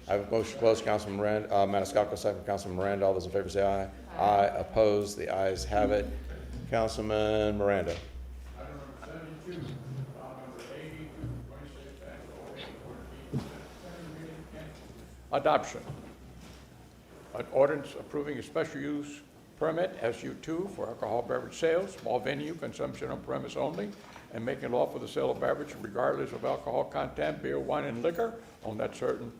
I have a motion to close. Councilman Maniscalco, second. Councilman Miranda. All those in favor say aye. Aye. Opposed? The ayes have it. Councilman Miranda. Adoption. An ordinance approving a special use permit, SU2, for alcohol beverage sales, small venue, consumption on premise only, and making lawful the sale of beverage regardless of alcohol content, beer, wine, and liquor on that certain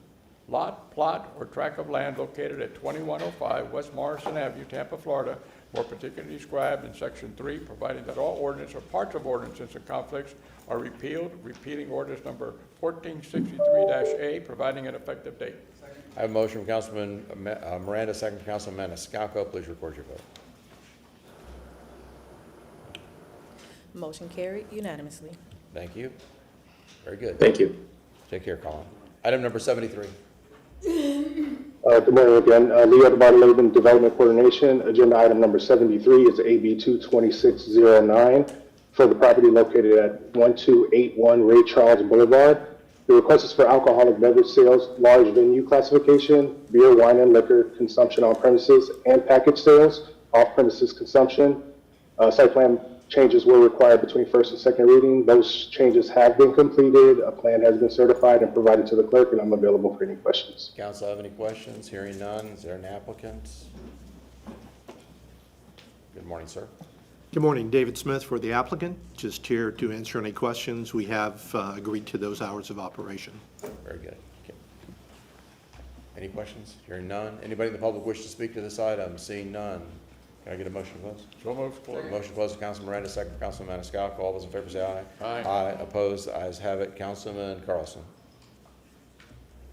lot, plot, or tract of land located at 2105 West Morrison Avenue, Tampa, Florida, more particularly described in Section 3, providing that all ordinance or parts of ordinances in conflicts are repealed, repealing ordinance number 1463-A, providing an effective date. I have a motion from Councilman Miranda, second from Councilman Maniscalco. Please record your vote. Motion carried unanimously. Thank you. Very good. Thank you. Take care, Colin. Item number 73. Good morning again. Leo Laban, Development Coordination. Agenda item number 73 is AB 22609 for the property located at 1281 Ray Charles Boulevard. The request is for alcoholic beverage sales, large venue classification, beer, wine, and liquor consumption on premises, and package sales, off-premises consumption. Site plan changes were required between first and second reading. Those changes have been completed. A plan has been certified and provided to the clerk, and I'm available for any questions. Council have any questions? Hearing none. Is there an applicant? Good morning, sir. Good morning, David Smith for the applicant. Just here to answer any questions. We have agreed to those hours of operation. Very good. Okay. Any questions? Hearing none. Anybody in the public wish to speak to this item? Seeing none. Can I get a motion to close? So moved. Motion to close from Councilman Miranda, second from Councilman Maniscalco. All those in favor say aye. Aye. Aye. Opposed? The ayes have it. Councilman Carlson.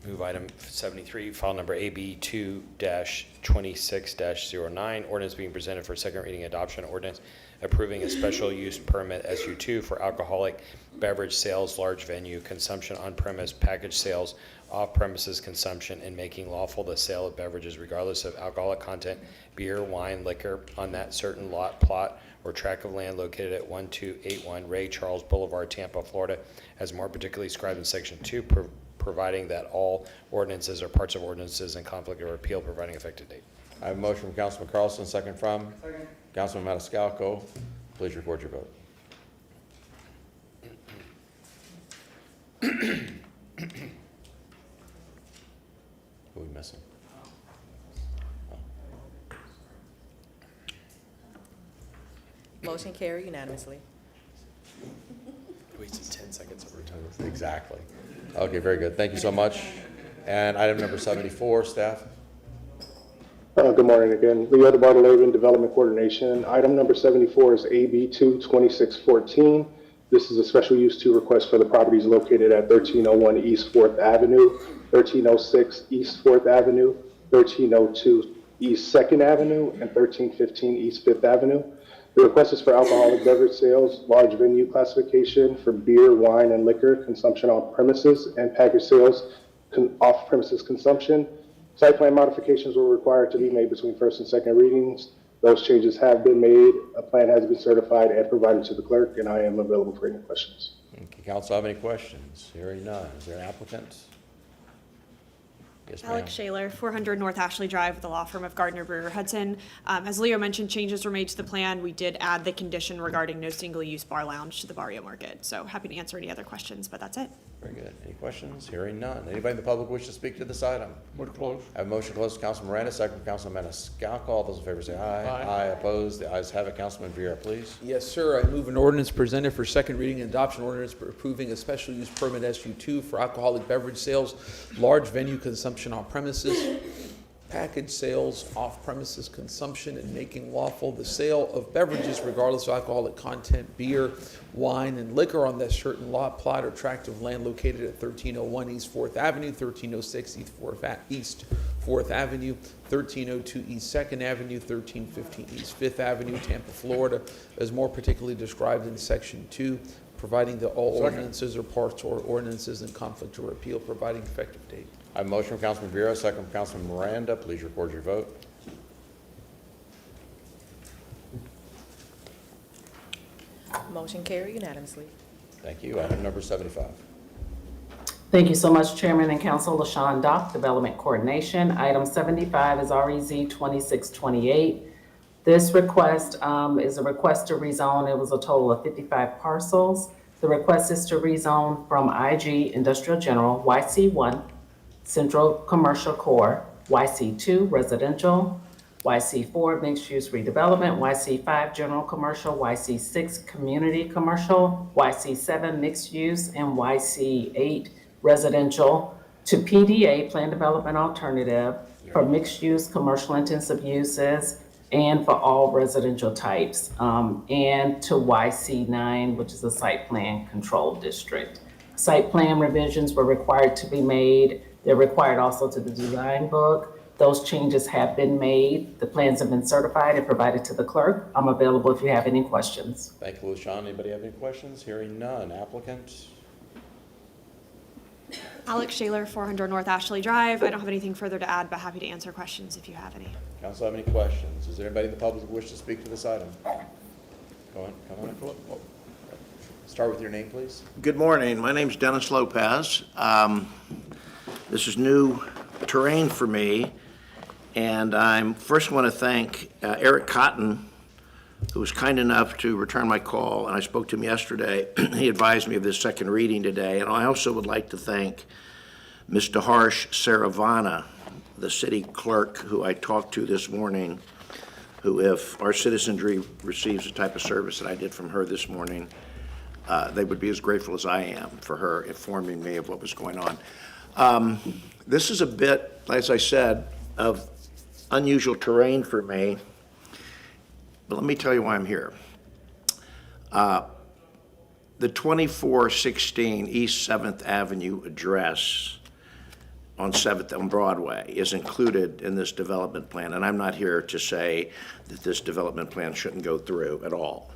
Move item 73, file number AB 2-26-09, ordinance being presented for second reading adoption, ordinance approving a special use permit SU2 for alcoholic beverage sales, large venue, consumption on premise, package sales, off premises consumption, and making lawful the sale of beverages regardless of alcoholic content, beer, wine, liquor, on that certain lot, plot, or tract of land located at 1281 Ray Charles Boulevard, Tampa, Florida, as more particularly described in Section 2, providing that all ordinances or parts of ordinances in conflict or repeal, providing effective date. I have a motion from Councilman Carlson, second from Councilman Maniscalco. Please record your vote. Who are we missing? Motion carried unanimously. Wasted 10 seconds of our time. Exactly. Okay, very good. Thank you so much. And item number 74, staff. Good morning again. Leo Laban, Development Coordination. Item number 74 is AB 22614. This is a special use 2 request for the properties located at 1301 East 4th Avenue, 1306 East 4th Avenue, 1302 East 2nd Avenue, and 1315 East 5th Avenue. The request is for alcoholic beverage sales, large venue classification for beer, wine, and liquor consumption on premises, and package sales, off-premises consumption. Site plan modifications were required to be made between first and second readings. Those changes have been made. A plan has been certified and provided to the clerk, and I am available for any questions. Okay, council have any questions? Hearing none. Is there an applicant? Yes, ma'am. Alex Shaler, 400 North Ashley Drive with the law firm of Gardner Brewer Hudson. As Leo mentioned, changes were made to the plan. We did add the condition regarding no single-use bar lounge to the Barrio Market. So happy to answer any other questions, but that's it. Very good. Any questions? Hearing none. Anybody in the public wish to speak to this item? Move to close. I have a motion to close from Councilman Miranda, second from Councilman Maniscalco. All those in favor say aye. Aye. Opposed? The ayes have it. Councilman Vieira, please. Yes, sir. I move an ordinance presented for second reading and adoption, ordinance approving a special use permit SU2 for alcoholic beverage sales, large venue consumption on premises, package sales, off-premises consumption, and making lawful the sale of beverages regardless of alcoholic content, beer, wine, and liquor on that certain lot, plot, or tract of land located at 1301 East 4th Avenue, 1306 East 4th Avenue, 1302 East 2nd Avenue, 1315 East 5th Avenue, Tampa, Florida, as more particularly described in Section 2, providing that all ordinances or parts or ordinances in conflict or repeal, providing effective date. I have a motion from Councilman Vieira, second from Councilman Miranda. Please record your vote. Motion carried unanimously. Thank you. Item number 75. Thank you so much, Chairman and Council. LaShawn Dock, Development Coordination. Item 75 is REZ 2628. This request is a request to rezone. It was a total of 55 parcels. The request is to rezone from IG Industrial General, YC1, Central Commercial Core, YC2 Residential, YC4 Mixed Use Redevelopment, YC5 General Commercial, YC6 Community Commercial, YC7 Mixed Use, and YC8 Residential to PDA Plan Development Alternative for mixed use commercial intensive uses and for all residential types, and to YC9, which is a site plan control district. Site plan revisions were required to be made. They're required also to the design book. Those changes have been made. The plans have been certified and provided to the clerk. I'm available if you have any questions. Thank you, LaShawn. Anybody have any questions? Hearing none. Applicant? Alex Shaler, 400 North Ashley Drive. I don't have anything further to add, but happy to answer questions if you have any. Council have any questions? Is there anybody in the public who wishes to speak to this item? Go on, come on. Start with your name, please. Good morning. My name's Dennis Lopez. This is new terrain for me, and I first want to thank Eric Cotton, who was kind enough to return my call, and I spoke to him yesterday. He advised me of this second reading today, and I also would like to thank Mr. Harsh Saravana, the city clerk who I talked to this morning, who, if our citizenry receives the type of service that I did from her this morning, they would be as grateful as I am for her informing me of what was going on. This is a bit, as I said, of unusual terrain for me, but let me tell you why I'm here. The 2416 East 7th Avenue address on 7th on Broadway is included in this development plan, and I'm not here to say that this development plan shouldn't go through at all.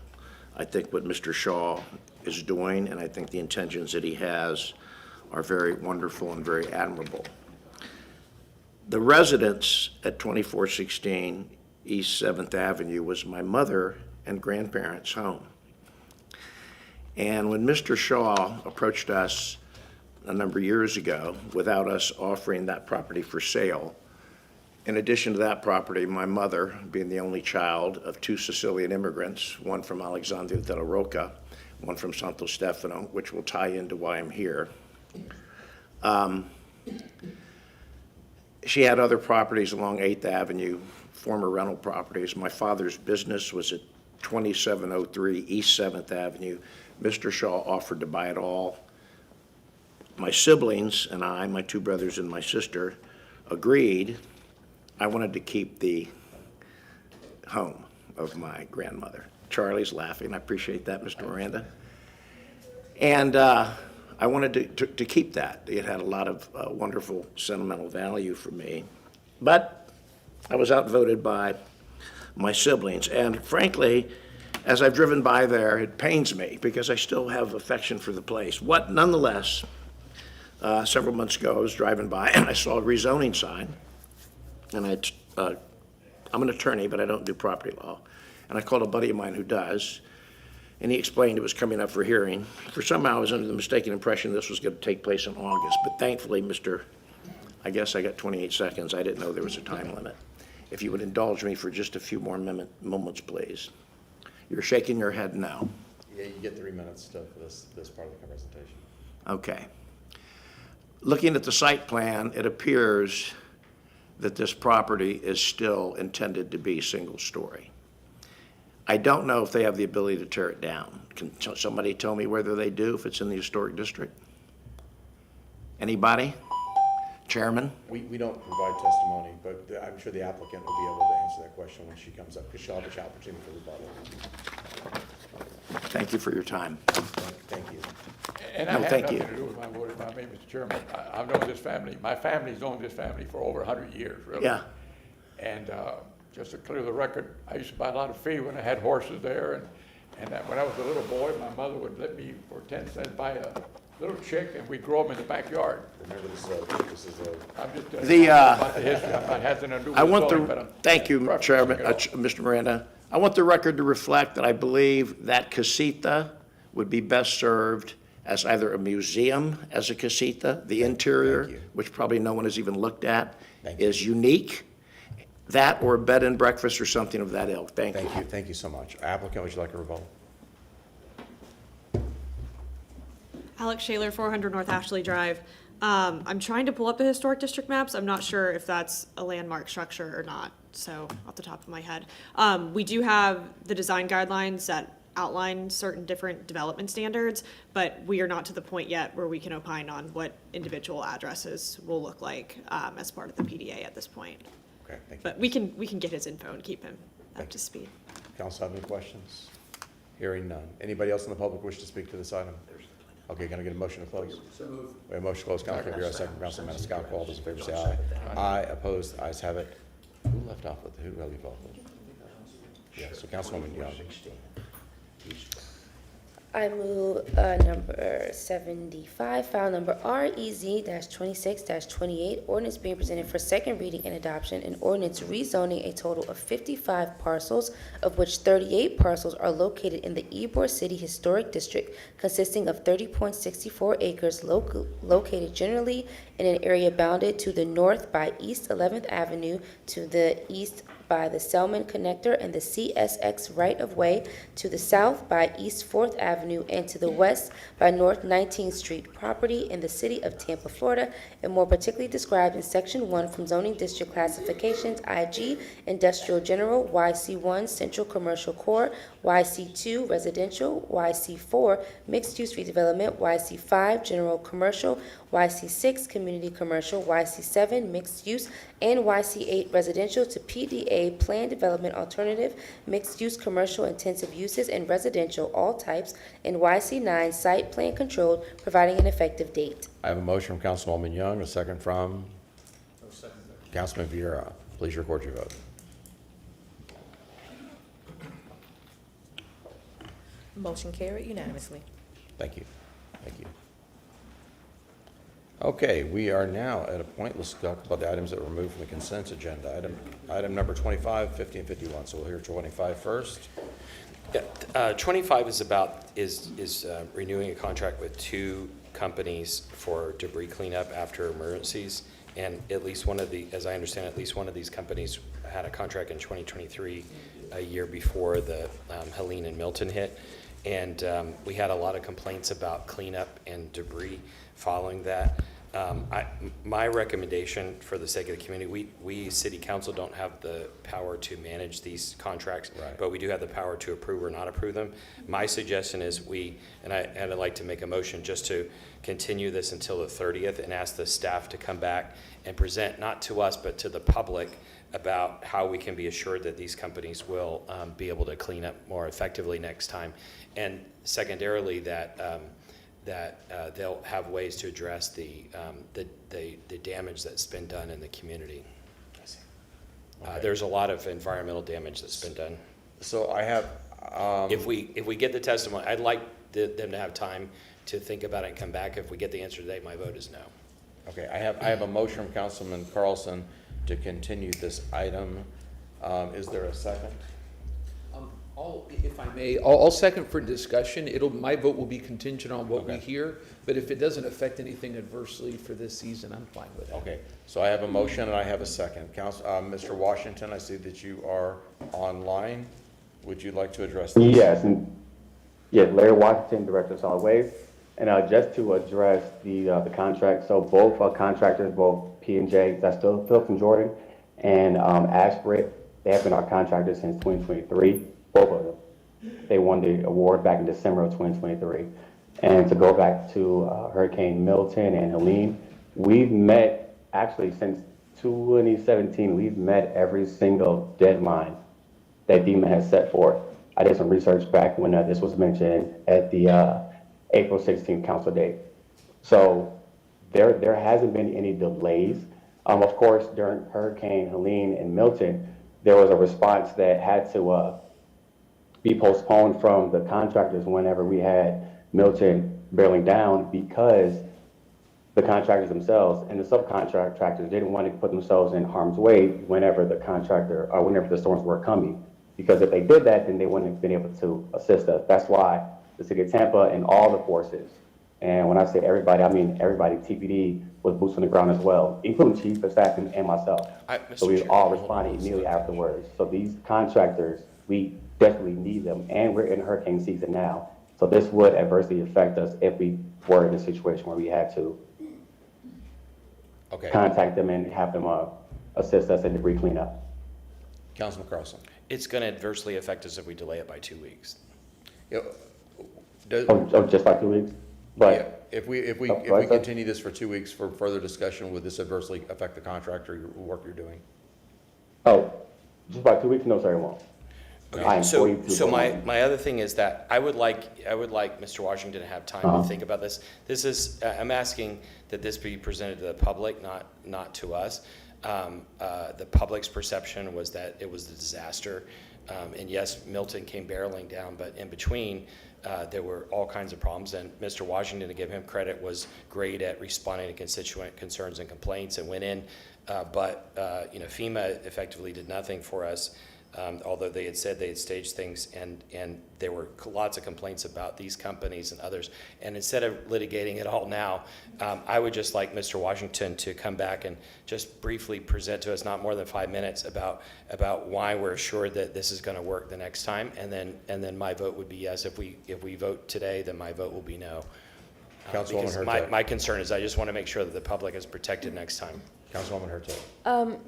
I think what Mr. Shaw is doing, and I think the intentions that he has are very wonderful and very admirable. The residence at 2416 East 7th Avenue was my mother and grandparents' home. And when Mr. Shaw approached us a number of years ago without us offering that property for sale, in addition to that property, my mother, being the only child of two Sicilian immigrants, one from Alexandria della Rocca, one from Santo Stefano, which will tie into why I'm here. She had other properties along 8th Avenue, former rental properties. My father's business was at 2703 East 7th Avenue. Mr. Shaw offered to buy it all. My siblings and I, my two brothers and my sister, agreed. I wanted to keep the home of my grandmother. Charlie's laughing. I appreciate that, Mr. Miranda. And I wanted to keep that. It had a lot of wonderful sentimental value for me. But I was outvoted by my siblings. And frankly, as I've driven by there, it pains me because I still have affection for the place. Nonetheless, several months ago, I was driving by and I saw a rezoning sign. And I'm an attorney, but I don't do property law. And I called a buddy of mine who does, and he explained it was coming up for hearing. For somehow, I was under the mistaken impression this was going to take place in August. But thankfully, I guess I got 28 seconds. I didn't know there was a time limit. If you would indulge me for just a few more moments, please. You're shaking your head no. Yeah, you get 3 minutes for this part of the presentation. Okay. Looking at the site plan, it appears that this property is still intended to be single-story. I don't know if they have the ability to tear it down. Can somebody tell me whether they do, if it's in the historic district? Anybody? Chairman? We don't provide testimony, but I'm sure the applicant will be able to answer that question when she comes up, because she'll have an opportunity for rebuttal. Thank you for your time. Thank you. And I had nothing to do with my vote, if I may, Mr. Chairman. I've known this family, my family's known this family for over 100 years, really. Yeah. And just to clear the record, I used to buy a lot of feed when I had horses there, and when I was a little boy, my mother would let me, for 10 cents, buy a little chick, and we'd grow them in the backyard. Remember, this is a... I'm just telling you about the history. I'm not having to do with I want zoning, but I'm thank you, Chairman, referencing it all. Mr. Miranda. I want the record to reflect that I believe that casita would be best served as either a museum as a casita, the interior, which probably no one has even looked at, is unique, that or a bed and breakfast or something of that ilk. Thank you. Thank you so much. Applicant, would you like a rebuttal? Alex Shaler, 400 North Ashley Drive. I'm trying to pull up the historic district maps. I'm not sure if that's a landmark structure or not, so off the top of my head. We do have the design guidelines that outline certain different development standards, but we are not to the point yet where we can opine on what individual addresses will look like as part of the PDA at this point. Okay, thank you. But we can get his info and keep him up to speed. Council have any questions? Hearing none. Anybody else in the public wish to speak to this item? Okay, can I get a motion to close? We have a motion to close. Councilman Vera, second. Councilman Maniscalco. All those in favor say aye. Aye. Opposed? Ayes have it. Who left off with, who leave off with? Yeah, so Councilwoman Young. I move number 75, file number REZ-26-28, ordinance being presented for second reading and adoption, an ordinance rezoning a total of 55 parcels, of which 38 parcels are located in the Ybor City Historic District, consisting of 30.64 acres located generally in an area bounded to the north by East 11th Avenue, to the east by the Selman Connector and the CSX right-of-way, to the south by East 4th Avenue, and to the west by North 19th Street, property in the city of Tampa, Florida, and more particularly described in Section 1 from Zoning District Classifications, IG, Industrial General, YC1, Central Commercial Core, YC2, Residential, YC4, Mixed-Use Redevelopment, YC5, General Commercial, YC6, Community Commercial, YC7, Mixed Use, and YC8, Residential, to PDA, Planned Development Alternative, Mixed Use Commercial Intensive Uses, and Residential, all types, and YC9, Site Plan Controlled, providing an effective date. I have a motion from Councilwoman Young, a second from Councilman Vieira. Please record your vote. Motion carried unanimously. Thank you. Thank you. Okay, we are now at a point, let's talk about the items that were removed from the consent agenda. Item number 25, 50, and 51. So we'll hear 25 first. Yeah, 25 is renewing a contract with two companies for debris cleanup after emergencies. And at least one of the, as I understand, at least one of these companies had a contract in 2023, a year before the Helene and Milton hit. And we had a lot of complaints about cleanup and debris following that. My recommendation, for the sake of the community, we city council don't have the power to manage these contracts, right, but we do have the power to approve or not approve them. My suggestion is I'd like to make a motion just to continue this until the 30th and ask the staff to come back and present, not to us, but to the public, about how we can be assured that these companies will be able to clean up more effectively next time. And secondarily, that they'll have ways to address the damage that's been done in the community. Okay. There's a lot of environmental damage that's been done. So I have, if we get the testimony, I'd like them to have time to think about it and come back. If we get the answer today, my vote is no. okay, I have a motion from Councilman Carlson to continue this item. Is there a second? If I may, I'll second for discussion. My vote will be contingent on what we hear, but if it doesn't affect anything adversely for this season, I'm fine with it. Okay, so I have a motion and I have a second. Mr. Washington, I see that you are online. Would you like to address this? Yes, Larry Washington, Director of Solid Waste. And just to address the contract, so both contractors, both P&J, that's still Phillips and Jordan, and Ashbridge, they have been our contractors since 2023. Both of them. They won the award back in December of 2023. And to go back to Hurricane Milton and Helene, we've met, actually since 2017, we've met every single deadline that DEMA has set forth. I did some research back when this was mentioned at the April 16th council date. So there hasn't been any delays. Of course, during Hurricane Helene and Milton, there was a response that had to be postponed from the contractors whenever we had Milton barreling down, because the contractors themselves and the subcontractors didn't want to put themselves in harm's way whenever the contractor or whenever the storms were coming. Because if they did that, then they wouldn't have been able to assist us. That's why the city of Tampa and all the forces, and when I say everybody, I mean everybody, TPD was boots on the ground as well, including chief of staff and myself. So we all responded immediately afterwards. So these contractors, we definitely need them, and we're in hurricane season now. So this would adversely affect us if we were in a situation where we had to contact them and have them assist us in debris cleanup. Councilman Carlson. It's going to adversely affect us if we delay it by 2 weeks. Just by 2 weeks? But yeah, if we continue this for 2 weeks for further discussion, would this adversely affect the contract or your work you're doing? Oh, just by 2 weeks? No, sir, it won't. I am So 42. my other thing is that I would like Mr. Washington to have time to think about this. This is, I'm asking that this be presented to the public, not to us. The public's perception was that it was a disaster. And yes, Milton came barreling down, but in between, there were all kinds of problems. And Mr. Washington, to give him credit, was great at responding to constituent concerns and complaints and went in. But FEMA effectively did nothing for us. Although they had said they had staged things, and there were lots of complaints about these companies and others. And instead of litigating it all now, I would just like Mr. Washington to come back and just briefly present to us, not more than 5 minutes, about why we're assured that this is going to work the next time. And then my vote would be yes. If we vote today, then my vote will be no. Councilwoman Because Hurtak. my concern is I just want to make sure that the public is protected next time. Councilwoman Hurtak.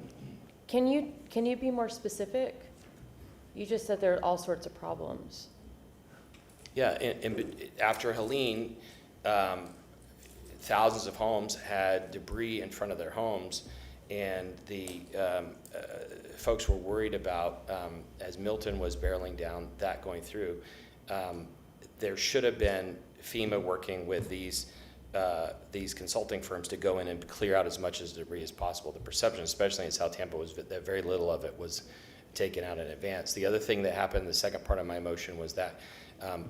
Can you be more specific? You just said there are all sorts of problems. Yeah, after Helene, thousands of homes had debris in front of their homes, and the folks were worried about, as Milton was barreling down, that going through. There should have been FEMA working with these consulting firms to go in and clear out as much as debris as possible. The perception, especially in South Tampa, was that very little of it was taken out in advance. The other thing that happened in the second part of my motion was that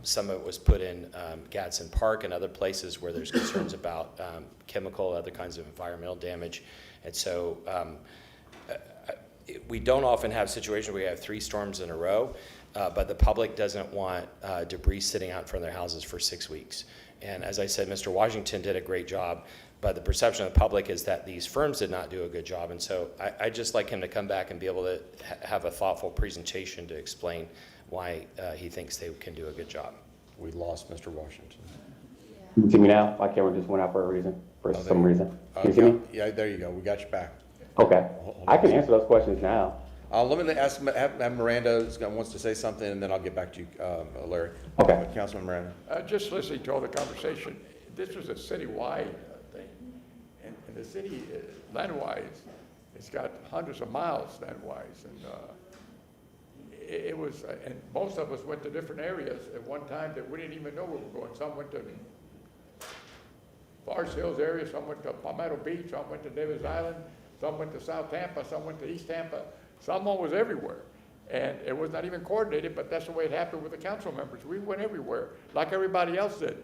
some of it was put in Gadsden Park and other places where there's concerns about chemical, other kinds of environmental damage. And so we don't often have situations where we have 3 storms in a row, but the public doesn't want debris sitting out in front of their houses for 6 weeks. And as I said, Mr. Washington did a great job, but the perception of the public is that these firms did not do a good job. And so I'd just like him to come back and be able to have a thoughtful presentation to explain why he thinks they can do a good job. We lost Mr. Washington. Can you see me now? My camera just went out for a reason, for some reason. Can you see me? Yeah, there you go. We got you back. Okay. I can answer those questions now. Let me ask, have Miranda wants to say something, and then I'll get back to you, Larry. Okay. Councilman Miranda. Just listening to all the conversation, this was a citywide thing. And the city, land-wise, it's got hundreds of miles land-wise. And it was, and most of us went to different areas at one time that we didn't even know where we were going. Some went to Forest Hills area, some went to Palmetto Beach, some went to Davis Island, some went to South Tampa, some went to East Tampa. Someone was everywhere. And it was not even coordinated, but that's the way it happened with the council members. We went everywhere, like everybody else did.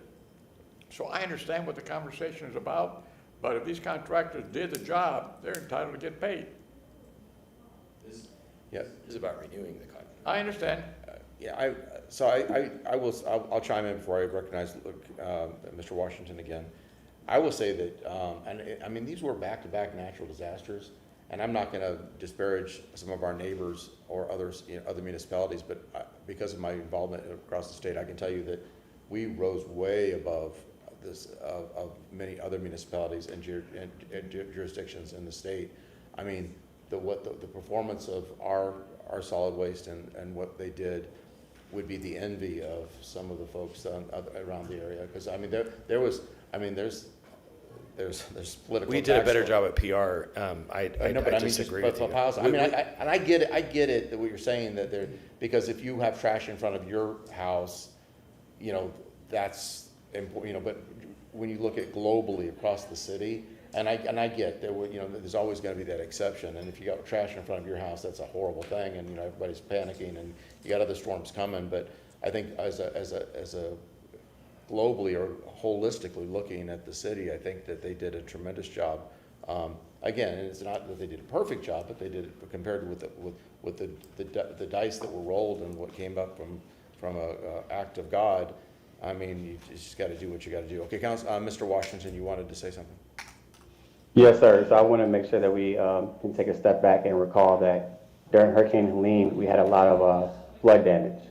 So I understand what the conversation is about, but if these contractors did the job, they're entitled to get paid. This is about renewing the contract. I understand. I'll chime in before I recognize Mr. Washington again. I will say that, these were back-to-back natural disasters, and I'm not going to disparage some of our neighbors or others, other municipalities, but because of my involvement across the state, I can tell you that we rose way above this of many other municipalities and jurisdictions in the state. I mean, the performance of our solid waste and what they did would be the envy of some of the folks around the area. Because there's political. We did a better job at PR. I know, but I disagree mean, with you. I get it. I get it that what you're saying that because if you have trash in front of your house, that's important. But when you look at globally across the city, and I get there, there's always going to be that exception. And if you got trash in front of your house, that's a horrible thing, and everybody's panicking, and you got other storms coming. But I think as a globally or holistically looking at the city, I think that they did a tremendous job. Again, it's not that they did a perfect job, but they did it compared with the dice that were rolled and what came up from an act of God. I mean, you just got to do what you got to do. Okay, Mr. Washington, you wanted to say something? Yes, sir. So I want to make sure that we can take a step back and recall that during Hurricane Helene, we had a lot of flood damage.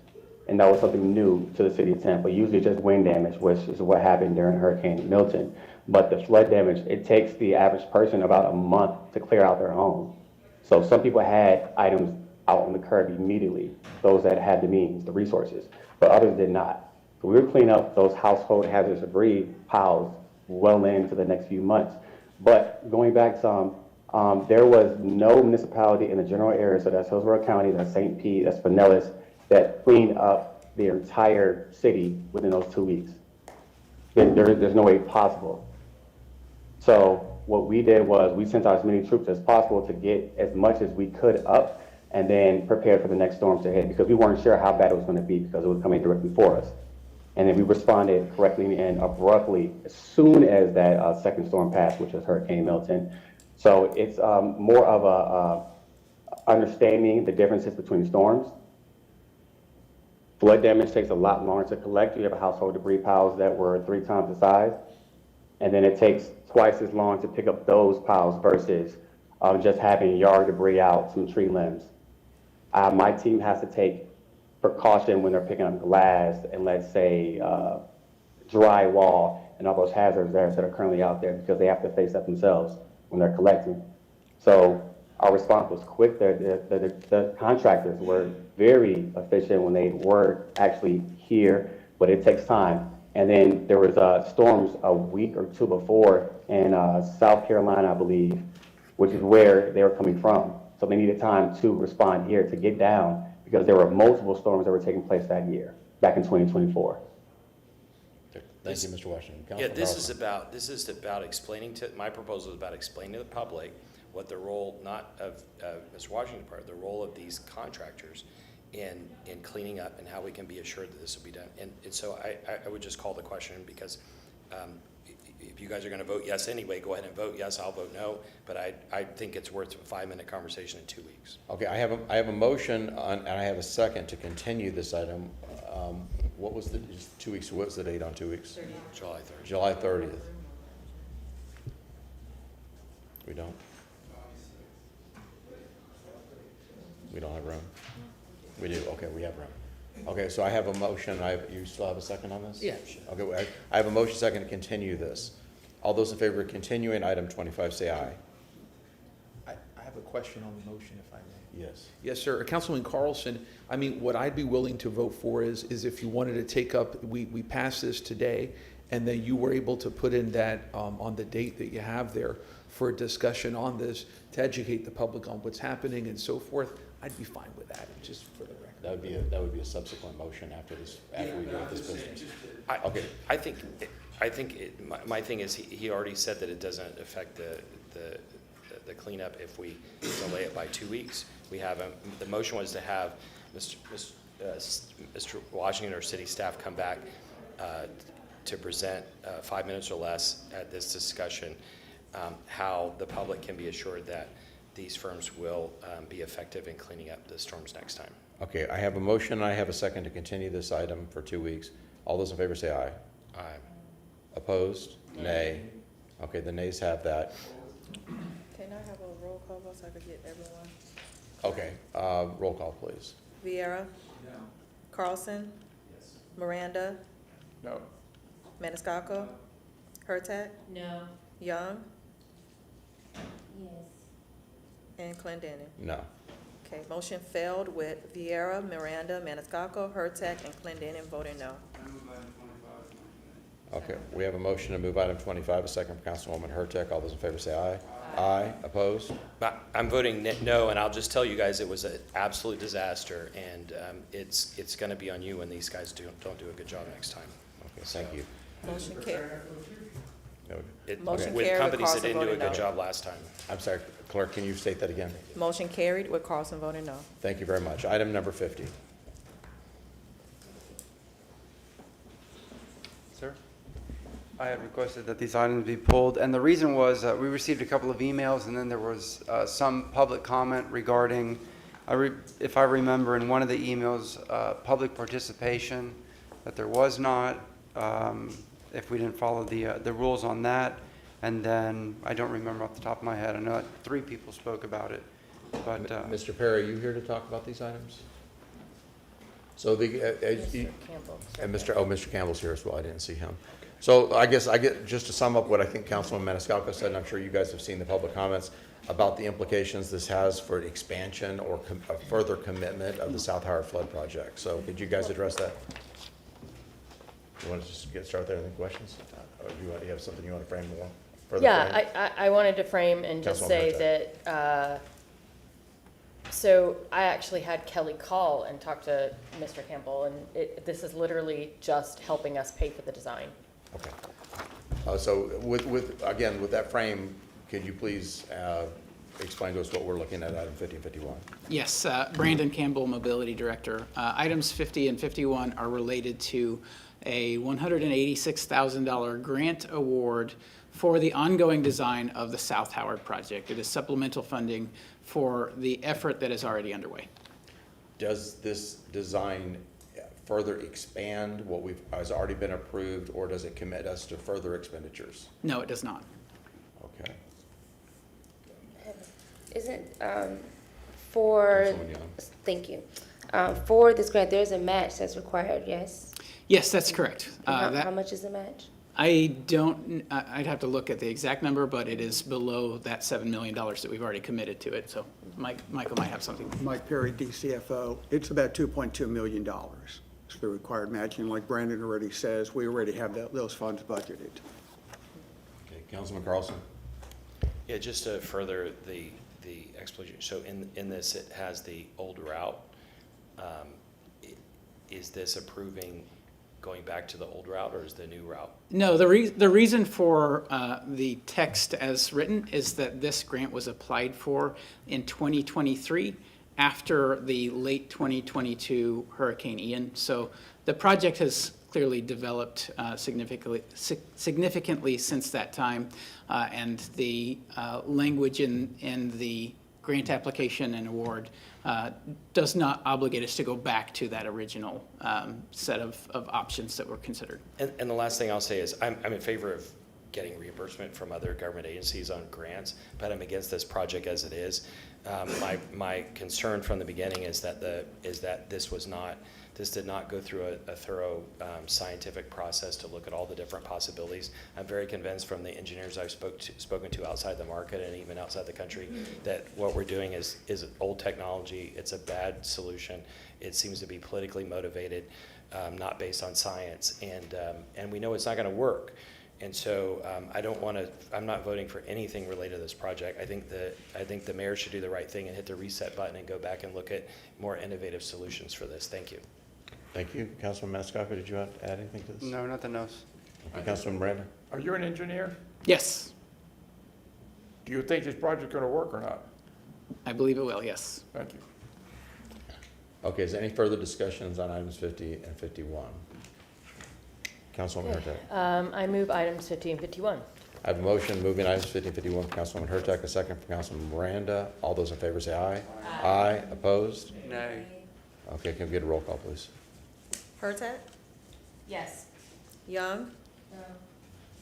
And that was something new to the city of Tampa. Usually just wind damage, which is what happened during Hurricane Milton. But the flood damage, it takes the average person about a month to clear out their home. So some people had items out on the curb immediately, those that had the means, the resources, but others did not. So we were cleaning up those household hazardous debris piles well into the next few months. But going back some, there was no municipality in the general area, so that's Hillsborough County, that's St. Pete, that's Pinellas, that clean up the entire city within those 2 weeks. There's no way possible. So what we did was we sent out as many troops as possible to get as much as we could up and then prepare for the next storms to hit, because we weren't sure how bad it was going to be because it was coming directly for us. And then we responded correctly and abruptly as soon as that second storm passed, which was Hurricane Milton. So it's more of a understanding the differences between storms. Flood damage takes a lot longer to collect. You have household debris piles that were 3 times the size. And then it takes twice as long to pick up those piles versus just having yard debris out, some tree limbs. My team has to take precaution when they're picking up glass and, let's say, drywall and all those hazards there that are currently out there, because they have to face that themselves when they're collecting. So our response was quick. The contractors were very efficient when they were actually here, but it takes time. And then there was storms a week or 2 before in South Carolina, I believe, which is where they were coming from. So they needed time to respond here to get down, because there were multiple storms that were taking place that year, back in 2024. Thank you, Mr. Washington. Yeah, Councilman this is about explaining to, my proposal is about explaining to the public what the role, not of Mr. Washington's part, the role of these contractors in cleaning up and how we can be assured that this will be done. And so I would just call the question, because if you guys are going to vote yes anyway, go ahead and vote yes. I'll vote no, but I think it's worth a 5-minute conversation in 2 weeks. Okay, I have a motion on, and I have a second to continue this item. What was the, just 2 weeks, what's the date on 2 weeks? July 30th. July 30th. We don't? We don't have room? We do, okay, we have room. Okay, so I have a motion, you still have a second on this? Yeah, sure. Okay, I have a motion second to continue this. All those in favor of continuing item 25, say aye. I have a question on the motion, if I may. Yes. Yes, sir. Councilman Carlson, I mean, what I'd be willing to vote for is if you wanted to take up, we passed this today, and then you were able to put in that on the date that you have there for a discussion on this, to educate the public on what's happening and so forth, I'd be fine with that, just for the record. That would be a subsequent motion after this, after we go with this business. Okay. I think my thing is he already said that it doesn't affect the cleanup if we delay it by 2 weeks. We have the motion was to have Mr. Washington or city staff come back to present 5 minutes or less at this discussion, how the public can be assured that these firms will be effective in cleaning up the storms next time. Okay, I have a motion and I have a second to continue this item for 2 weeks. All those in favor say aye. Aye. Opposed? Nay. Okay, the nays have that. Can I have a roll call vote so I could get everyone? Okay, roll call, please. Vieira? No. Carlson? Yes. Miranda? No. Maniscalco? Hurtak? No. Young? Yes. And Clendenin? No. Okay, motion failed with Vieira, Miranda, Maniscalco, Hurtak, and Clendenin voting no. Okay, we have a motion to move item 25, a second from Councilwoman Hurtak. All those in favor say aye. Aye. Opposed? I'm voting no, and I'll just tell you guys it was an absolute disaster, and it's going to be on you when these guys don't do a good job next time. Okay, thank you. Motion carried. Motion With carried, companies that Carlson didn't do a voted good no. job last time. I'm sorry, clerk, can you state that again? Motion carried with Carlson voting no. Thank you very much. Item number 50. Sir? I had requested that these items be pulled, and the reason was we received a couple of emails, and then there was some public comment regarding, if I remember in one of the emails, public participation, that there was not, if we didn't follow the rules on that. And then, I don't remember off the top of my head, I know that 3 people spoke about it, but. Mr. Perry, are you here to talk about these items? So Mr. Campbell. And Mr. Campbell's here as well. I didn't see him. So I guess just to sum up what I think Councilman Maniscalco said, and I'm sure you guys have seen the public comments about the implications this has for expansion or a further commitment of the South Howard Flood Project. So could you guys address that? You want to just start there and then questions? Or do you have something you want to frame more? Further frame? Yeah, I wanted to frame and just Councilwoman say that So I actually had Kelly call and talk to Mr. Campbell, and this is literally just helping us pay for the design. Okay. So with that frame, could you please explain to us what we're looking at, item 50 and 51? Yes, Brandon Campbell, Mobility Director. Items 50 and 51 are related to a $186,000 grant award for the ongoing design of the South Howard project. It is supplemental funding for the effort that is already underway. Does this design further expand what has already been approved, or does it commit us to further expenditures? No, it does not. Okay. Isn't, for, thank you. For this grant, there's a match that's required, yes? Yes, that's correct. How much is the match? I'd have to look at the exact number, but it is below that $7 million that we've already committed to it. So Michael might have something. Mike Perry, DCFO. It's about $2.2 million. It's the required matching. Like Brandon already says, we already have those funds budgeted. Okay, Councilman Carlson. Yeah, just to further the explanation. So in this, it has the old route. Is this approving going back to the old route, or is the new route? No, the reason for the text as written is that this grant was applied for in 2023 after the late 2022 Hurricane Ian. So the project has clearly developed significantly since that time, and the language in the grant application and award does not obligate us to go back to that original set of options that were considered. And the last thing I'll say is I'm in favor of getting reimbursement from other government agencies on grants, but I'm against this project as it is. My concern from the beginning is that this did not go through a thorough scientific process to look at all the different possibilities. I'm very convinced from the engineers I've spoken to outside the market and even outside the country that what we're doing is old technology. It's a bad solution. It seems to be politically motivated, not based on science, and we know it's not going to work. And so I'm not voting for anything related to this project. I think the mayor should do the right thing and hit the reset button and go back and look at more innovative solutions for this. Thank you. Thank you. Councilman Maniscalco, did you want to add anything to this? No, nothing else. Okay, Councilman Miranda? Are you an engineer? Yes. Do you think this project's going to work or not? I believe it will, yes. Thank you. Okay, is there any further discussions on items 50 and 51? Councilwoman Hurtak. I move items 50 and 51. I have a motion moving items 50 and 51 from Councilwoman Hurtak, a second from Councilman Miranda. All those in favor say aye. Aye. Opposed? Nay. Okay, can we get a roll call, please? Hurtak, Yes. Young, No.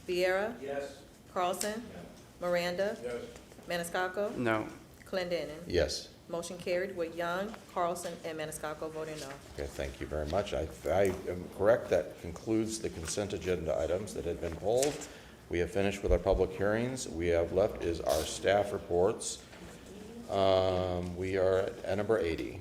Vieira, Yes. Carlson, Miranda, Yes. Maniscalco, No. Clendenin. Yes. Motion carried with Young, Carlson, and Maniscalco voting no. Okay, thank you very much. I am correct. That concludes the consent agenda items that had been pulled. We have finished with our public hearings. We have left is our staff reports. We are at number 80.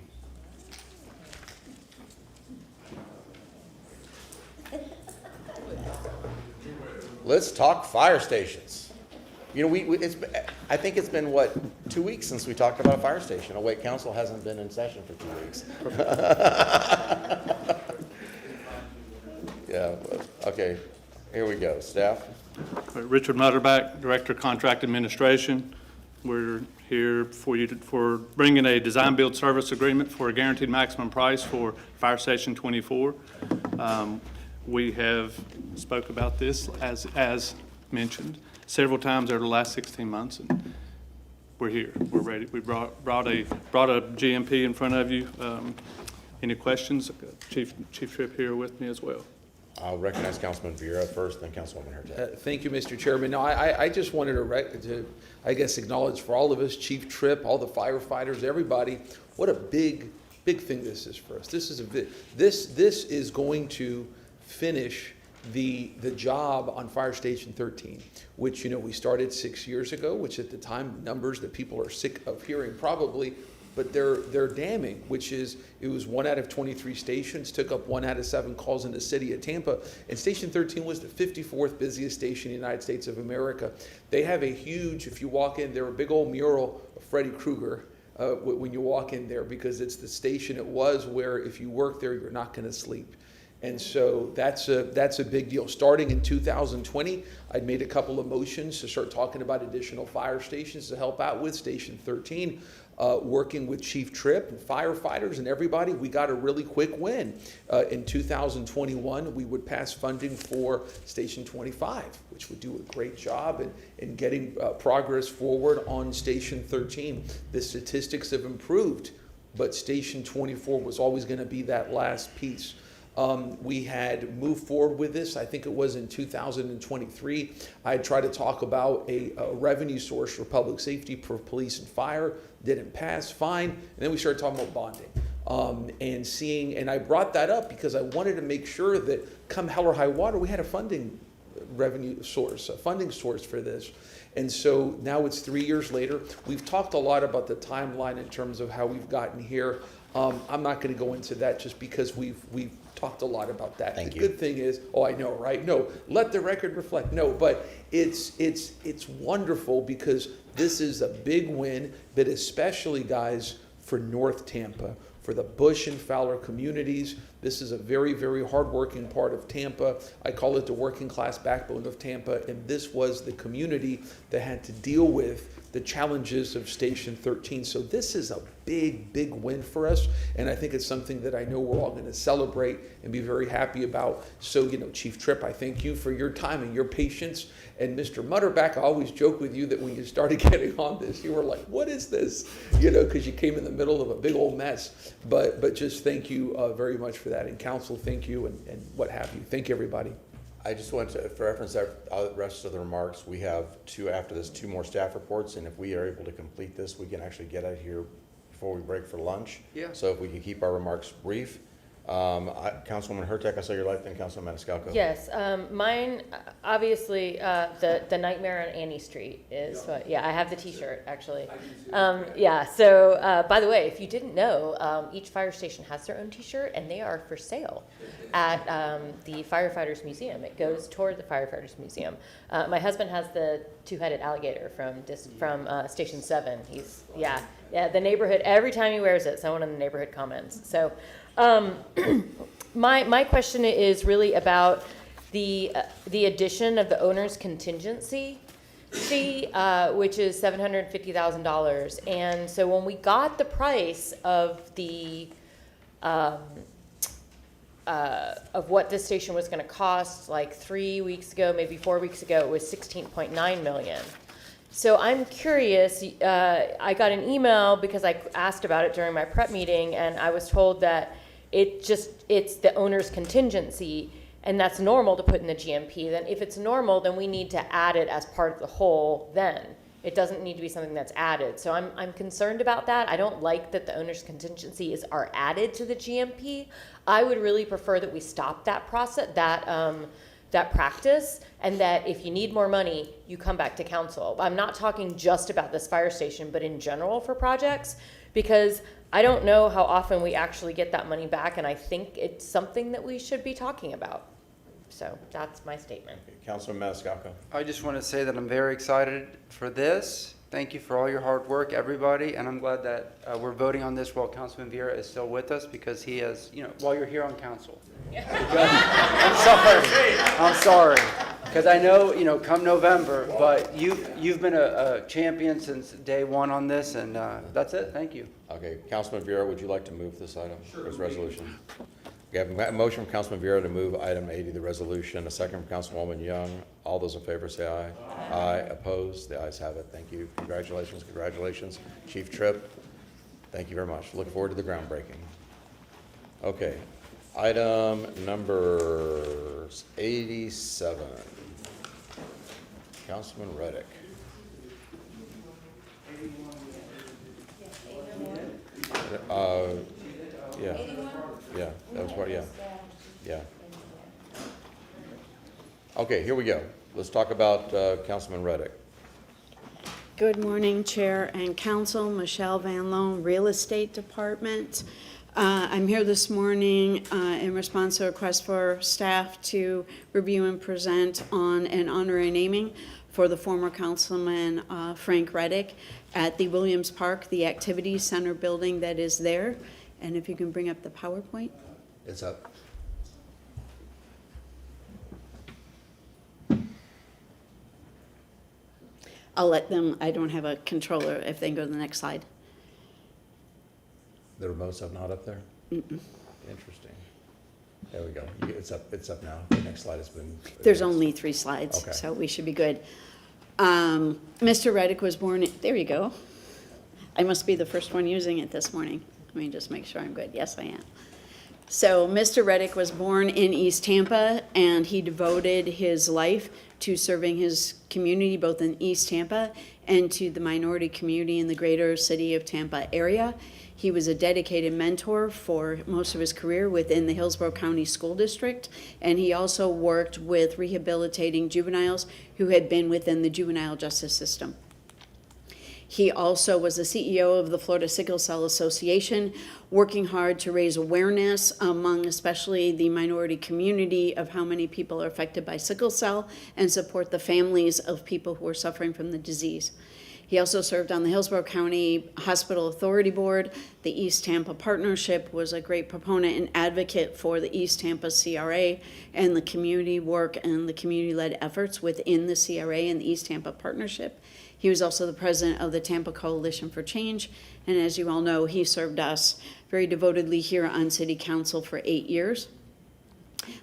Let's talk fire stations. You know, I think it's been, 2 weeks since we talked about a fire station. Oh, wait, council hasn't been in session for 2 weeks. Yeah, okay, here we go. Staff? Richard Mutterback, Director of Contract Administration. We're here for you for bringing a design build service agreement for a guaranteed maximum price for Fire Station 24. We have spoke about this as mentioned several times over the last 16 months, and we're here. We're ready. We brought a GMP in front of you. Any questions? Chief Tripp here with me as well. I'll recognize Councilman Vieira first, then Councilwoman Hurtak. Thank you, Mr. Chairman. No, I just wanted to, I guess, acknowledge for all of us, Chief Tripp, all the firefighters, everybody, what a big thing this is for us. This is going to finish the job on Fire Station 13, which, you know, we started 6 years ago, which at the time, numbers that people are sick of hearing probably, but they're damning, which is, it was 1 out of 23 stations, took up 1 out of 7 calls in the city of Tampa, and Station 13 was the 54th busiest station in the United States of America. They have a huge, if you walk in, they're a big old mural of Freddy Krueger when you walk in there, because it's the station it was where if you work there, you're not going to sleep. And so that's a big deal. Starting in 2020, I'd made a couple of motions to start talking about additional fire stations to help out with Station 13. Working with Chief Tripp and firefighters and everybody, we got a really quick win. In 2021, we would pass funding for Station 25, which would do a great job in getting progress forward on Station 13. The statistics have improved, but Station 24 was always going to be that last piece. We had moved forward with this. I think it was in 2023. I had tried to talk about a revenue source for public safety for police and fire. Didn't pass, fine. And then we started talking about bonding and I brought that up because I wanted to make sure that come hell or high water, we had a funding revenue source, a funding source for this. And so now it's 3 years later. We've talked a lot about the timeline in terms of how we've gotten here. I'm not going to go into that just because we've talked a lot about that. The good thing is, I know, right? No, let the record reflect. No, but it's wonderful because this is a big win, but especially, guys, for North Tampa, for the Bush and Fowler communities. This is a very, very hardworking part of Tampa. I call it the working class backbone of Tampa, and this was the community that had to deal with the challenges of Station 13. So this is a big, big win for us, and I think it's something that I know we're all going to celebrate and be very happy about. So, Chief Tripp, I thank you for your time and your patience. And Mr. Mutterback, I always joke with you that when you started getting on this, you were like, what is this? Because you came in the middle of a big old mess. But just thank you very much for that. And council, thank you, and what have you. Thank you, everybody. I just want to, for reference, the rest of the remarks, we have two more staff reports, and if we are able to complete this, we can actually get out here before we break for lunch. Yeah. So if we can keep our remarks brief. Councilwoman Hurtak, I saw your light, then Councilman Maniscalco. Yes, mine, obviously, the Nightmare on Annie Street is, I have the T-shirt, actually. So, by the way, if you didn't know, each fire station has their own T-shirt, and they are for sale at the Firefighters Museum. It goes toward the Firefighters Museum. My husband has the two-headed alligator from Station 7. He's, the neighborhood, every time he wears it, someone in the neighborhood comments. So, my question is really about the addition of the owner's contingency fee, which is $750,000. And so when we got the price of of what this station was going to cost, like 3 weeks ago, maybe 4 weeks ago, it was $16.9 million. So I'm curious, I got an email because I asked about it during my prep meeting, and I was told that it's the owner's contingency, and that's normal to put in the GMP. Then if it's normal, then we need to add it as part of the whole then. It doesn't need to be something that's added. So I'm concerned about that. I don't like that the owner's contingencies are added to the GMP. I would really prefer that we stop that process, that practice, and that if you need more money, you come back to council. I'm not talking just about this fire station, but in general for projects, because I don't know how often we actually get that money back, and I think it's something that we should be talking about. So that's my statement. Councilman Maniscalco. I just want to say that I'm very excited for this. Thank you for all your hard work, everybody, and I'm glad that we're voting on this while Councilman Vieira is still with us, because he has, while you're here on council. I'm sorry, because I know, come November, but you've been a champion since day one on this, and that's it. Thank you. Okay, Councilman Vieira, would you like to move this item, this resolution? We have a motion from Councilman Vieira to move item 80, the resolution. A second from Councilwoman Young. All those in favor say aye. Aye. Opposed? The ayes have it. Thank you. Congratulations. Chief Tripp, thank you very much. Looking forward to the groundbreaking. Okay, item number 87. Councilman Reddick. Yeah, that was part, yeah. Okay, here we go. Let's talk about Councilman Reddick. Good morning, Chair and Council. Michelle Van Loan, Real Estate Department. I'm here this morning in response to a request for staff to review and present on an honorary naming for the former councilman Frank Reddick at the Williams Park, the Activity Center building that is there. And if you can bring up the PowerPoint. It's up. I'll let them, I don't have a controller, if they can go to the next slide. The remotes are not up there? Mm-mm. Interesting. There we go. It's up now. The next slide has been. There's only 3 slides, Okay. so we should be good. Mr. Reddick was born, there you go. I must be the first one using it this morning. Let me just make sure I'm good. Yes, I am. So Mr. Reddick was born in East Tampa, and he devoted his life to serving his community, both in East Tampa and to the minority community in the greater city of Tampa area. He was a dedicated mentor for most of his career within the Hillsborough County School District, and he also worked with rehabilitating juveniles who had been within the juvenile justice system. He also was the CEO of the Florida Sickle Cell Association, working hard to raise awareness among especially the minority community of how many people are affected by sickle cell and support the families of people who are suffering from the disease. He also served on the Hillsborough County Hospital Authority Board. The East Tampa Partnership was a great proponent and advocate for the East Tampa CRA and the community work and the community-led efforts within the CRA and the East Tampa Partnership. He was also the president of the Tampa Coalition for Change, and as you all know, he served us very devotedly here on City Council for 8 years.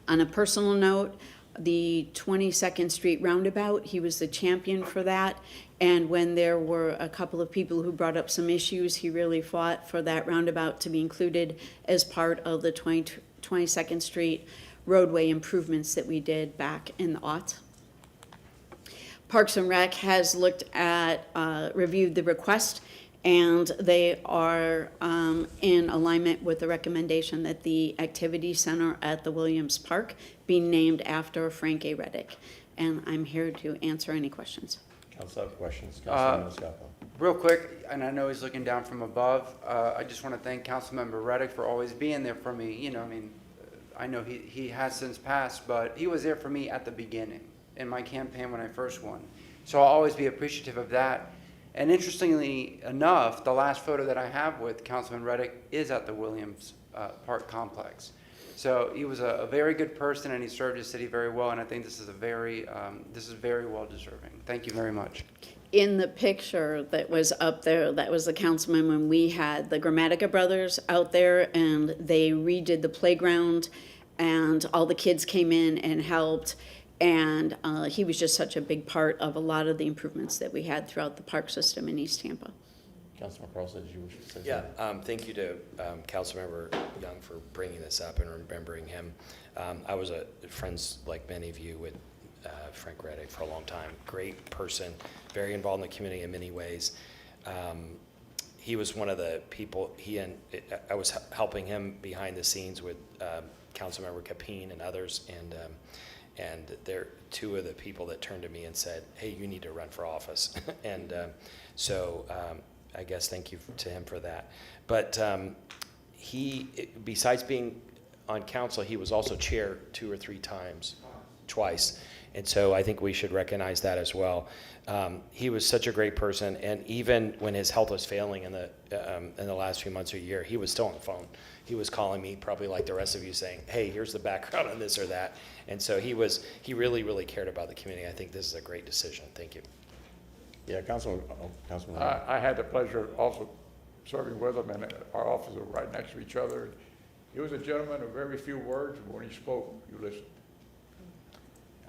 On a personal note, the 22nd Street Roundabout, he was the champion for that, and when there were a couple of people who brought up some issues, he really fought for that roundabout to be included as part of the 22nd Street roadway improvements that we did back in the aughts. Parks and Rec has looked at, reviewed the request, and they are in alignment with the recommendation that the Activity Center at the Williams Park be named after Frank A. Reddick. And I'm here to answer any questions. Council have questions? Councilman Maniscalco. Real quick, and I know he's looking down from above, I just want to thank Councilmember Reddick for always being there for me. You know, I mean, I know he has since passed, but he was there for me at the beginning in my campaign when I first won. So I'll always be appreciative of that. And interestingly enough, the last photo that I have with Councilman Reddick is at the Williams Park complex. So he was a very good person, and he served his city very well, and I think this is very well deserving. Thank you very much. In the picture that was up there, that was the councilman when we had the Grammatica brothers out there, and they redid the playground, and all the kids came in and helped. And he was just such a big part of a lot of the improvements that we had throughout the park system in East Tampa. Councilman Carlson, did you wish to say something? Yeah, thank you to Councilmember Young for bringing this up and remembering him. I was friends, like many of you, with Frank Reddick for a long time. Great person, very involved in the community in many ways. He was one of the people, I was helping him behind the scenes with Councilmember Capine and others, and they're 2 of the people that turned to me and said, hey, you need to run for office. And so I guess thank you to him for that. But besides being on council, he was also chair 2 or 3 times, twice. And so I think we should recognize that as well. He was such a great person, and even when his health was failing in the last few months or year, he was still on the phone. He was calling me, probably like the rest of you, saying, hey, here's the background on this or that. And so he really, really cared about the community. I think this is a great decision. Thank you. Yeah, Councilman. I had the pleasure of also serving with him, and our offices were right next to each other. He was a gentleman of very few words, and when he spoke, you listened.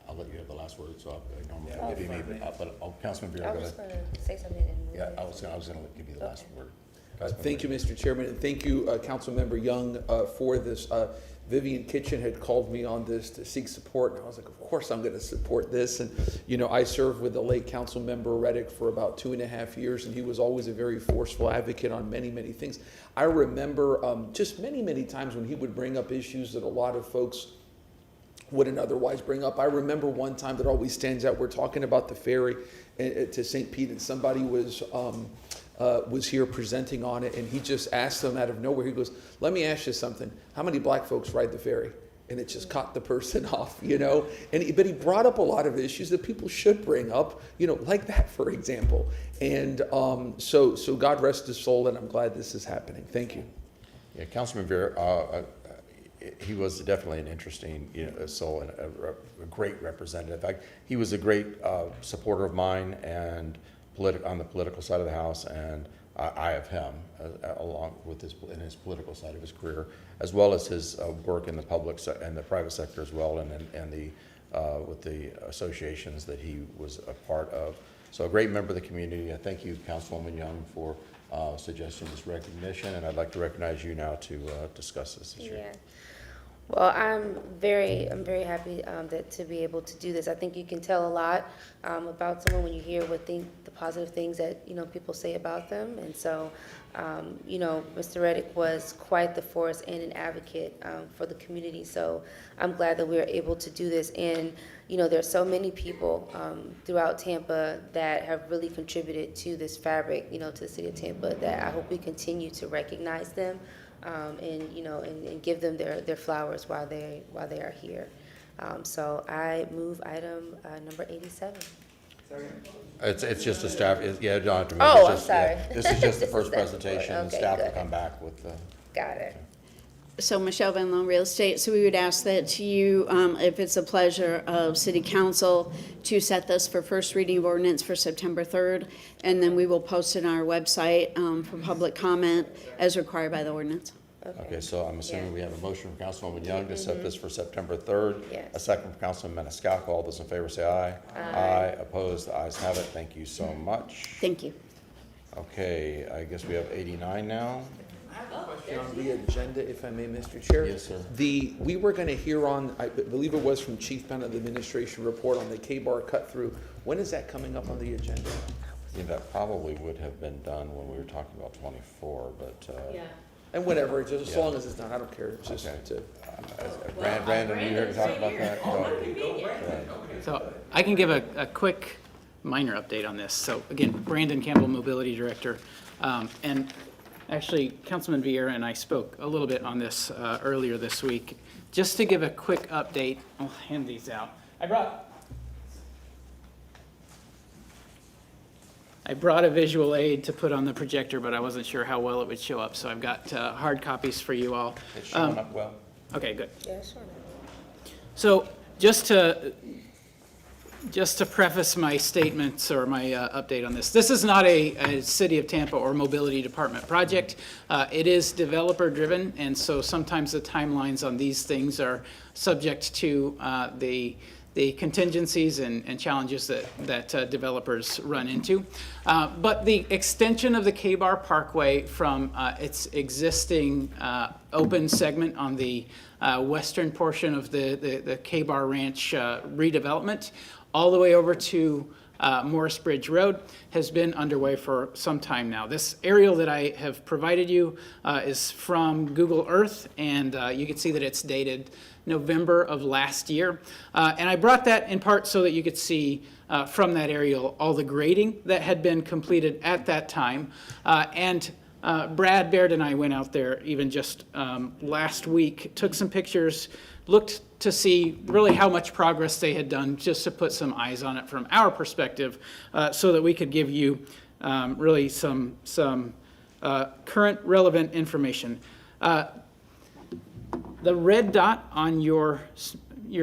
I'll let you have the last word, so I'll give you me, but Councilman Bureau, I go was ahead. going to say something. Yeah, I was going to give you the last word. Thank you, Mr. Chairman, and thank you, Councilmember Young, for this. Vivian Kitchen had called me on this to seek support, and I was like, of course I'm going to support this. And, you know, I served with the late Councilmember Reddick for about 2.5 years, and he was always a very forceful advocate on many, many things. I remember just many, many times when he would bring up issues that a lot of folks wouldn't otherwise bring up. I remember one time that always stands out. We're talking about the ferry to St. Pete, and somebody was was here presenting on it, and he just asked them out of nowhere, he goes, let me ask you something, how many black folks ride the ferry? And it just caught the person off, you know? But he brought up a lot of issues that people should bring up, you know, like that, for example. And so God rest his soul, and I'm glad this is happening. Thank you. Yeah, Councilman Vera, he was definitely an interesting, soul and a great representative. In fact, he was a great supporter of mine and on the political side of the House, and I of him, along with in his political side of his career, as well as his work in the public and the private sector as well, and with the associations that he was a part of. So a great member of the community. I thank you, Councilwoman Young, for suggesting this recognition, and I'd like to recognize you now to discuss this issue. Yeah. Well, I'm very happy to be able to do this. I think you can tell a lot about someone when you hear the positive things that people say about them. And so, Mr. Reddick was quite the force and an advocate for the community. So I'm glad that we were able to do this. And there's so many people throughout Tampa that have really contributed to this fabric, to the city of Tampa, that I hope we continue to recognize them. And give them their flowers while they are here. So I move item number 87. It's just a staff. Yeah, don't have to move. Oh, I'm sorry. This is just the first presentation. Okay, Staff will good. come back with the. Got it. So Michelle Van Loan, Real Estate, so we would ask that you, if it's a pleasure of City Council, to set this for first reading of ordinance for September 3rd, and then we will post it on our website for public comment as required by the ordinance. Okay, so I'm assuming we have a motion from Councilwoman Young to set this for September 3rd. Yes. A second from Councilman Maniscalco. All those in favor say aye. Aye. Opposed? The ayes have it. Thank you so much. Thank you. Okay, I guess we have 89 now. On the agenda, if I may, Mr. Chair. Yes, sir. We were going to hear on, I believe it was from Chief Penn of the administration report on the K-bar cut through. When is that coming up on the agenda? Yeah, that probably would have been done when we were talking about 24, but. And whatever, just as long as it's done, I don't care. It's just Okay. Brandon, you here to talk about that? Go ahead. So I can give a quick minor update on this. So again, Brandon Campbell, Mobility Director. And actually, Councilman Vieira and I spoke a little bit on this earlier this week. Just to give a quick update, I'll hand these out. I brought a visual aid to put on the projector, but I wasn't sure how well it would show up, so I've got hard copies for you all. It's showing up well. Okay, good. Yeah, sure. So just to preface my statements or my update on this, this is not a City of Tampa or Mobility Department project. It is developer-driven, and so sometimes the timelines on these things are subject to the contingencies and challenges that developers run into. But the extension of the K-Bar Parkway from its existing open segment on the western portion of the K-Bar Ranch redevelopment all the way over to Morris Bridge Road has been underway for some time now. This aerial that I have provided you is from Google Earth, and you can see that it's dated November of last year. And I brought that in part so that you could see from that aerial all the grading that had been completed at that time. Brad Baird and I went out there even just last week, took some pictures, looked to see really how much progress they had done, just to put some eyes on it from our perspective, so that we could give you really some current relevant information. The red dot on your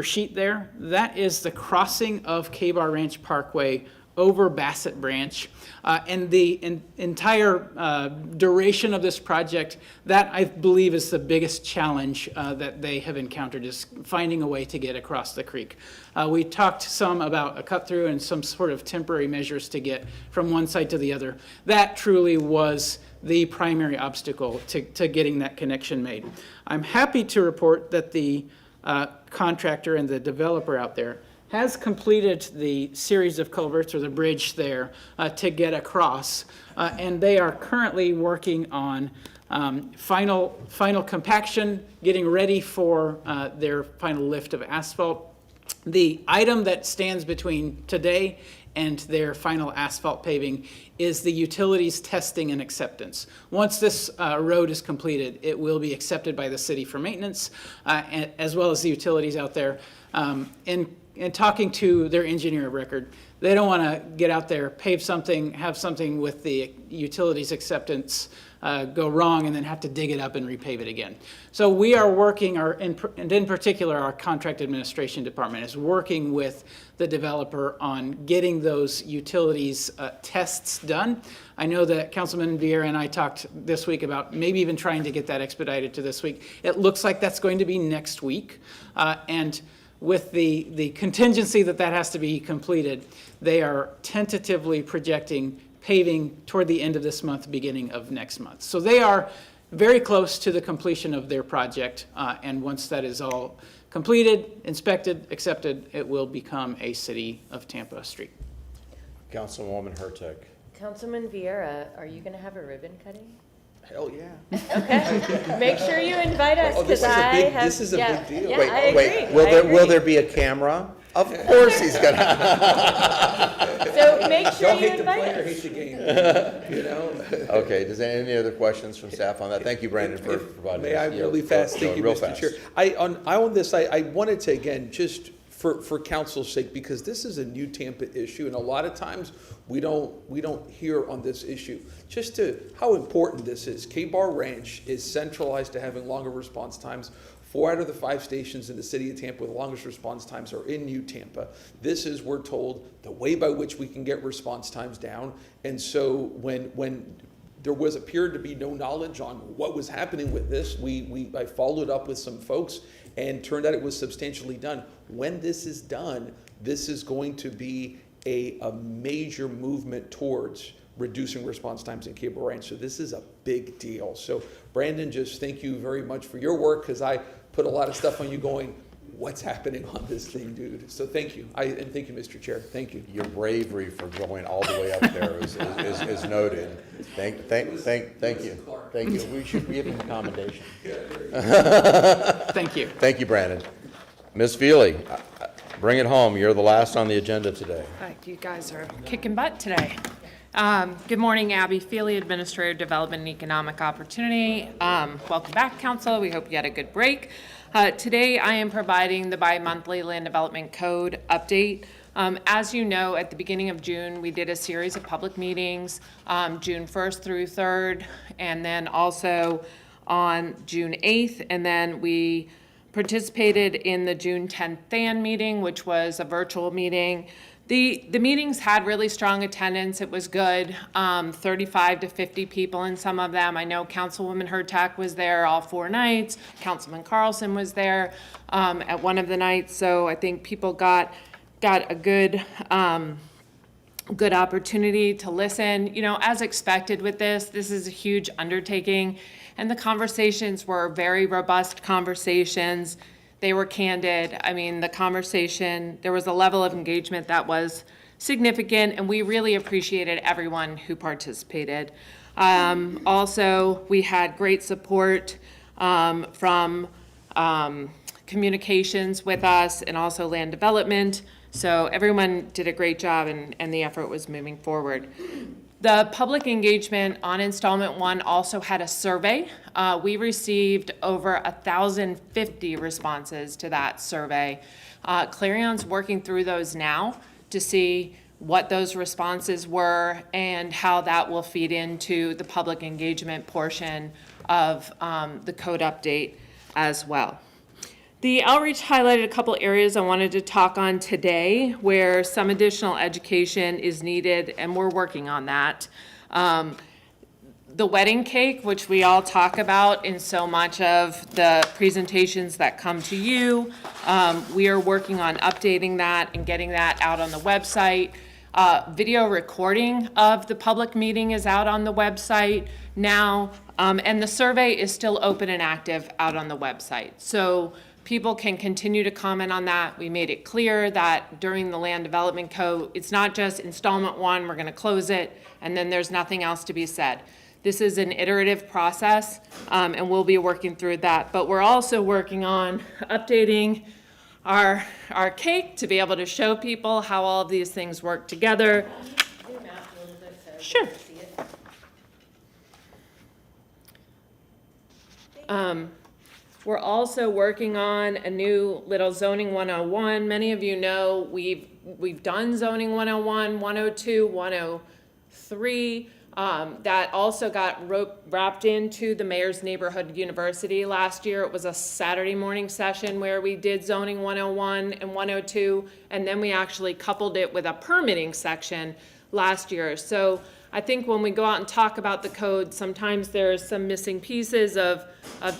sheet there, that is the crossing of K-Bar Ranch Parkway over Bassett Branch. And the entire duration of this project, that I believe is the biggest challenge that they have encountered, is finding a way to get across the creek. We talked some about a cut through and some sort of temporary measures to get from one side to the other. That truly was the primary obstacle to getting that connection made. I'm happy to report that the contractor and the developer out there has completed the series of culverts, or the bridge there, to get across. And they are currently working on final compaction, getting ready for their final lift of asphalt. The item that stands between today and their final asphalt paving is the utilities testing and acceptance. Once this road is completed, it will be accepted by the city for maintenance, as well as the utilities out there. In talking to their engineer of record, they don't want to get out there, pave something, have something with the utilities acceptance go wrong, and then have to dig it up and repave it again. So we are working, and in particular, our contract administration department is working with the developer on getting those utilities tests done. I know that Councilman Vieira and I talked this week about maybe even trying to get that expedited to this week. It looks like that's going to be next week. And with the contingency that has to be completed, they are tentatively projecting paving toward the end of this month, beginning of next month. So they are very close to the completion of their project, and once that is all completed, inspected, accepted, it will become a City of Tampa street. Councilwoman Hurtak. Councilman Vieira, are you going to have a ribbon cutting? Hell yeah. Okay. Make sure you invite us, Oh, this because is a big- I have. this is a big deal. Yeah, Wait, I agree. will there be a camera? Of course he's gonna. So make sure Don't you hate the invite player, us. hate the game, you know? Okay, does any other questions from staff on that? Thank you, Brandon, for providing. May I this. Yeah, really fast? Thank you, real Mr. fast. Chair. On this, I wanted to, again, just for council's sake, because this is a new Tampa issue, and a lot of times we don't hear on this issue, just to how important this is. K-Bar Ranch is centralized to having longer response times. 4 out of the 5 stations in the city of Tampa with the longest response times are in New Tampa. This is, we're told, the way by which we can get response times down. And so when there appeared to be no knowledge on what was happening with this, I followed up with some folks, and turned out it was substantially done. When this is done, this is going to be a major movement towards reducing response times in Cable Ranch. So this is a big deal. So Brandon, just thank you very much for your work, because I put a lot of stuff on you going, what's happening on this thing, dude? So thank you. And thank you, Mr. Chair. Thank you. Your bravery for going all the way up there is noted. Thank you. Thank you. We should give him a commendation. Thank you. Thank you, Brandon. Ms. Feely, bring it home. You're the last on the agenda today. You guys are kicking butt today. Good morning, Abby Feely, Administrator, Development and Economic Opportunity. Welcome back, Council. We hope you had a good break. Today, I am providing the bi-monthly Land Development Code update. As you know, at the beginning of June, we did a series of public meetings, June 1st through 3rd, and then also on June 8th, and then we participated in the June 10th THAN meeting, which was a virtual meeting. The meetings had really strong attendance. It was good, 35 to 50 people in some of them. I know Councilwoman Hurtak was there all 4 nights. Councilman Carlson was there at one of the nights. So I think people got a good opportunity to listen. You know, as expected with this is a huge undertaking, and the conversations were very robust conversations. They were candid. I mean, the conversation, there was a level of engagement that was significant, and we really appreciated everyone who participated. Also, we had great support from communications with us and also land development. So everyone did a great job, and the effort was moving forward. The public engagement on installment 1 also had a survey. We received over 1,050 responses to that survey. Clarion's working through those now to see what those responses were and how that will feed into the public engagement portion of the code update as well. The outreach highlighted a couple areas I wanted to talk on today where some additional education is needed, and we're working on that. The wedding cake, which we all talk about in so much of the presentations that come to you, we are working on updating that and getting that out on the website. Video recording of the public meeting is out on the website now, and the survey is still open and active out on the website. So people can continue to comment on that. We made it clear that during the Land Development Code, it's not just installment 1, we're going to close it, and then there's nothing else to be said. This is an iterative process, and we'll be working through that. But we're also working on updating our cake to be able to show people how all of these things work together. Zoom out a little bit so Sure. you can see it. We're also working on a new little zoning 101. Many of you know we've done zoning 101, 102, 103. That also got wrapped into the Mayor's Neighborhood University last year. It was a Saturday morning session where we did zoning 101 and 102, and then we actually coupled it with a permitting section last year. So I think when we go out and talk about the code, sometimes there's some missing pieces of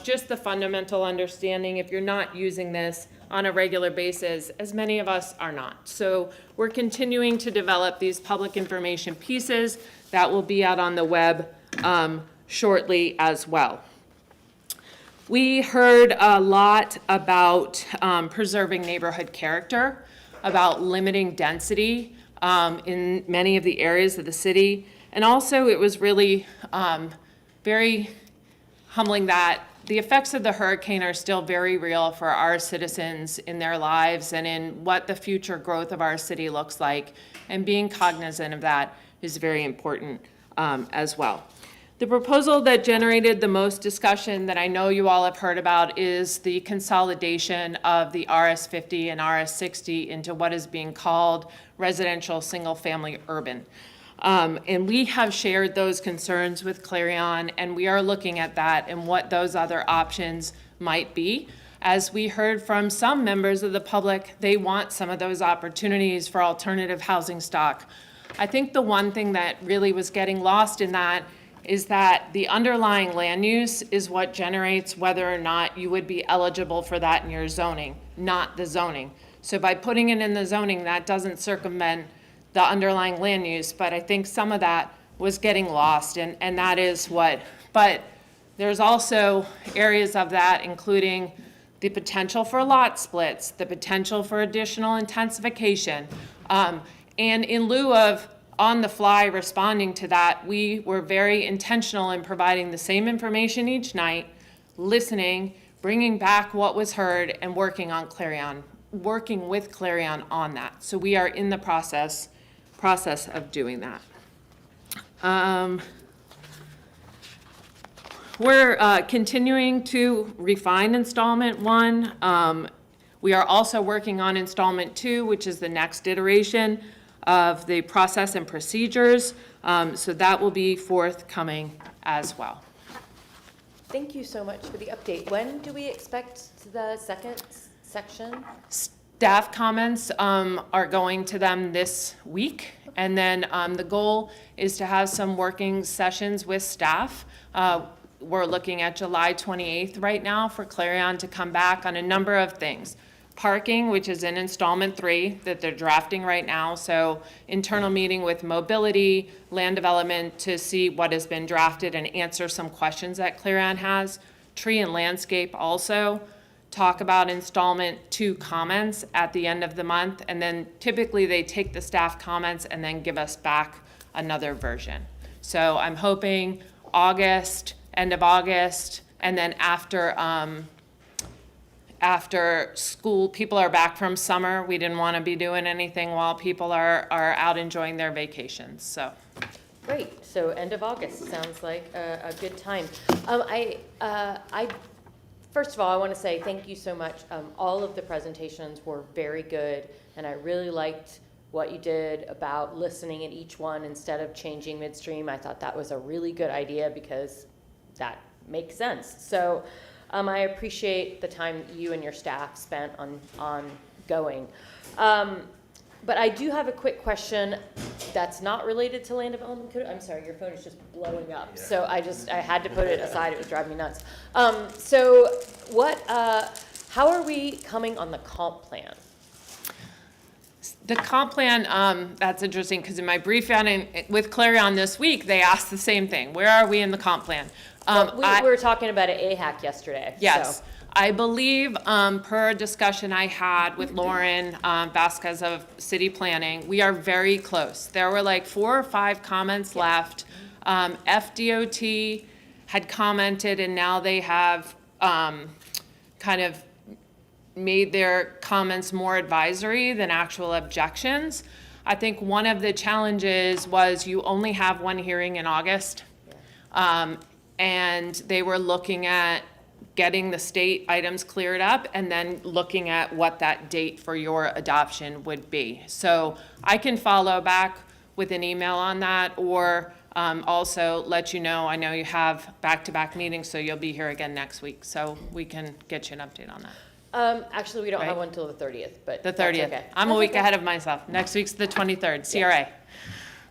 just the fundamental understanding if you're not using this on a regular basis, as many of us are not. So we're continuing to develop these public information pieces that will be out on the web shortly as well. We heard a lot about preserving neighborhood character, about limiting density in many of the areas of the city. And also it was really very humbling that the effects of the hurricane are still very real for our citizens in their lives and in what the future growth of our city looks like. And being cognizant of that is very important as well. The proposal that generated the most discussion that I know you all have heard about is the consolidation of the RS50 and RS60 into what is being called residential single-family urban. And we have shared those concerns with Clarion, and we are looking at that and what those other options might be. As we heard from some members of the public, they want some of those opportunities for alternative housing stock. I think the one thing that really was getting lost in that is that the underlying land use is what generates whether or not you would be eligible for that in your zoning, not the zoning. So by putting it in the zoning, that doesn't circumvent the underlying land use, but I think some of that was getting lost, and that is what, but there's also areas of that, including the potential for lot splits, the potential for additional intensification, and in lieu of on the fly responding to that, we were very intentional in providing the same information each night, listening, bringing back what was heard, and working with Clarion on that. So we are in the process of doing that. We're continuing to refine installment 1. We are also working on installment 2, which is the next iteration of the process and procedures. So that will be forthcoming as well. Thank you so much for the update. When do we expect the second section? Staff comments are going to them this week, and then the goal is to have some working sessions with staff. We're looking at July 28th right now for Clarion to come back on a number of things. Parking, which is in installment 3 that they're drafting right now, so internal meeting with mobility, land development to see what has been drafted and answer some questions that Clarion has. Tree and landscape also. Talk about installment 2 comments at the end of the month, and then typically they take the staff comments and then give us back another version. So I'm hoping August, end of August, and then after school, people are back from summer. We didn't want to be doing anything while people are out enjoying their vacations, so. Great, so end of August sounds like a good time. First of all, I want to say thank you so much. All of the presentations were very good, and I really liked what you did about listening at each one instead of changing midstream. I thought that was a really good idea because that makes sense. So I appreciate the time you and your staff spent on going. But I do have a quick question that's not related to land development code. I'm sorry, your phone is just blowing up. Yeah. So I had to put it aside. It was driving me nuts. How are we coming on the comp plan? The comp plan, that's interesting because in my briefing with Clarion this week, they asked the same thing. Where are we in the comp plan? We were talking about an AHAC yesterday. Yes. So. I believe, per a discussion I had with Lauren Vasquez of City Planning, we are very close. There were like 4 or 5 comments left. FDOT had commented, and now they have kind of made their comments more advisory than actual objections. I think one of the challenges was you only have one hearing in August. And they were looking at getting the state items cleared up and then looking at what that date for your adoption would be. So I can follow back with an email on that, or also let you know, I know you have back-to-back meetings, so you'll be here again next week, so we can get you an update on that. Actually, we don't have Right. one until the 30th, but The that's 30th. okay. I'm a That's week okay. ahead of myself. Next week's the 23rd, CRA.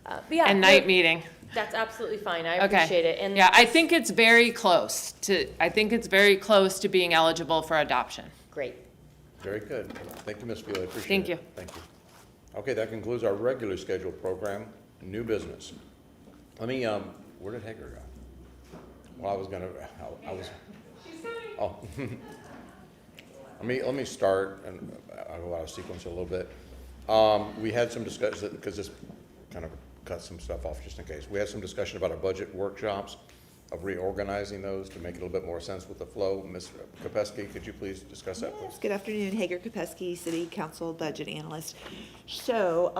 But yeah, And no, night meeting. That's absolutely fine. I Okay. appreciate it. And Yeah, I think it's very close to being eligible for adoption. Great. Very good. Thank you, Ms. Feely. Appreciate it. Thank you. Thank you. Okay, that concludes our regularly scheduled program. New business. Let me, where did Hager go? Well, I was gonna, I was. Oh. Let me start, and I'll go out of sequence a little bit. We had some discussion, because this kind of cut some stuff off just in case. We had some discussion about our budget workshops, of reorganizing those to make a little bit more sense with the flow. Ms. Kopesky, could you please discuss that, please? Good afternoon, Hager Kopesky, City Council Budget Analyst. So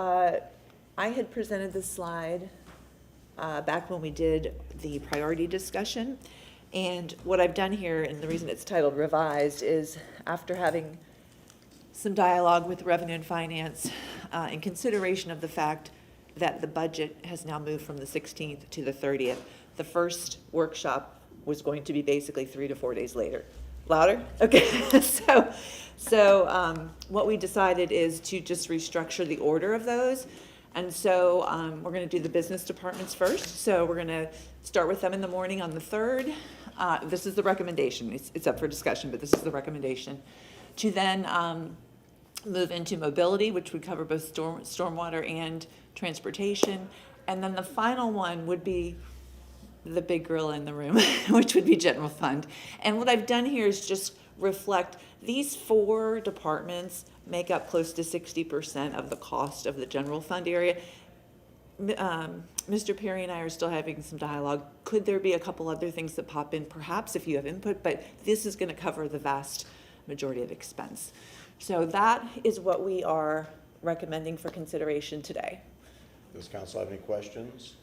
I had presented this slide back when we did the priority discussion. And what I've done here, and the reason it's titled revised, is after having some dialogue with Revenue and Finance in consideration of the fact that the budget has now moved from the 16th to the 30th. The first workshop was going to be basically 3 to 4 days later. Louder? Okay. So what we decided is to just restructure the order of those. And so we're going to do the business departments first. So we're going to start with them in the morning on the 3rd. This is the recommendation. It's up for discussion, but this is the recommendation. To then move into mobility, which would cover both stormwater and transportation. And then the final one would be the big gorilla in the room, which would be general fund. And what I've done here is just reflect these 4 departments make up close to 60% of the cost of the general fund area. Mr. Perry and I are still having some dialogue. Could there be a couple other things that pop in, perhaps, if you have input, but this is going to cover the vast majority of expense. So that is what we are recommending for consideration today. Does council have any questions?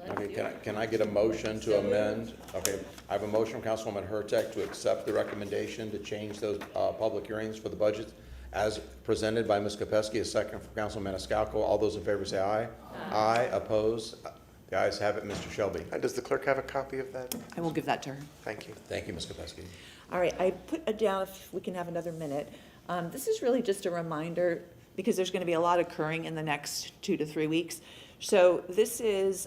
Okay, can I get a motion to amend? Okay, I have a motion from Councilwoman Hurtak to accept the recommendation to change those public hearings for the budget as presented by Ms. Kopesky. A second from Councilman Maniscalco. All those in favor say aye. Aye. Opposed? The ayes have it. Mr. Shelby. Does the clerk have a copy of that? I will give that to her. Thank you. Thank you, Ms. Kopesky. All right, I put it down if we can have another minute. This is really just a reminder because there's going to be a lot occurring in the next 2 to 3 weeks. So this is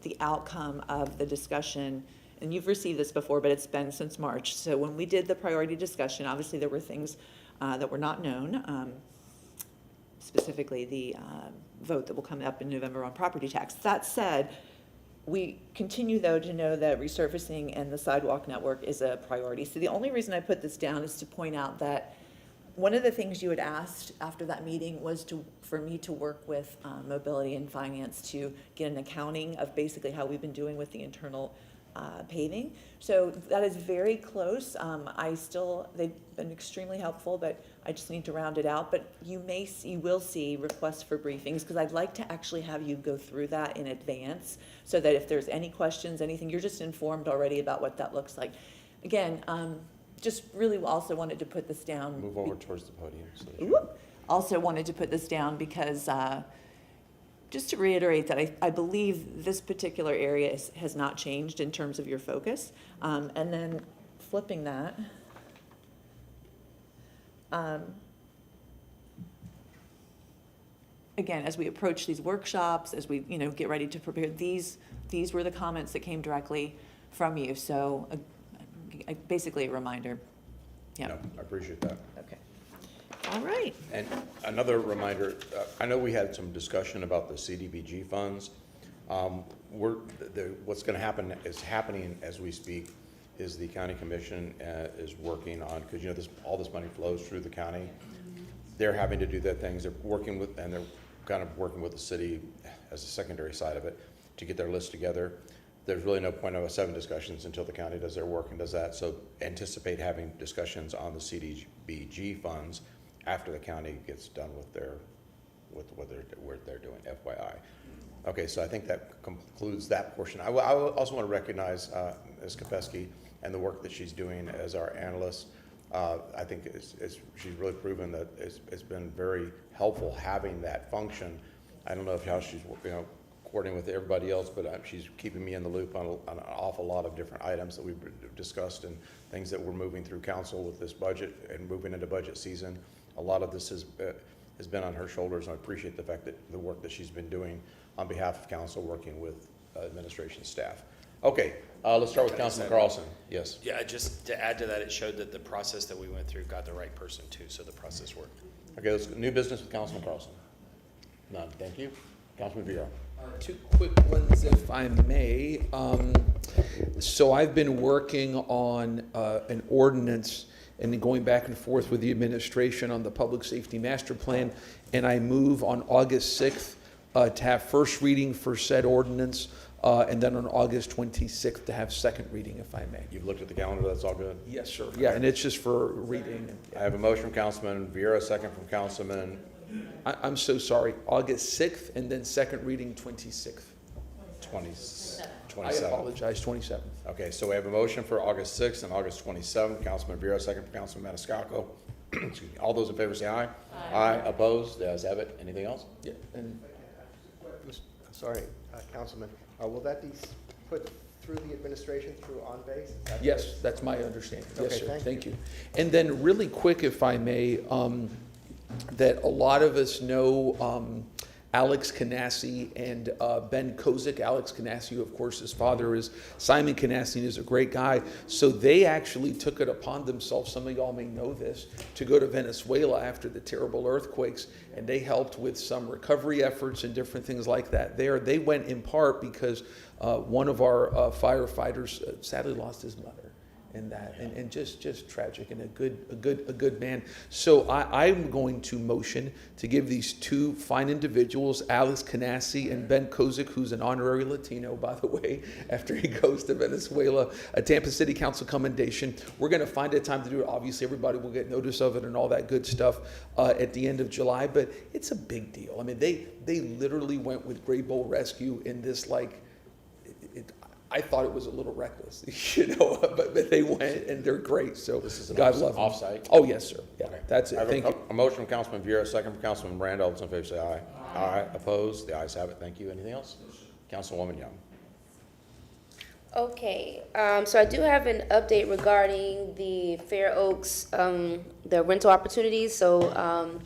the outcome of the discussion, and you've received this before, but it's been since March. So when we did the priority discussion, obviously there were things that were not known, specifically the vote that will come up in November on property tax. That said, we continue, though, to know that resurfacing and the sidewalk network is a priority. So the only reason I put this down is to point out that one of the things you had asked after that meeting was for me to work with Mobility and Finance to get an accounting of basically how we've been doing with the internal paving. So that is very close. They've been extremely helpful, but I just need to round it out. But you will see requests for briefings because I'd like to actually have you go through that in advance so that if there's any questions, anything, you're just informed already about what that looks like. Again, just really also wanted to put this down. Move over towards the podium. So that Also wanted to put this down because just to reiterate that I believe this particular area has not changed in terms of your focus. And then flipping that. Again, as we approach these workshops, as we get ready to prepare, these were the comments that came directly from you. So basically a reminder. Yeah. No, I appreciate that. Okay. All right. And another reminder, I know we had some discussion about the CDBG funds. What's going to happen is happening as we speak is the county commission is working on, because all this money flows through the county. They're having to do their things. They're working with, and they're kind of working with the city as a secondary side of it to get their list together. there's really no point of 7 discussions until the county does their work and does that. So anticipate having discussions on the CDBG funds after the county gets done with what they're doing, FYI. Okay, so I think that concludes that portion. I also want to recognize Ms. Kopesky and the work that she's doing as our analyst. I think she's really proven that it's been very helpful having that function. I don't know how she's coordinating with everybody else, but she's keeping me in the loop on an awful lot of different items that we've discussed and things that we're moving through council with this budget and moving into budget season. A lot of this has been on her shoulders, and I appreciate the fact that the work that she's been doing on behalf of council, working with administration staff. Okay, let's start with Councilman Carlson. Yes. Yeah, just to add to that, it showed that the process that we went through got the right person too, so the process worked. Okay, let's new business with Councilman Carlson. None, thank you. Councilman Vieira. 2 quick ones, if I may. So I've been working on an ordinance and then going back and forth with the administration on the public safety master plan, and I move on August 6th to have first reading for said ordinance, and then on August 26th to have second reading, if I may. You've looked at the calendar, that's all good? Yes, sir. Yeah, and it's just for reading. I have a motion from Councilman Vieira, second from Councilman. I'm so sorry, August 6th and then second reading 26th. 27. I apologize, 27th. Okay, so we have a motion for August 6th and August 27th. Councilman Vieira, second from Councilman Maniscalco. Excuse me. All those in favor say aye. Aye. Opposed? The ayes have it. Anything else? Yeah. And Sorry, Councilman, will that be put through the administration, through on-base? yes, that's my understanding. Yes, Okay, sir. thank you. And then really quick, if I may, that a lot of us know Alex Canassi and Ben Kozik. Alex Canassi, of course, his father is Simon Canassi, and is a great guy. So they actually took it upon themselves, some of y'all may know this, to go to Venezuela after the terrible earthquakes, and they helped with some recovery efforts and different things like that there. They went in part because one of our firefighters sadly lost his mother. And that, and just tragic, and a good man. So I'm going to motion to give these 2 fine individuals, Alex Canassi and Ben Kozik, who's an honorary Latino, by the way, after he goes to Venezuela, a Tampa City Council commendation. We're going to find a time to do it. Obviously, everybody will get notice of it and all that good stuff at the end of July, but it's a big deal. I mean, they literally went with Gray Bowl Rescue in this, I thought it was a little reckless, but they went, and they're great. So this is an God love them. Offsite. Oh yes, sir. Yeah, okay. That's it. Thank you. A motion from Councilman Vieira, second from Councilman Miranda. All those in favor say aye. Aye. Opposed? The ayes have it. Thank you. Anything else? Councilwoman Young. Okay, so I do have an update regarding the Fair Oaks, the rental opportunities. So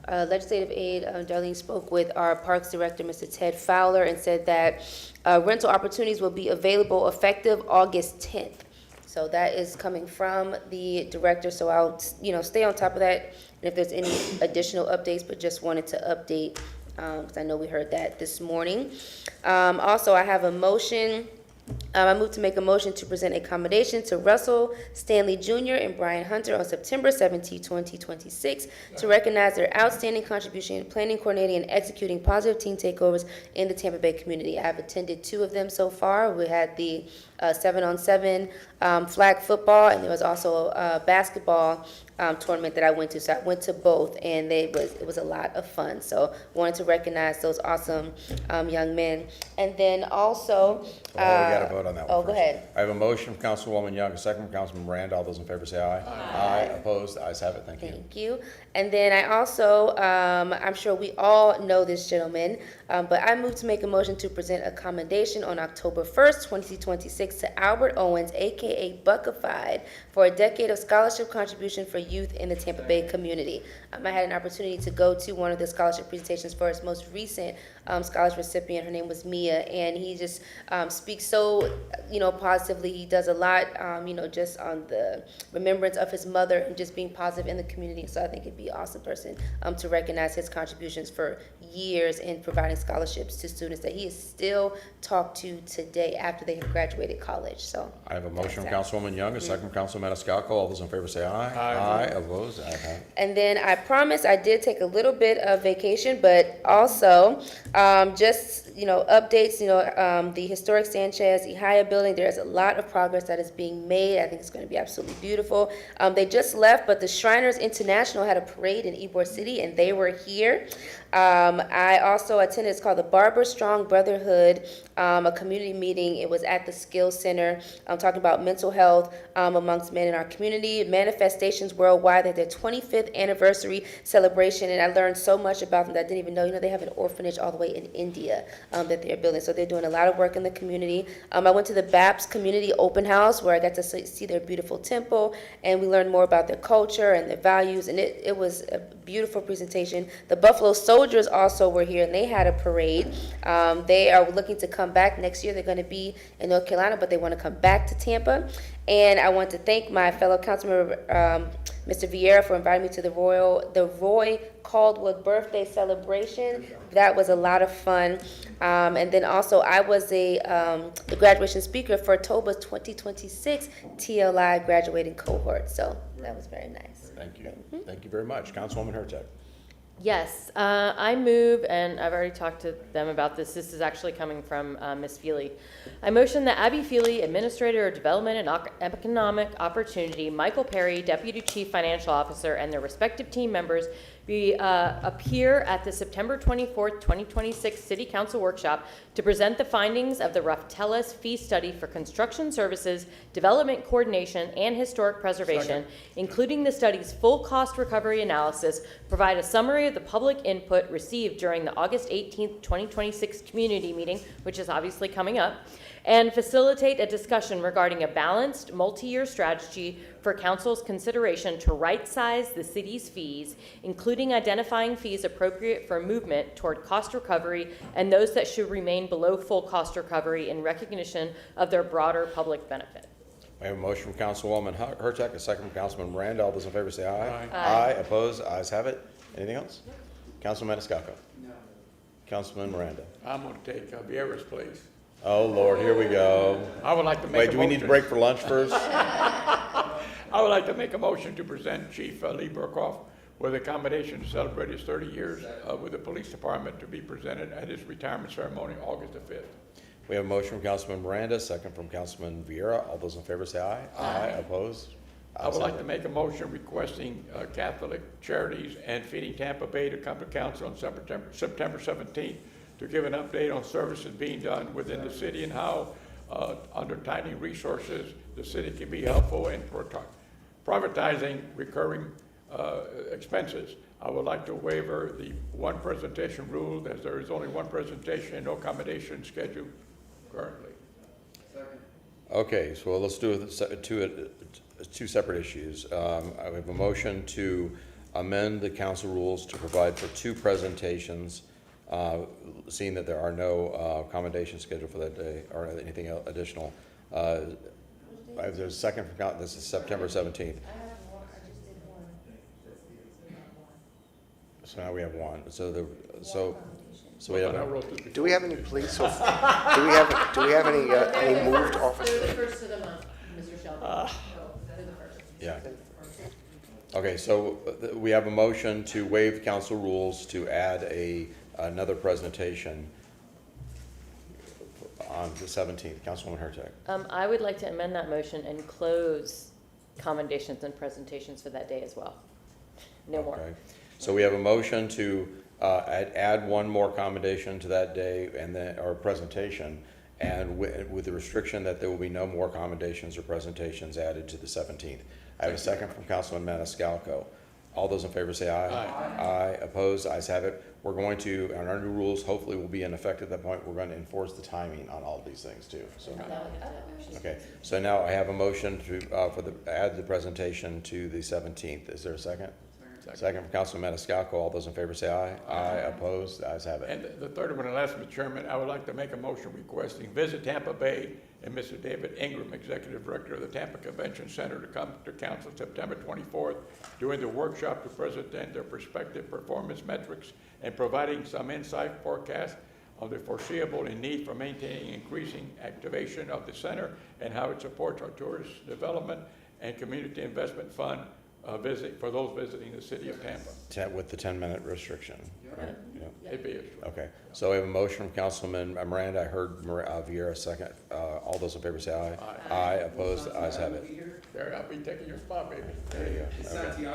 Legislative aide Darlene spoke with our Parks Director, Mr. Ted Fowler, and said that rental opportunities will be available effective August 10th. So that is coming from the director, so I'll stay on top of that, and if there's any additional updates, but just wanted to update, because I know we heard that this morning. Also, I have a motion. I move to make a motion to present a commendation to Russell Stanley Jr. and Brian Hunter on September 17, 2026, to recognize their outstanding contribution in planning, coordinating, and executing positive team takeovers in the Tampa Bay community. I've attended 2 of them so far. We had the 7-on-7 flag football, and there was also a basketball tournament that I went to. So I went to both, and it was a lot of fun. So wanted to recognize those awesome young men. And then also, we got to vote on that one. Oh, go ahead. I have a motion from Councilwoman Young, a second from Councilman Miranda. All those in favor say aye. Aye. Opposed? The ayes have it. Thank you. Thank you. And then I also, I'm sure we all know this gentleman, but I move to make a motion to present a commendation on October 1st, 2026 to Albert Owens, aka Buckified, for a decade of scholarship contribution for youth in the Tampa Bay community. I had an opportunity to go to one of the scholarship presentations for his most recent scholarship recipient. Her name was Mia, and he just speaks so, positively. He does a lot, just on the remembrance of his mother and just being positive in the community. So I think it'd be an awesome person to recognize his contributions for years in providing scholarships to students that he is still talked to today after they have graduated college. So I have a motion from Councilwoman Young, a second from Councilman Maniscalco. All those in favor say aye. Aye. Opposed? Ayes have it. And then I promise I did take a little bit of vacation, but also just, updates, the historic Sanchez Ihaya building, there's a lot of progress that is being made. I think it's going to be absolutely beautiful. They just left, but the Shriners International had a parade in Ybor City, and they were here. I also attended, it's called the Barber Strong Brotherhood, a community meeting. It was at the Skills Center. I'm talking about mental health amongst men in our community, manifestations worldwide. They had their 25th anniversary celebration, and I learned so much about them that I didn't even know. They have an orphanage all the way in India that they're building, so they're doing a lot of work in the community. I went to the BAPS Community Open House where I got to see their beautiful temple, and we learned more about their culture and their values, and it was a beautiful presentation. The Buffalo Soldiers also were here, and they had a parade. They are looking to come back next year. They're going to be in North Carolina, but they want to come back to Tampa. And I want to thank my fellow councilmember, Mr. Vieira, for inviting me to the Roy Caldwell birthday celebration. That was a lot of fun. And then also I was the graduation speaker for TOBA's 2026 TLI graduating cohort. So that was very nice. Thank you. Thank you very much. Councilwoman Hurtak. Yes, I move, and I've already talked to them about this. This is actually coming from Ms. Feely. I motion that Abby Feely, Administrator of Development and Economic Opportunity, Michael Perry, Deputy Chief Financial Officer, and their respective team members appear at the September 24th, 2026 City Council Workshop to present the findings of the Raftelis Fee Study for Construction Services, Development Coordination, and Historic Preservation, including the study's full cost recovery analysis, provide a summary of the public input received during the August 18th, 2026 community meeting, which is obviously coming up, and facilitate a discussion regarding a balanced multi-year strategy for council's consideration to right-size the city's fees, including identifying fees appropriate for movement toward cost recovery and those that should remain below full cost recovery in recognition of their broader public benefit. We have a motion from Councilwoman Hurtak, a second from Councilman Miranda. All those in favor say aye. Aye. Aye. Opposed? Ayes have it. Anything else? Councilman Maniscalco. No. Councilman Miranda. I'm going to take Vieira's place. Oh, Lord, here we go. I would like to make a Wait, motion. do we need to break for lunch first? I would like to make a motion to present Chief Lee Burkhoff with a commendation to celebrate his 30 years with the police department to be presented at his retirement ceremony August the 5th. We have a motion from Councilman Miranda, second from Councilman Vieira. All those in favor say aye. Aye. Opposed? I would like to make a motion requesting Catholic Charities and Feeding Tampa Bay to come to council on September 17th to give an update on services being done within the city and how, under tightening resources, the city can be helpful in privatizing recurring expenses. I would like to waiver the one presentation rule, as there is only one presentation and no accommodation scheduled currently. Okay, so let's do two separate issues. I have a motion to amend the council rules to provide for two presentations, seeing that there are no accommodations scheduled for that day or anything additional. There's a second from, this is September 17th. So now we have one. So we have. Do we have any police? Do we have any moved officers? First of the month, Mr. Shelby. Yeah. Okay, so we have a motion to waive the council rules to add another presentation on the 17th. Councilwoman Hurtak. I would like to amend that motion and close commendations and presentations for that day as well. No more. Okay. So we have a motion to add one more commendation to that day and then, or presentation, and with the restriction that there will be no more accommodations or presentations added to the 17th. I have a second from Councilman Maniscalco. All those in favor say aye. Aye. Aye. Opposed? Ayes have it. We're going to, on our new rules, hopefully will be in effect at that point. We're going to enforce the timing on all of these things too. So, okay. So now I have a motion to add the presentation to the 17th. Is there a second? Second from Councilman Maniscalco. All those in favor say aye. Aye. Opposed? Ayes have it. And the third one and last, Mr. Chairman, I would like to make a motion requesting Visit Tampa Bay and Mr. David Ingram, Executive Director of the Tampa Convention Center, to come to council September 24th during the workshop to present their prospective performance metrics and providing some insight forecast of the foreseeable and need for maintaining increasing activation of the center and how it supports our tourist development and community investment fund visit, for those visiting the city of Tampa. With the 10-minute restriction, right? Yeah. It'd be a- Okay, so we have a motion from Councilman Miranda. I heard Vieira second. All those in favor say aye. Aye. Aye, opposed, the ayes have it. There, I'll be taking your spot, baby. There you go. Okay.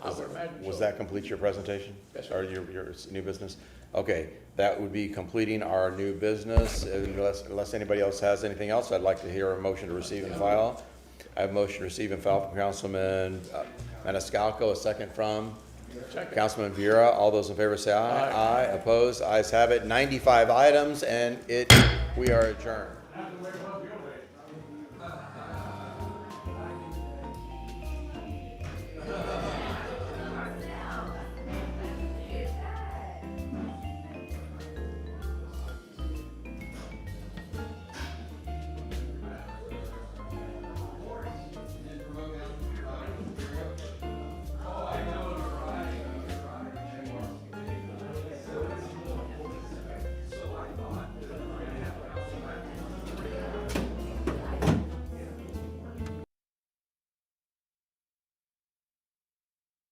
I would imagine Was so. that complete your presentation? Yes, sir. Or your new business? Okay, that would be completing our new business. Unless anybody else has anything else, I'd like to hear a motion to receive and file. I have a motion to receive and file from Councilman Maniscalco, a second from Second. Councilman Vieira. All those in favor say aye. Aye. Aye, opposed, ayes have it. 95 items, and we are adjourned.